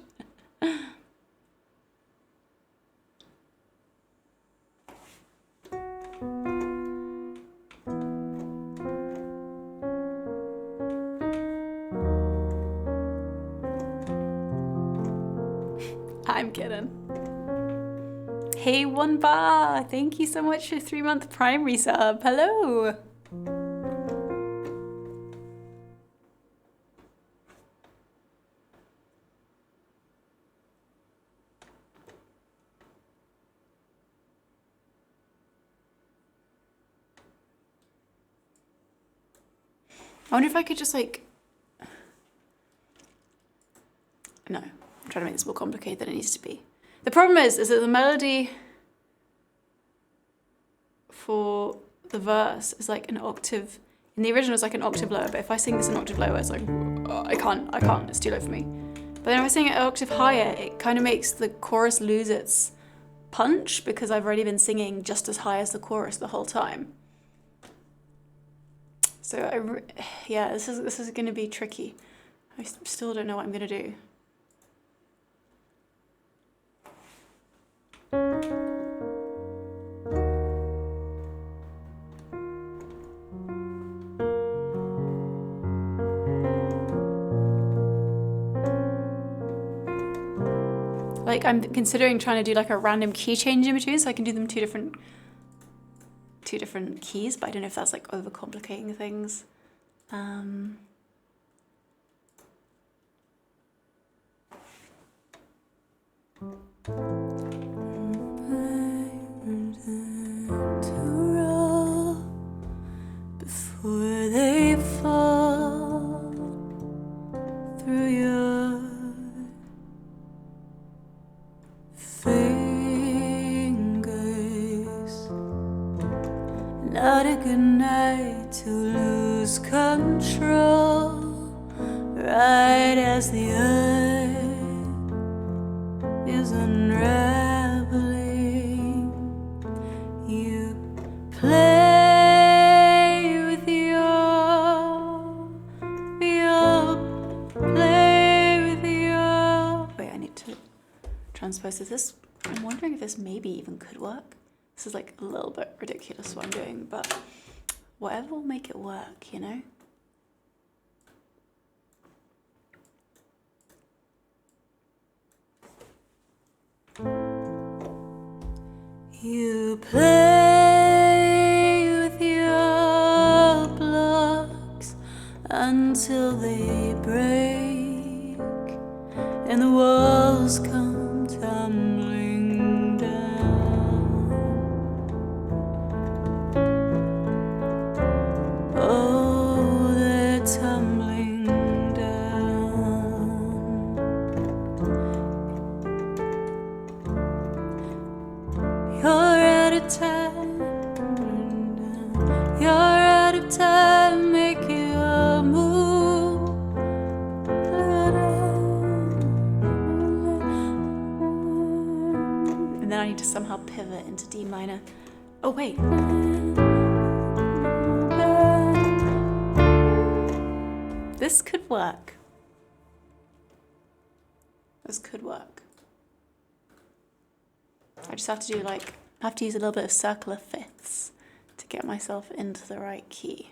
I'm kidding. Hey, One Bar, thank you so much for 3-month Prime resub. Hello. I wonder if I could just like, no, I'm trying to make this more complicated than it needs to be. The problem is that the melody for the verse is like an octave, in the original it's like an octave lower, but if I sing this an octave lower, it's like, I can't, it's too low for me. But then if I sing it an octave higher, it kind of makes the chorus lose its punch because I've already been singing just as high as the chorus the whole time. So yeah, this is going to be tricky. I still don't know what I'm going to do. Like I'm considering trying to do like a random key change in between so I can do them two different keys, but I don't know if that's like overcomplicating things. Before they fall through your fingers, not a good night to lose control, right as the earth is unraveling. You play with wait, I need to transpose this. I'm wondering if this maybe even could work. This is like a little bit ridiculous what I'm doing, but whatever will make it work, you know? You play with your blocks until they break and the walls come tumbling down. Oh, they're tumbling down. You're out of time, you're out of time, make your move. And then I need to somehow pivot into D minor. Oh wait. This could work. This could work. I just have to do like, I have to use a little bit of circular fifths to get myself into the right key.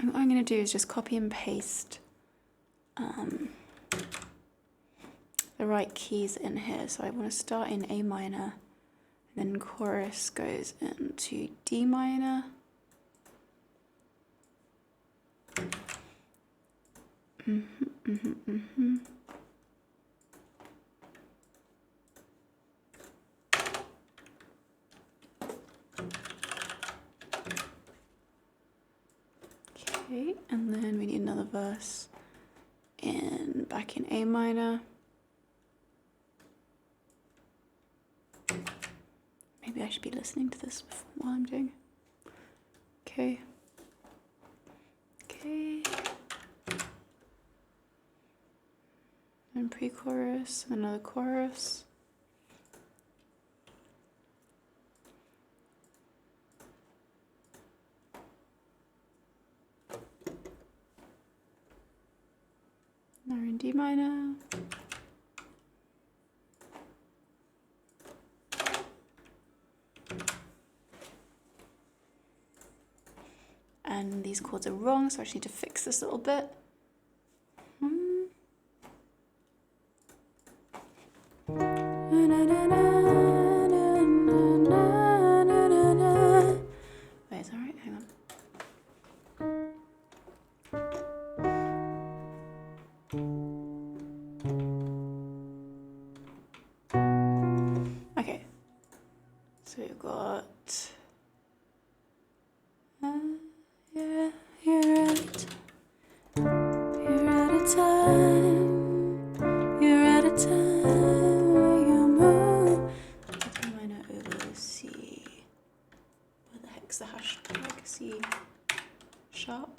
what I'm going to do is just copy and paste the right keys in here. So I want to start in A minor, and then chorus goes into D minor. Okay, and then we need another verse back in A minor. Maybe I should be listening to this while I'm doing it. Okay. Okay. And pre-chorus, another chorus. Now we're in D minor. And these chords are wrong, so I just need to fix this a little bit. Wait, is that right? Hang on. Okay, so we've got yeah, you're at a time where you move. D minor over C. What the heck's the hashtag? C sharp.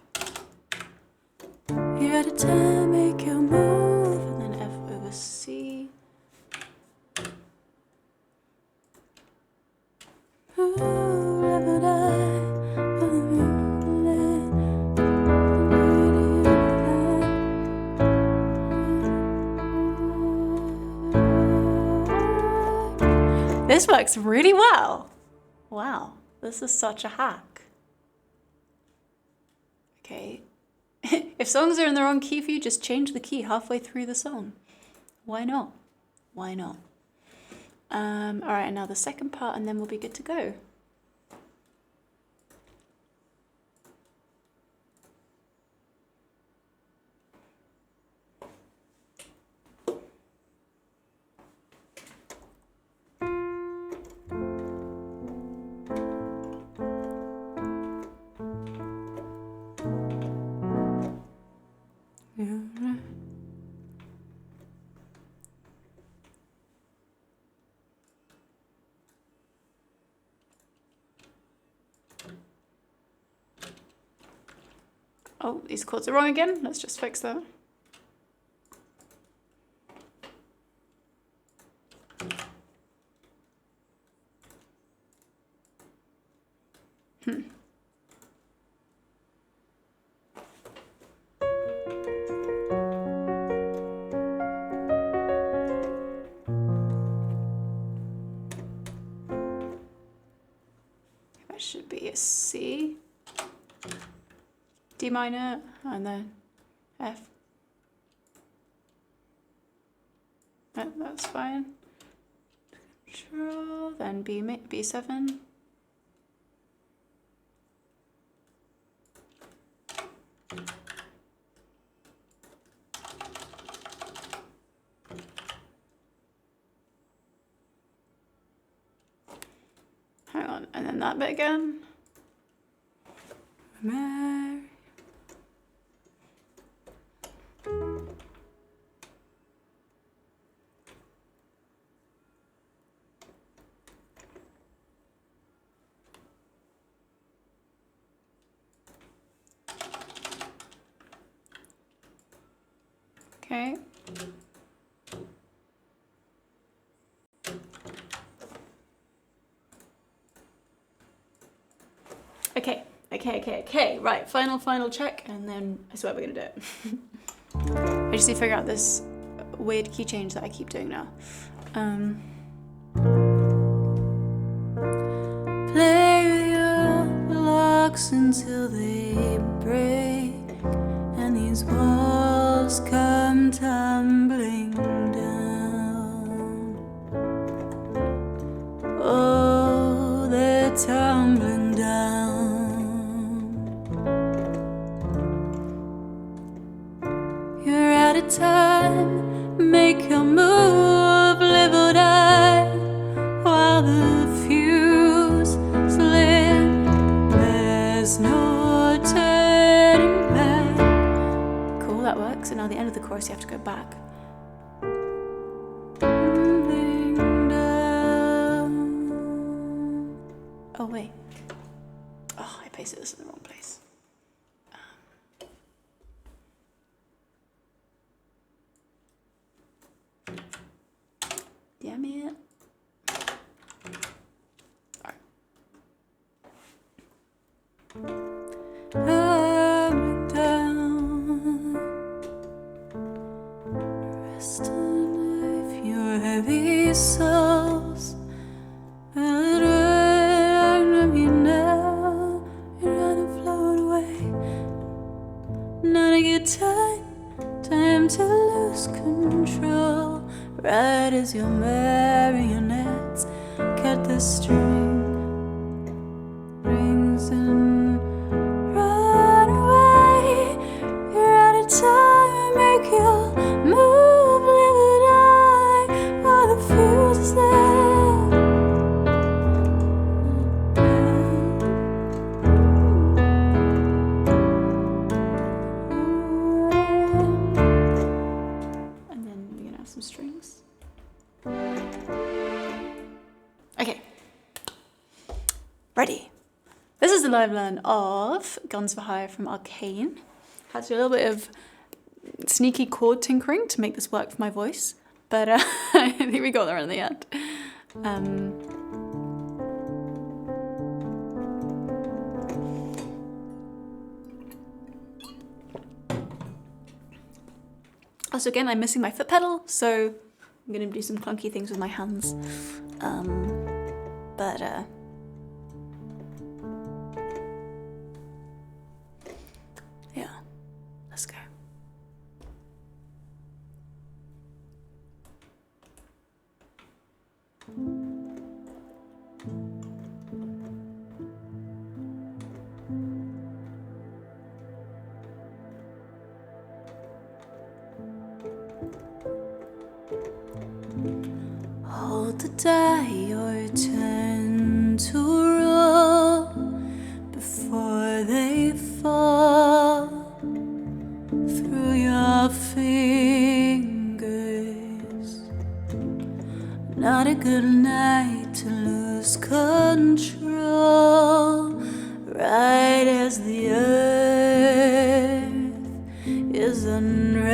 You're at a time, make your move, and then F over C. This works really well. Wow, this is such a hack. Okay, if songs are in the wrong key for you, just change the key halfway through the song. Why not? Why not? All right, and now the second part, and then we'll be good to go. Oh, these chords are wrong again. Let's just fix that. That should be a C. D minor, and then F. That's fine. Control, then B7. Hang on, and then that bit again. Mary. Okay. Okay. Right, final check, and then I swear we're gonna do it. I just need to figure out this weird key change that I keep doing now. Play with your luck blocks until they break, and these walls come tumbling down. Oh, they're tumbling down. You're out of time, make your move, live or die, while the fuse is lit. There's no turning back. Cool, that works. And now the end of the chorus, you have to go back. Oh wait. Oh, I pasted this in the wrong place. Damn it. Alright. Tumbling down. Rest in life, your heavy souls. I'd run you now. You'd rather float away. Not a good time to lose control. Right as your marionettes cut the string, rings and run away. You're out of time, make your move, live or die, while the fuse is there. And then we're gonna have some strings. Okay, ready. This is the live learn of Guns for Hire from Arcane. Had to do a little bit of sneaky chord tinkering to make this work for my voice, but I think we got there in the end. Also, again, I'm missing my foot pedal, so I'm gonna do some clunky things with my hands. Yeah, let's go. Hold the die, your turn to roll before they fall through your fingers. Not a good night to lose control, right as the earth is unraveling.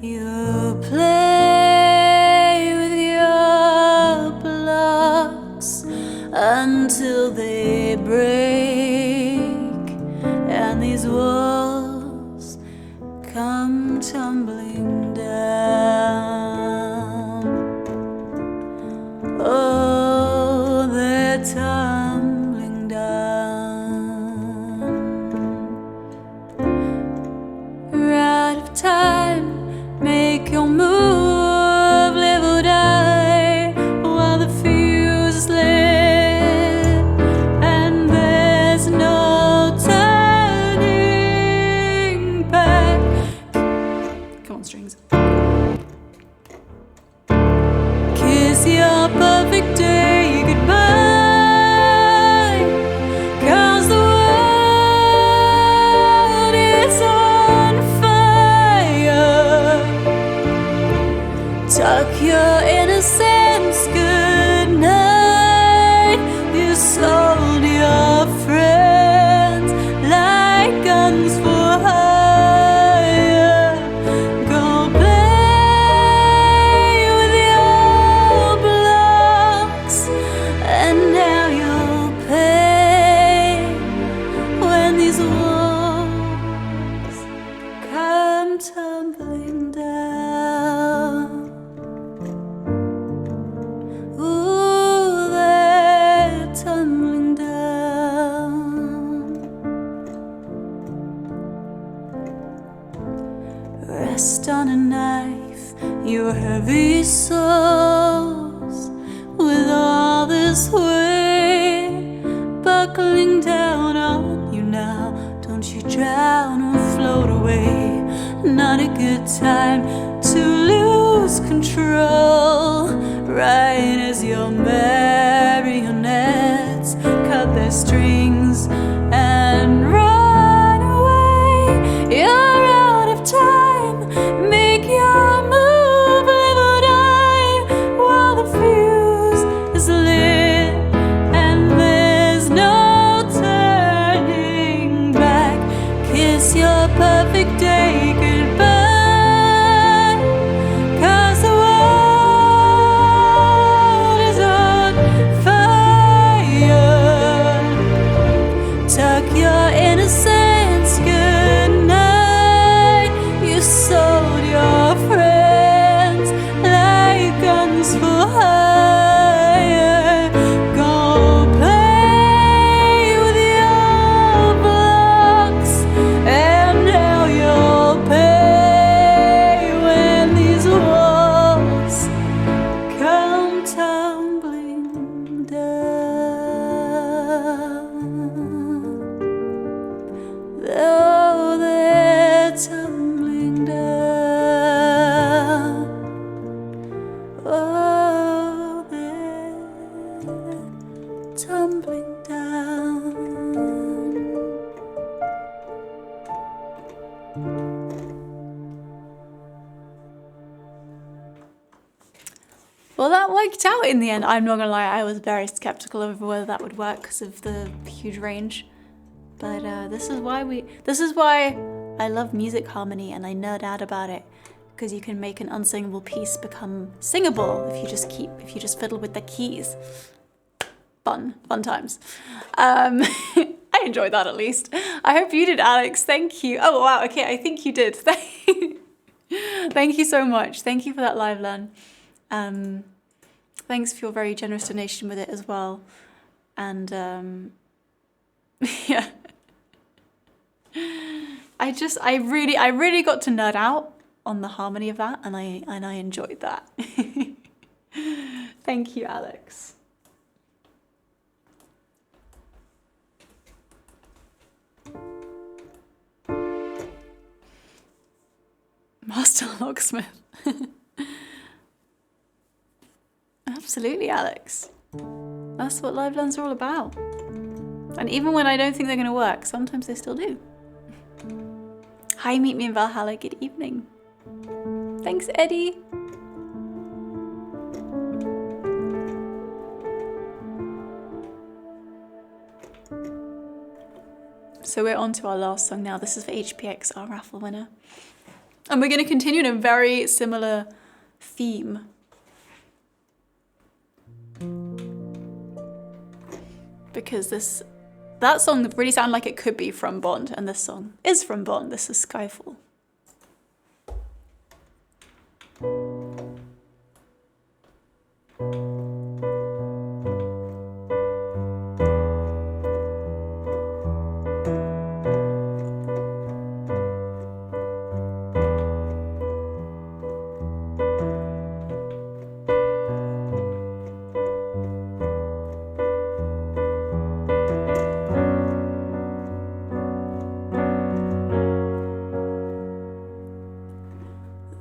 You play with your blocks until they break, and these walls come tumbling down. Oh, they're tumbling down. You're out of time, make your move, live or die, while the fuse is lit, and there's no turning back. Come on, strings. Kiss your perfect day goodbye, 'cause the world is on fire. Tuck your innocence goodnight. You sold your friends like guns for hire. Go play with your blocks, and now you'll pay when these walls come tumbling down. rest on a knife your heavy souls with all this weight buckling down on you now. Don't you drown or float away. Not a good time to lose control. Right as your marionettes cut their strings and run away. You're out of time. Make your move, live or die, while the fuse is lit and there's no turning back. Kiss your perfect day goodbye. Tuck your innocence goodnight. You sold your friends like guns for hire. Go play with your blocks, and now you'll pay when these walls come tumbling down. Though they're tumbling down, oh, they're tumbling down. Well, that worked out in the end. I'm not gonna lie, I was very skeptical of whether that would work because of the huge range. But this is why I love music harmony and I nerd out about it, because you can make an unsingable piece become singable if you just fiddle with the keys. Fun times. I enjoyed that at least. I hope you did, Alex. Thank you. Oh wow, okay, I think you did. Thank you so much. Thank you for that live learn. Thanks for your very generous donation with it as well. And yeah. I really got to nerd out on the harmony of that, and I enjoyed that. Thank you, Alex. Master Locksmith. Absolutely, Alex. That's what live learns are all about. And even when I don't think they're going to work, sometimes they still do. Hi, meet me in Valhalla. Good evening. Thanks, Eddie. So we're on to our last song now. This is for HPX, our raffle winner. And we're going to continue in a very similar theme. Because that song really sounded like it could be from Bond, and this song is from Bond. This is Skyfall.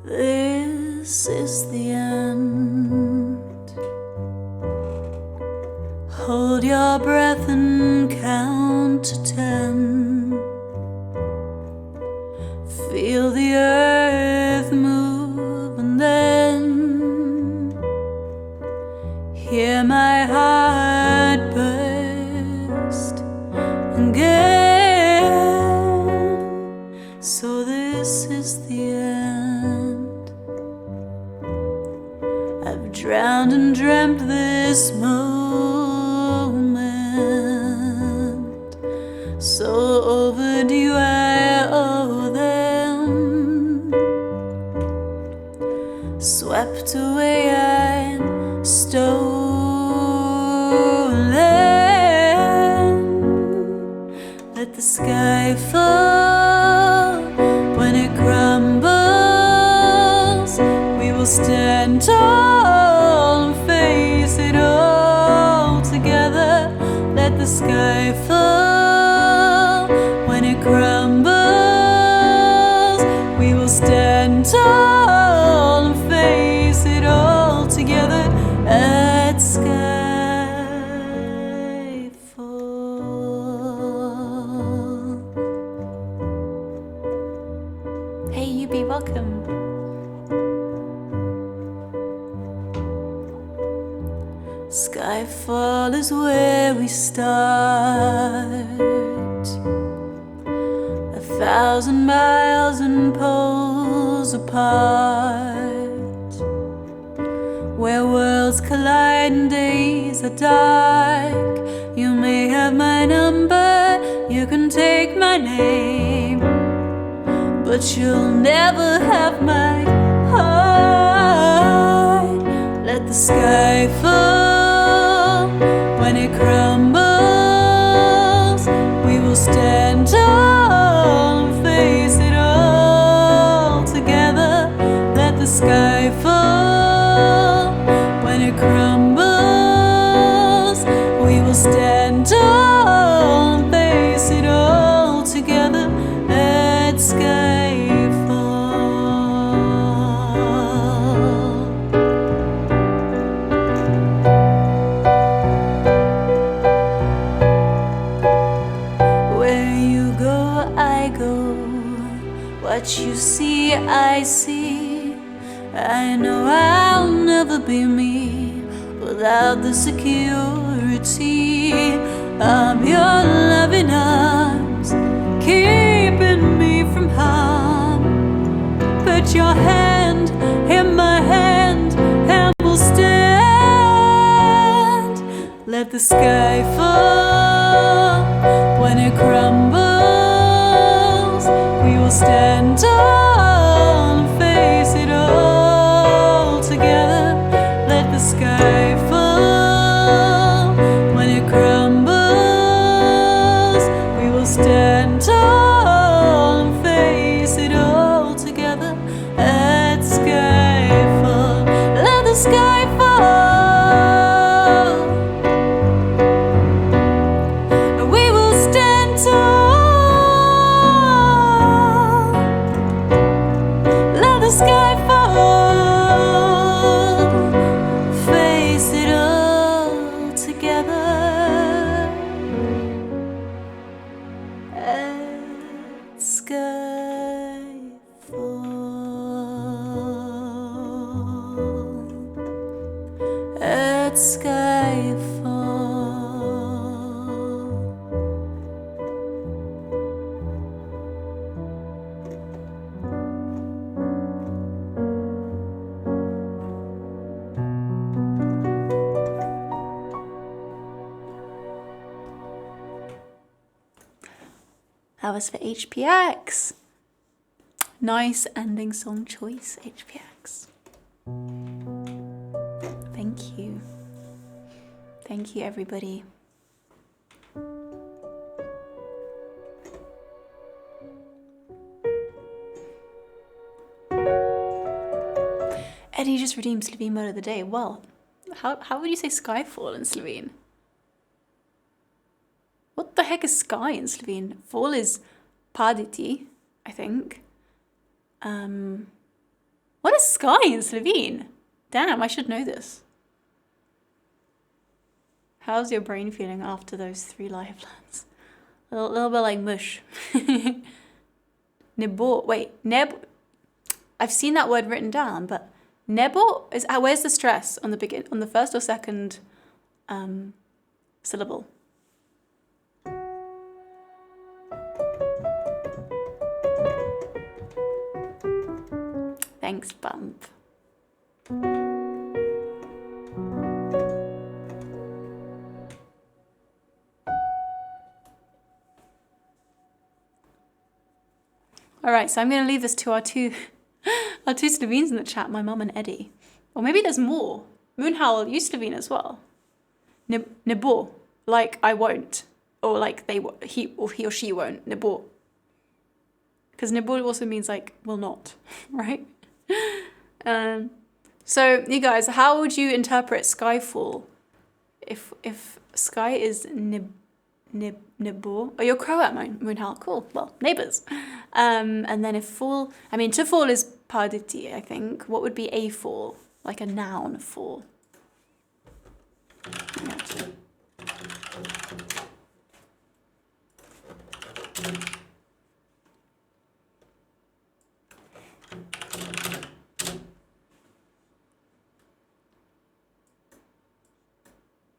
This is the end. Hold your breath and count to 10. Feel the earth move and then hear my heart burst again. So this is the end. I've drowned and dreamt this moment, so overdue I owe them. Swept away and stolen. Let the sky fall when it crumbles. will stand tall and face it all together. Let the sky fall when it crumbles. We will stand tall and face it all together at skyfall. Hey, you be welcome. Skyfall is where we start, 1,000 miles and poles apart, where worlds collide and days are dark. You may have my number, you can take my name, but you'll never have my heart. Let the sky fall when it crumbles. We will stand tall and face it all together. Let the sky fall when it crumbles. We will stand tall and face it all together at skyfall. Where you go, I go. What you see, I see. I know I'll never be me without the security of your loving arms, keeping me from harm. Put your hand in my hand and we'll stand. Let the sky fall when it crumbles. We will stand tall and face it all together. Let the sky fall when it crumbles. We will stand tall and face it all together at skyfall. Let the sky fall. We will stand tall. Let the sky fall. Face it all together at skyfall. At skyfall. That was for HPX. Nice ending song choice, HPX. Thank you. Thank you, everybody. Eddie just redeemed Slovene mode of the day. Well, how would you say skyfall in Slovene? What the heck is sky in Slovene? Fall is paditi, I think. What is sky in Slovene? Damn, I should know this. How's your brain feeling after those 3 lifelines? A little bit like mush. Nebo, wait, neb. I've seen that word written down, but nebo is, where's the stress on the first or second syllable? Thanks, Bump. All right, so I'm going to leave this to our two Slovenes in the chat, my mum and Eddie. Or maybe there's more. Moonhowl, you Slovene as well. Nebo, like I won't. Or like he or she won't. Nebo. Because nebo also means like will not, right? So you guys, how would you interpret Skyfall? If sky is Nibor, oh, you're Croat, Moonhal, cool, well, neighbours. And then if fall, I mean, to fall is paditi, I think. What would be a fall? Like a noun fall.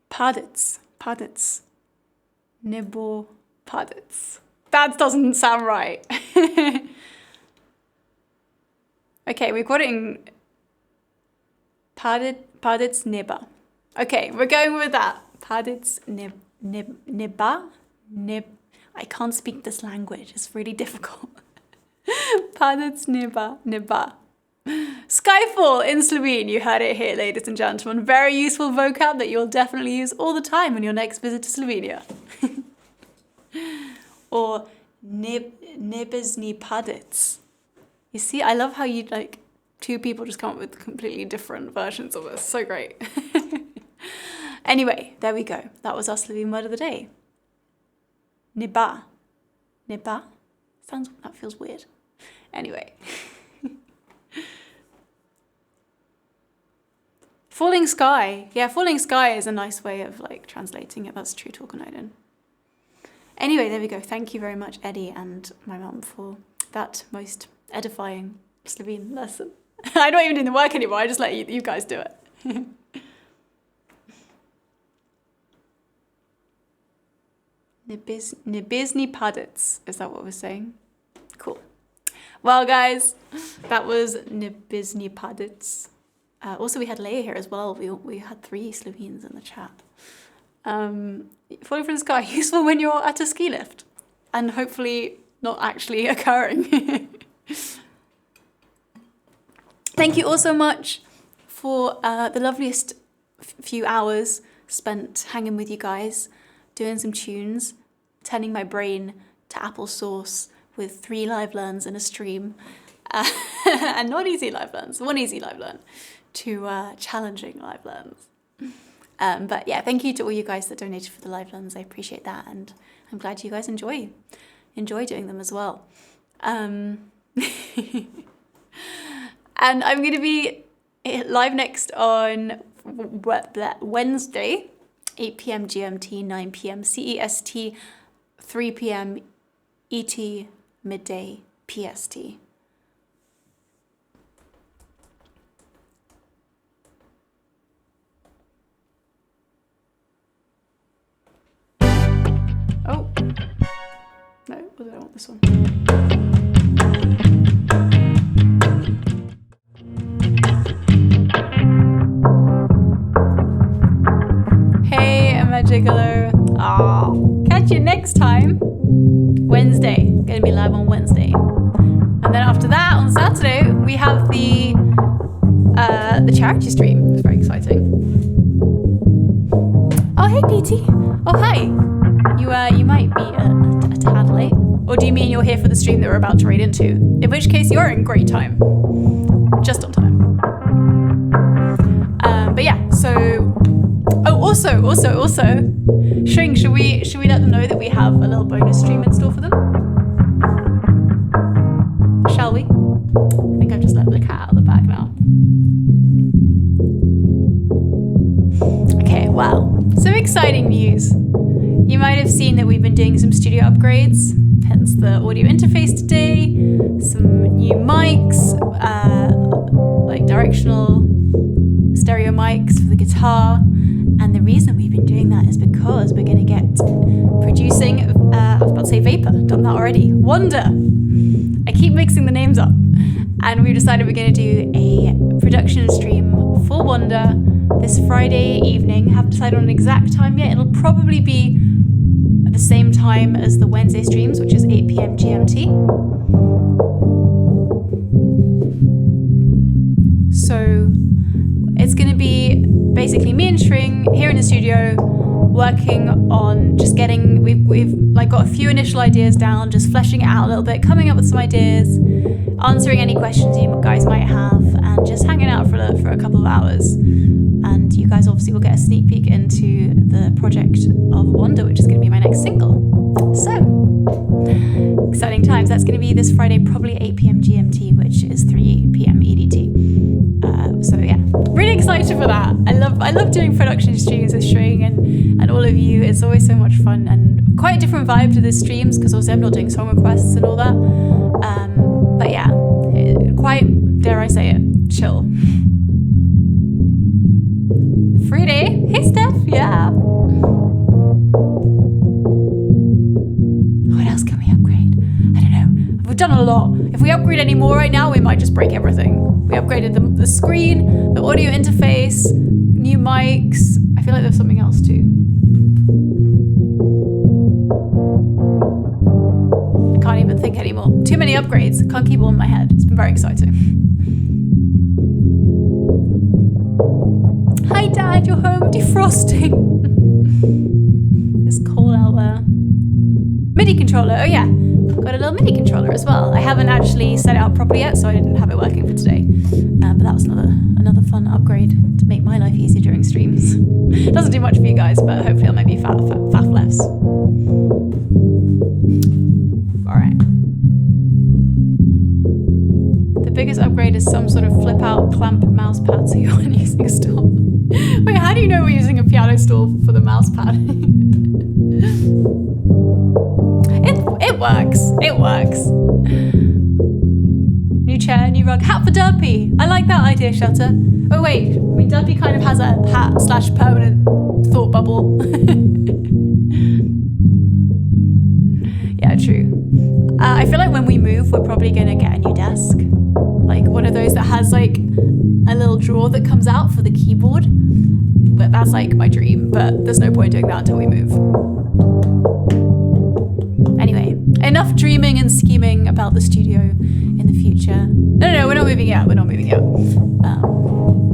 Padits. Nibor padits. That doesn't sound right. Okay, we've got it in padits niba. Okay, we're going with that. Padits niba. I can't speak this language. It's really difficult. Padits niba. Skyfall in Slovene, you heard it here, ladies and gentlemen. Very useful vocab that you'll definitely use all the time on your next visit to Slovenia. Or Nebezni Padits. You see, I love how you, like, two people just come up with completely different versions of this. So great. Anyway, there we go. That was our Slovene word of the day. Neba. That feels weird. Anyway. Falling sky. Yeah, falling sky is a nice way of like translating it. That's true, Torkonoiden. Anyway, there we go. Thank you very much, Eddie and my mum, for that most edifying Slovene lesson. I'm not even doing the work anymore. I just let you guys do it. Nebezni Padits. Is that what we're saying? Cool. Well, guys, that was Nebezni Padits. Also, we had Leia here as well. We had 3 Slovenes in the chat. Falling from the sky, useful when you're at a ski lift. And hopefully not actually occurring. Thank you all so much for the loveliest few hours spent hanging with you guys, doing some tunes, turning my brain to applesauce with 3 live learns in a stream. And not easy live learns, 1 easy live learn. 2 challenging live learns. But yeah, thank you to all you guys that donated for the live learns. I appreciate that, and I'm glad you guys enjoy doing them as well. And I'm going to be live next on Wednesday, 8 p.m. GMT, 9 p.m. CEST, 3 p.m. ET, midday PST. Oh, no, I don't want this one. Hey, Emma Gigolo. Catch you next time. Wednesday, gonna be live on Wednesday. And then after that, on Saturday, we have the charity stream. It's very exciting. Oh, hey, Petey. Oh, hi. You might be a tad late. Or do you mean you're here for the stream that we're about to raid into? In which case you're in great time. Just on time. But yeah, so... Oh, also, Shrink, should we let them know that we have a little bonus stream in store for them? Shall we? I think I've just let the cat out of the bag now. Okay, well, some exciting news. You might have seen that we've been doing some studio upgrades, hence the audio interface today, some new mics, like directional stereo mics for the guitar. And the reason we've been doing that is because we're going to get producing, I was about to say Vapor, done that already, Wonder. I keep mixing the names up. And we've decided we're going to do a production stream for Wonder this Friday evening. Haven't decided on an exact time yet. It'll probably be at the same time as the Wednesday streams, which is 8 p.m. GMT. So it's going to be basically me and Shring here in the studio working on just getting, we've like got a few initial ideas down, just fleshing it out a little bit, coming up with some ideas, answering any questions you guys might have, and and just hanging out for a couple of hours. And you guys obviously will get a sneak peek into the project of Wonder, which is going to be my next single. So, exciting times. That's going to be this Friday, probably 8 p.m. GMT, which is 3 p.m. EDT. So yeah, really excited for that. I love doing production streams with Shring and all of you. It's always so much fun and quite a different vibe to the streams because obviously I'm not doing song requests and all that. But yeah, quite, dare I say it, chill. Fruity, hey Steph, yeah. What else can we upgrade? I don't know. We've done a lot. If we upgrade any more right now, we might just break everything. We upgraded the screen, the audio interface, new mics. I feel like there's something else too. I can't even think anymore. Too many upgrades. Can't keep all in my head. It's been very exciting. Hi Dad, you're home defrosting. It's cold out there. MIDI controller, oh yeah. Got a little MIDI controller as well. I haven't actually set it up properly yet, so I didn't have it working for today. But that was another fun upgrade to make my life easier during streams. Doesn't do much for you guys, but hopefully it'll make me faff less. Alright. The biggest upgrade is some sort of flip out clamp mouse pad, so you aren't using a stool. Wait, how do you know we're using a piano stool for the mouse pad? It works. It works. New chair, new rug. Hat for Derpy. I like that idea, Shutter. Oh wait, I mean Derpy kind of has a hat/permanent thought bubble. Yeah, true. I feel like when we move, we're probably gonna get a new desk. Like one of those that has like a little drawer that comes out for the keyboard. But that's like my dream, but there's no point doing that until we move. Anyway, enough dreaming and scheming about the studio in the future. No, we're not moving yet. But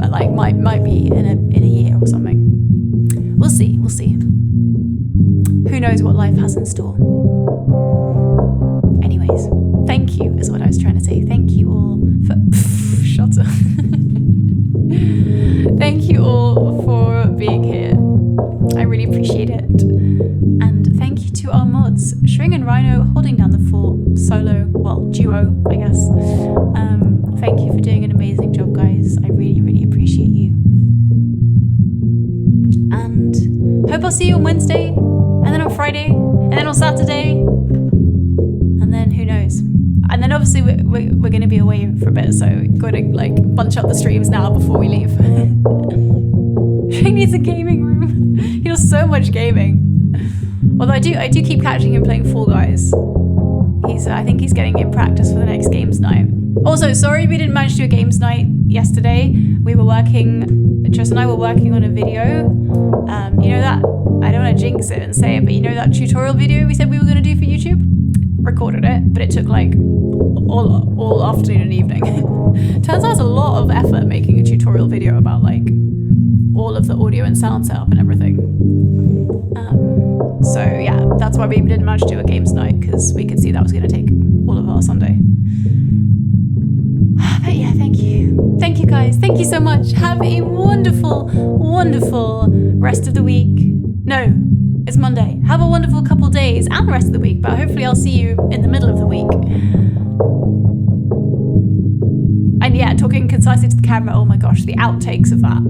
like might be in a year or something. We'll see. Who knows what life has in store. Anyways, thank you is what I was trying to say. Thank you all for shut up. Thank you all for being here. I really appreciate it. And thank you to our mods, Shring and Rhino holding down the fort, duo, I guess. Thank you for doing an amazing job, guys. I really, really appreciate you. And hope I'll see you on Wednesday, and then on Friday, and then on Saturday, and then who knows. And then obviously we're going to be away for a bit, so got to like bunch up the streams now before we leave. Shring needs a gaming room. He does so much gaming. Although I do keep catching him playing Fall Guys. I think he's getting in practice for the next games night. Also, sorry we didn't manage to do a games night yesterday. Jess and I were working on a video. You know that, I don't want to jinx it and say it, but you know that tutorial video we said we were going to do for YouTube? Recorded it, but it took like all afternoon and evening. Turns out it's a lot of effort making a tutorial video about like all of the audio and sound setup and everything. So yeah, that's why we didn't manage to do a games night, because we could see that was going to take all of our Sunday. But yeah, thank you. Thank you guys. Thank you so much. Have a wonderful, wonderful rest of the week. No, it's Monday. Have a wonderful couple days and the rest of the week, but hopefully I'll see you in the middle of the week. And yeah, talking concisely to the camera, oh my gosh, the outtakes of that.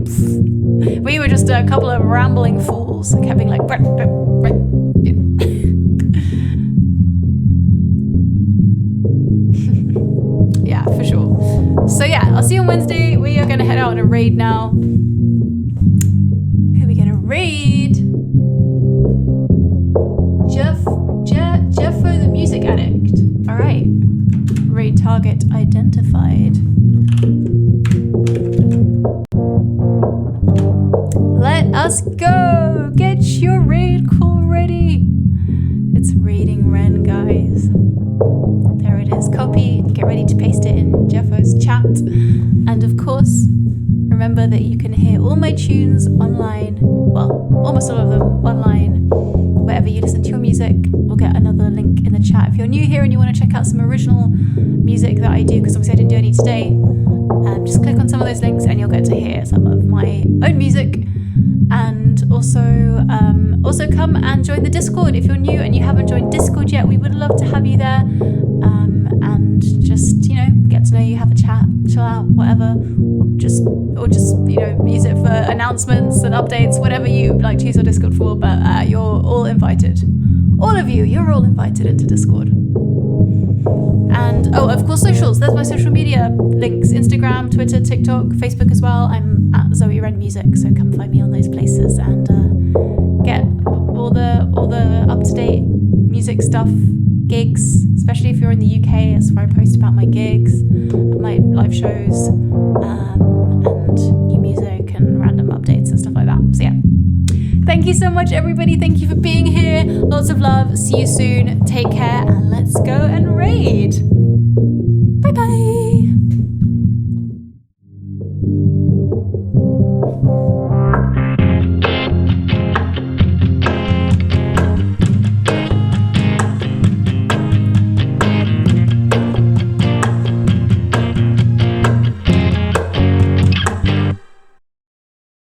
We were just a couple of rambling fools. I kept being like, yeah, for sure. So yeah, I'll see you on Wednesday. We are going to head out on a raid now. Who are we going to raid? Jeffo the Music Addict. All right. Raid target identified. Let us go. Get your raid call ready. It's raiding Ren, guys. There it is. Copy. Get ready to paste it in Jeffo's chat. And of course, remember that you can hear all my tunes online. Well, almost all of them online. Wherever you listen to your music, we'll get another link in the chat. If you're new here and you want to check out some original music that I do, because obviously I didn't do any today, just click on come and join the Discord. If you're new and you haven't joined Discord yet, we would love to have you there. And just, get to know you, have a chat, chill out, whatever. Or just use it for announcements and updates, whatever you like to use your Discord for. But you're all invited. All of you, you're all invited into Discord. And of course, socials. There's my social media links: Instagram, Twitter, TikTok, Facebook as well. I'm at Zoe Wren Music, so come find me on those places and get all the up-to-date music stuff, gigs, especially if you're in the UK. That's where I post about my gigs, my live shows, and new music and random updates and stuff like that. So yeah. Thank you so much, everybody. Thank you for being here. Lots of love. See you soon. Take care, and let's go and raid. Bye-bye.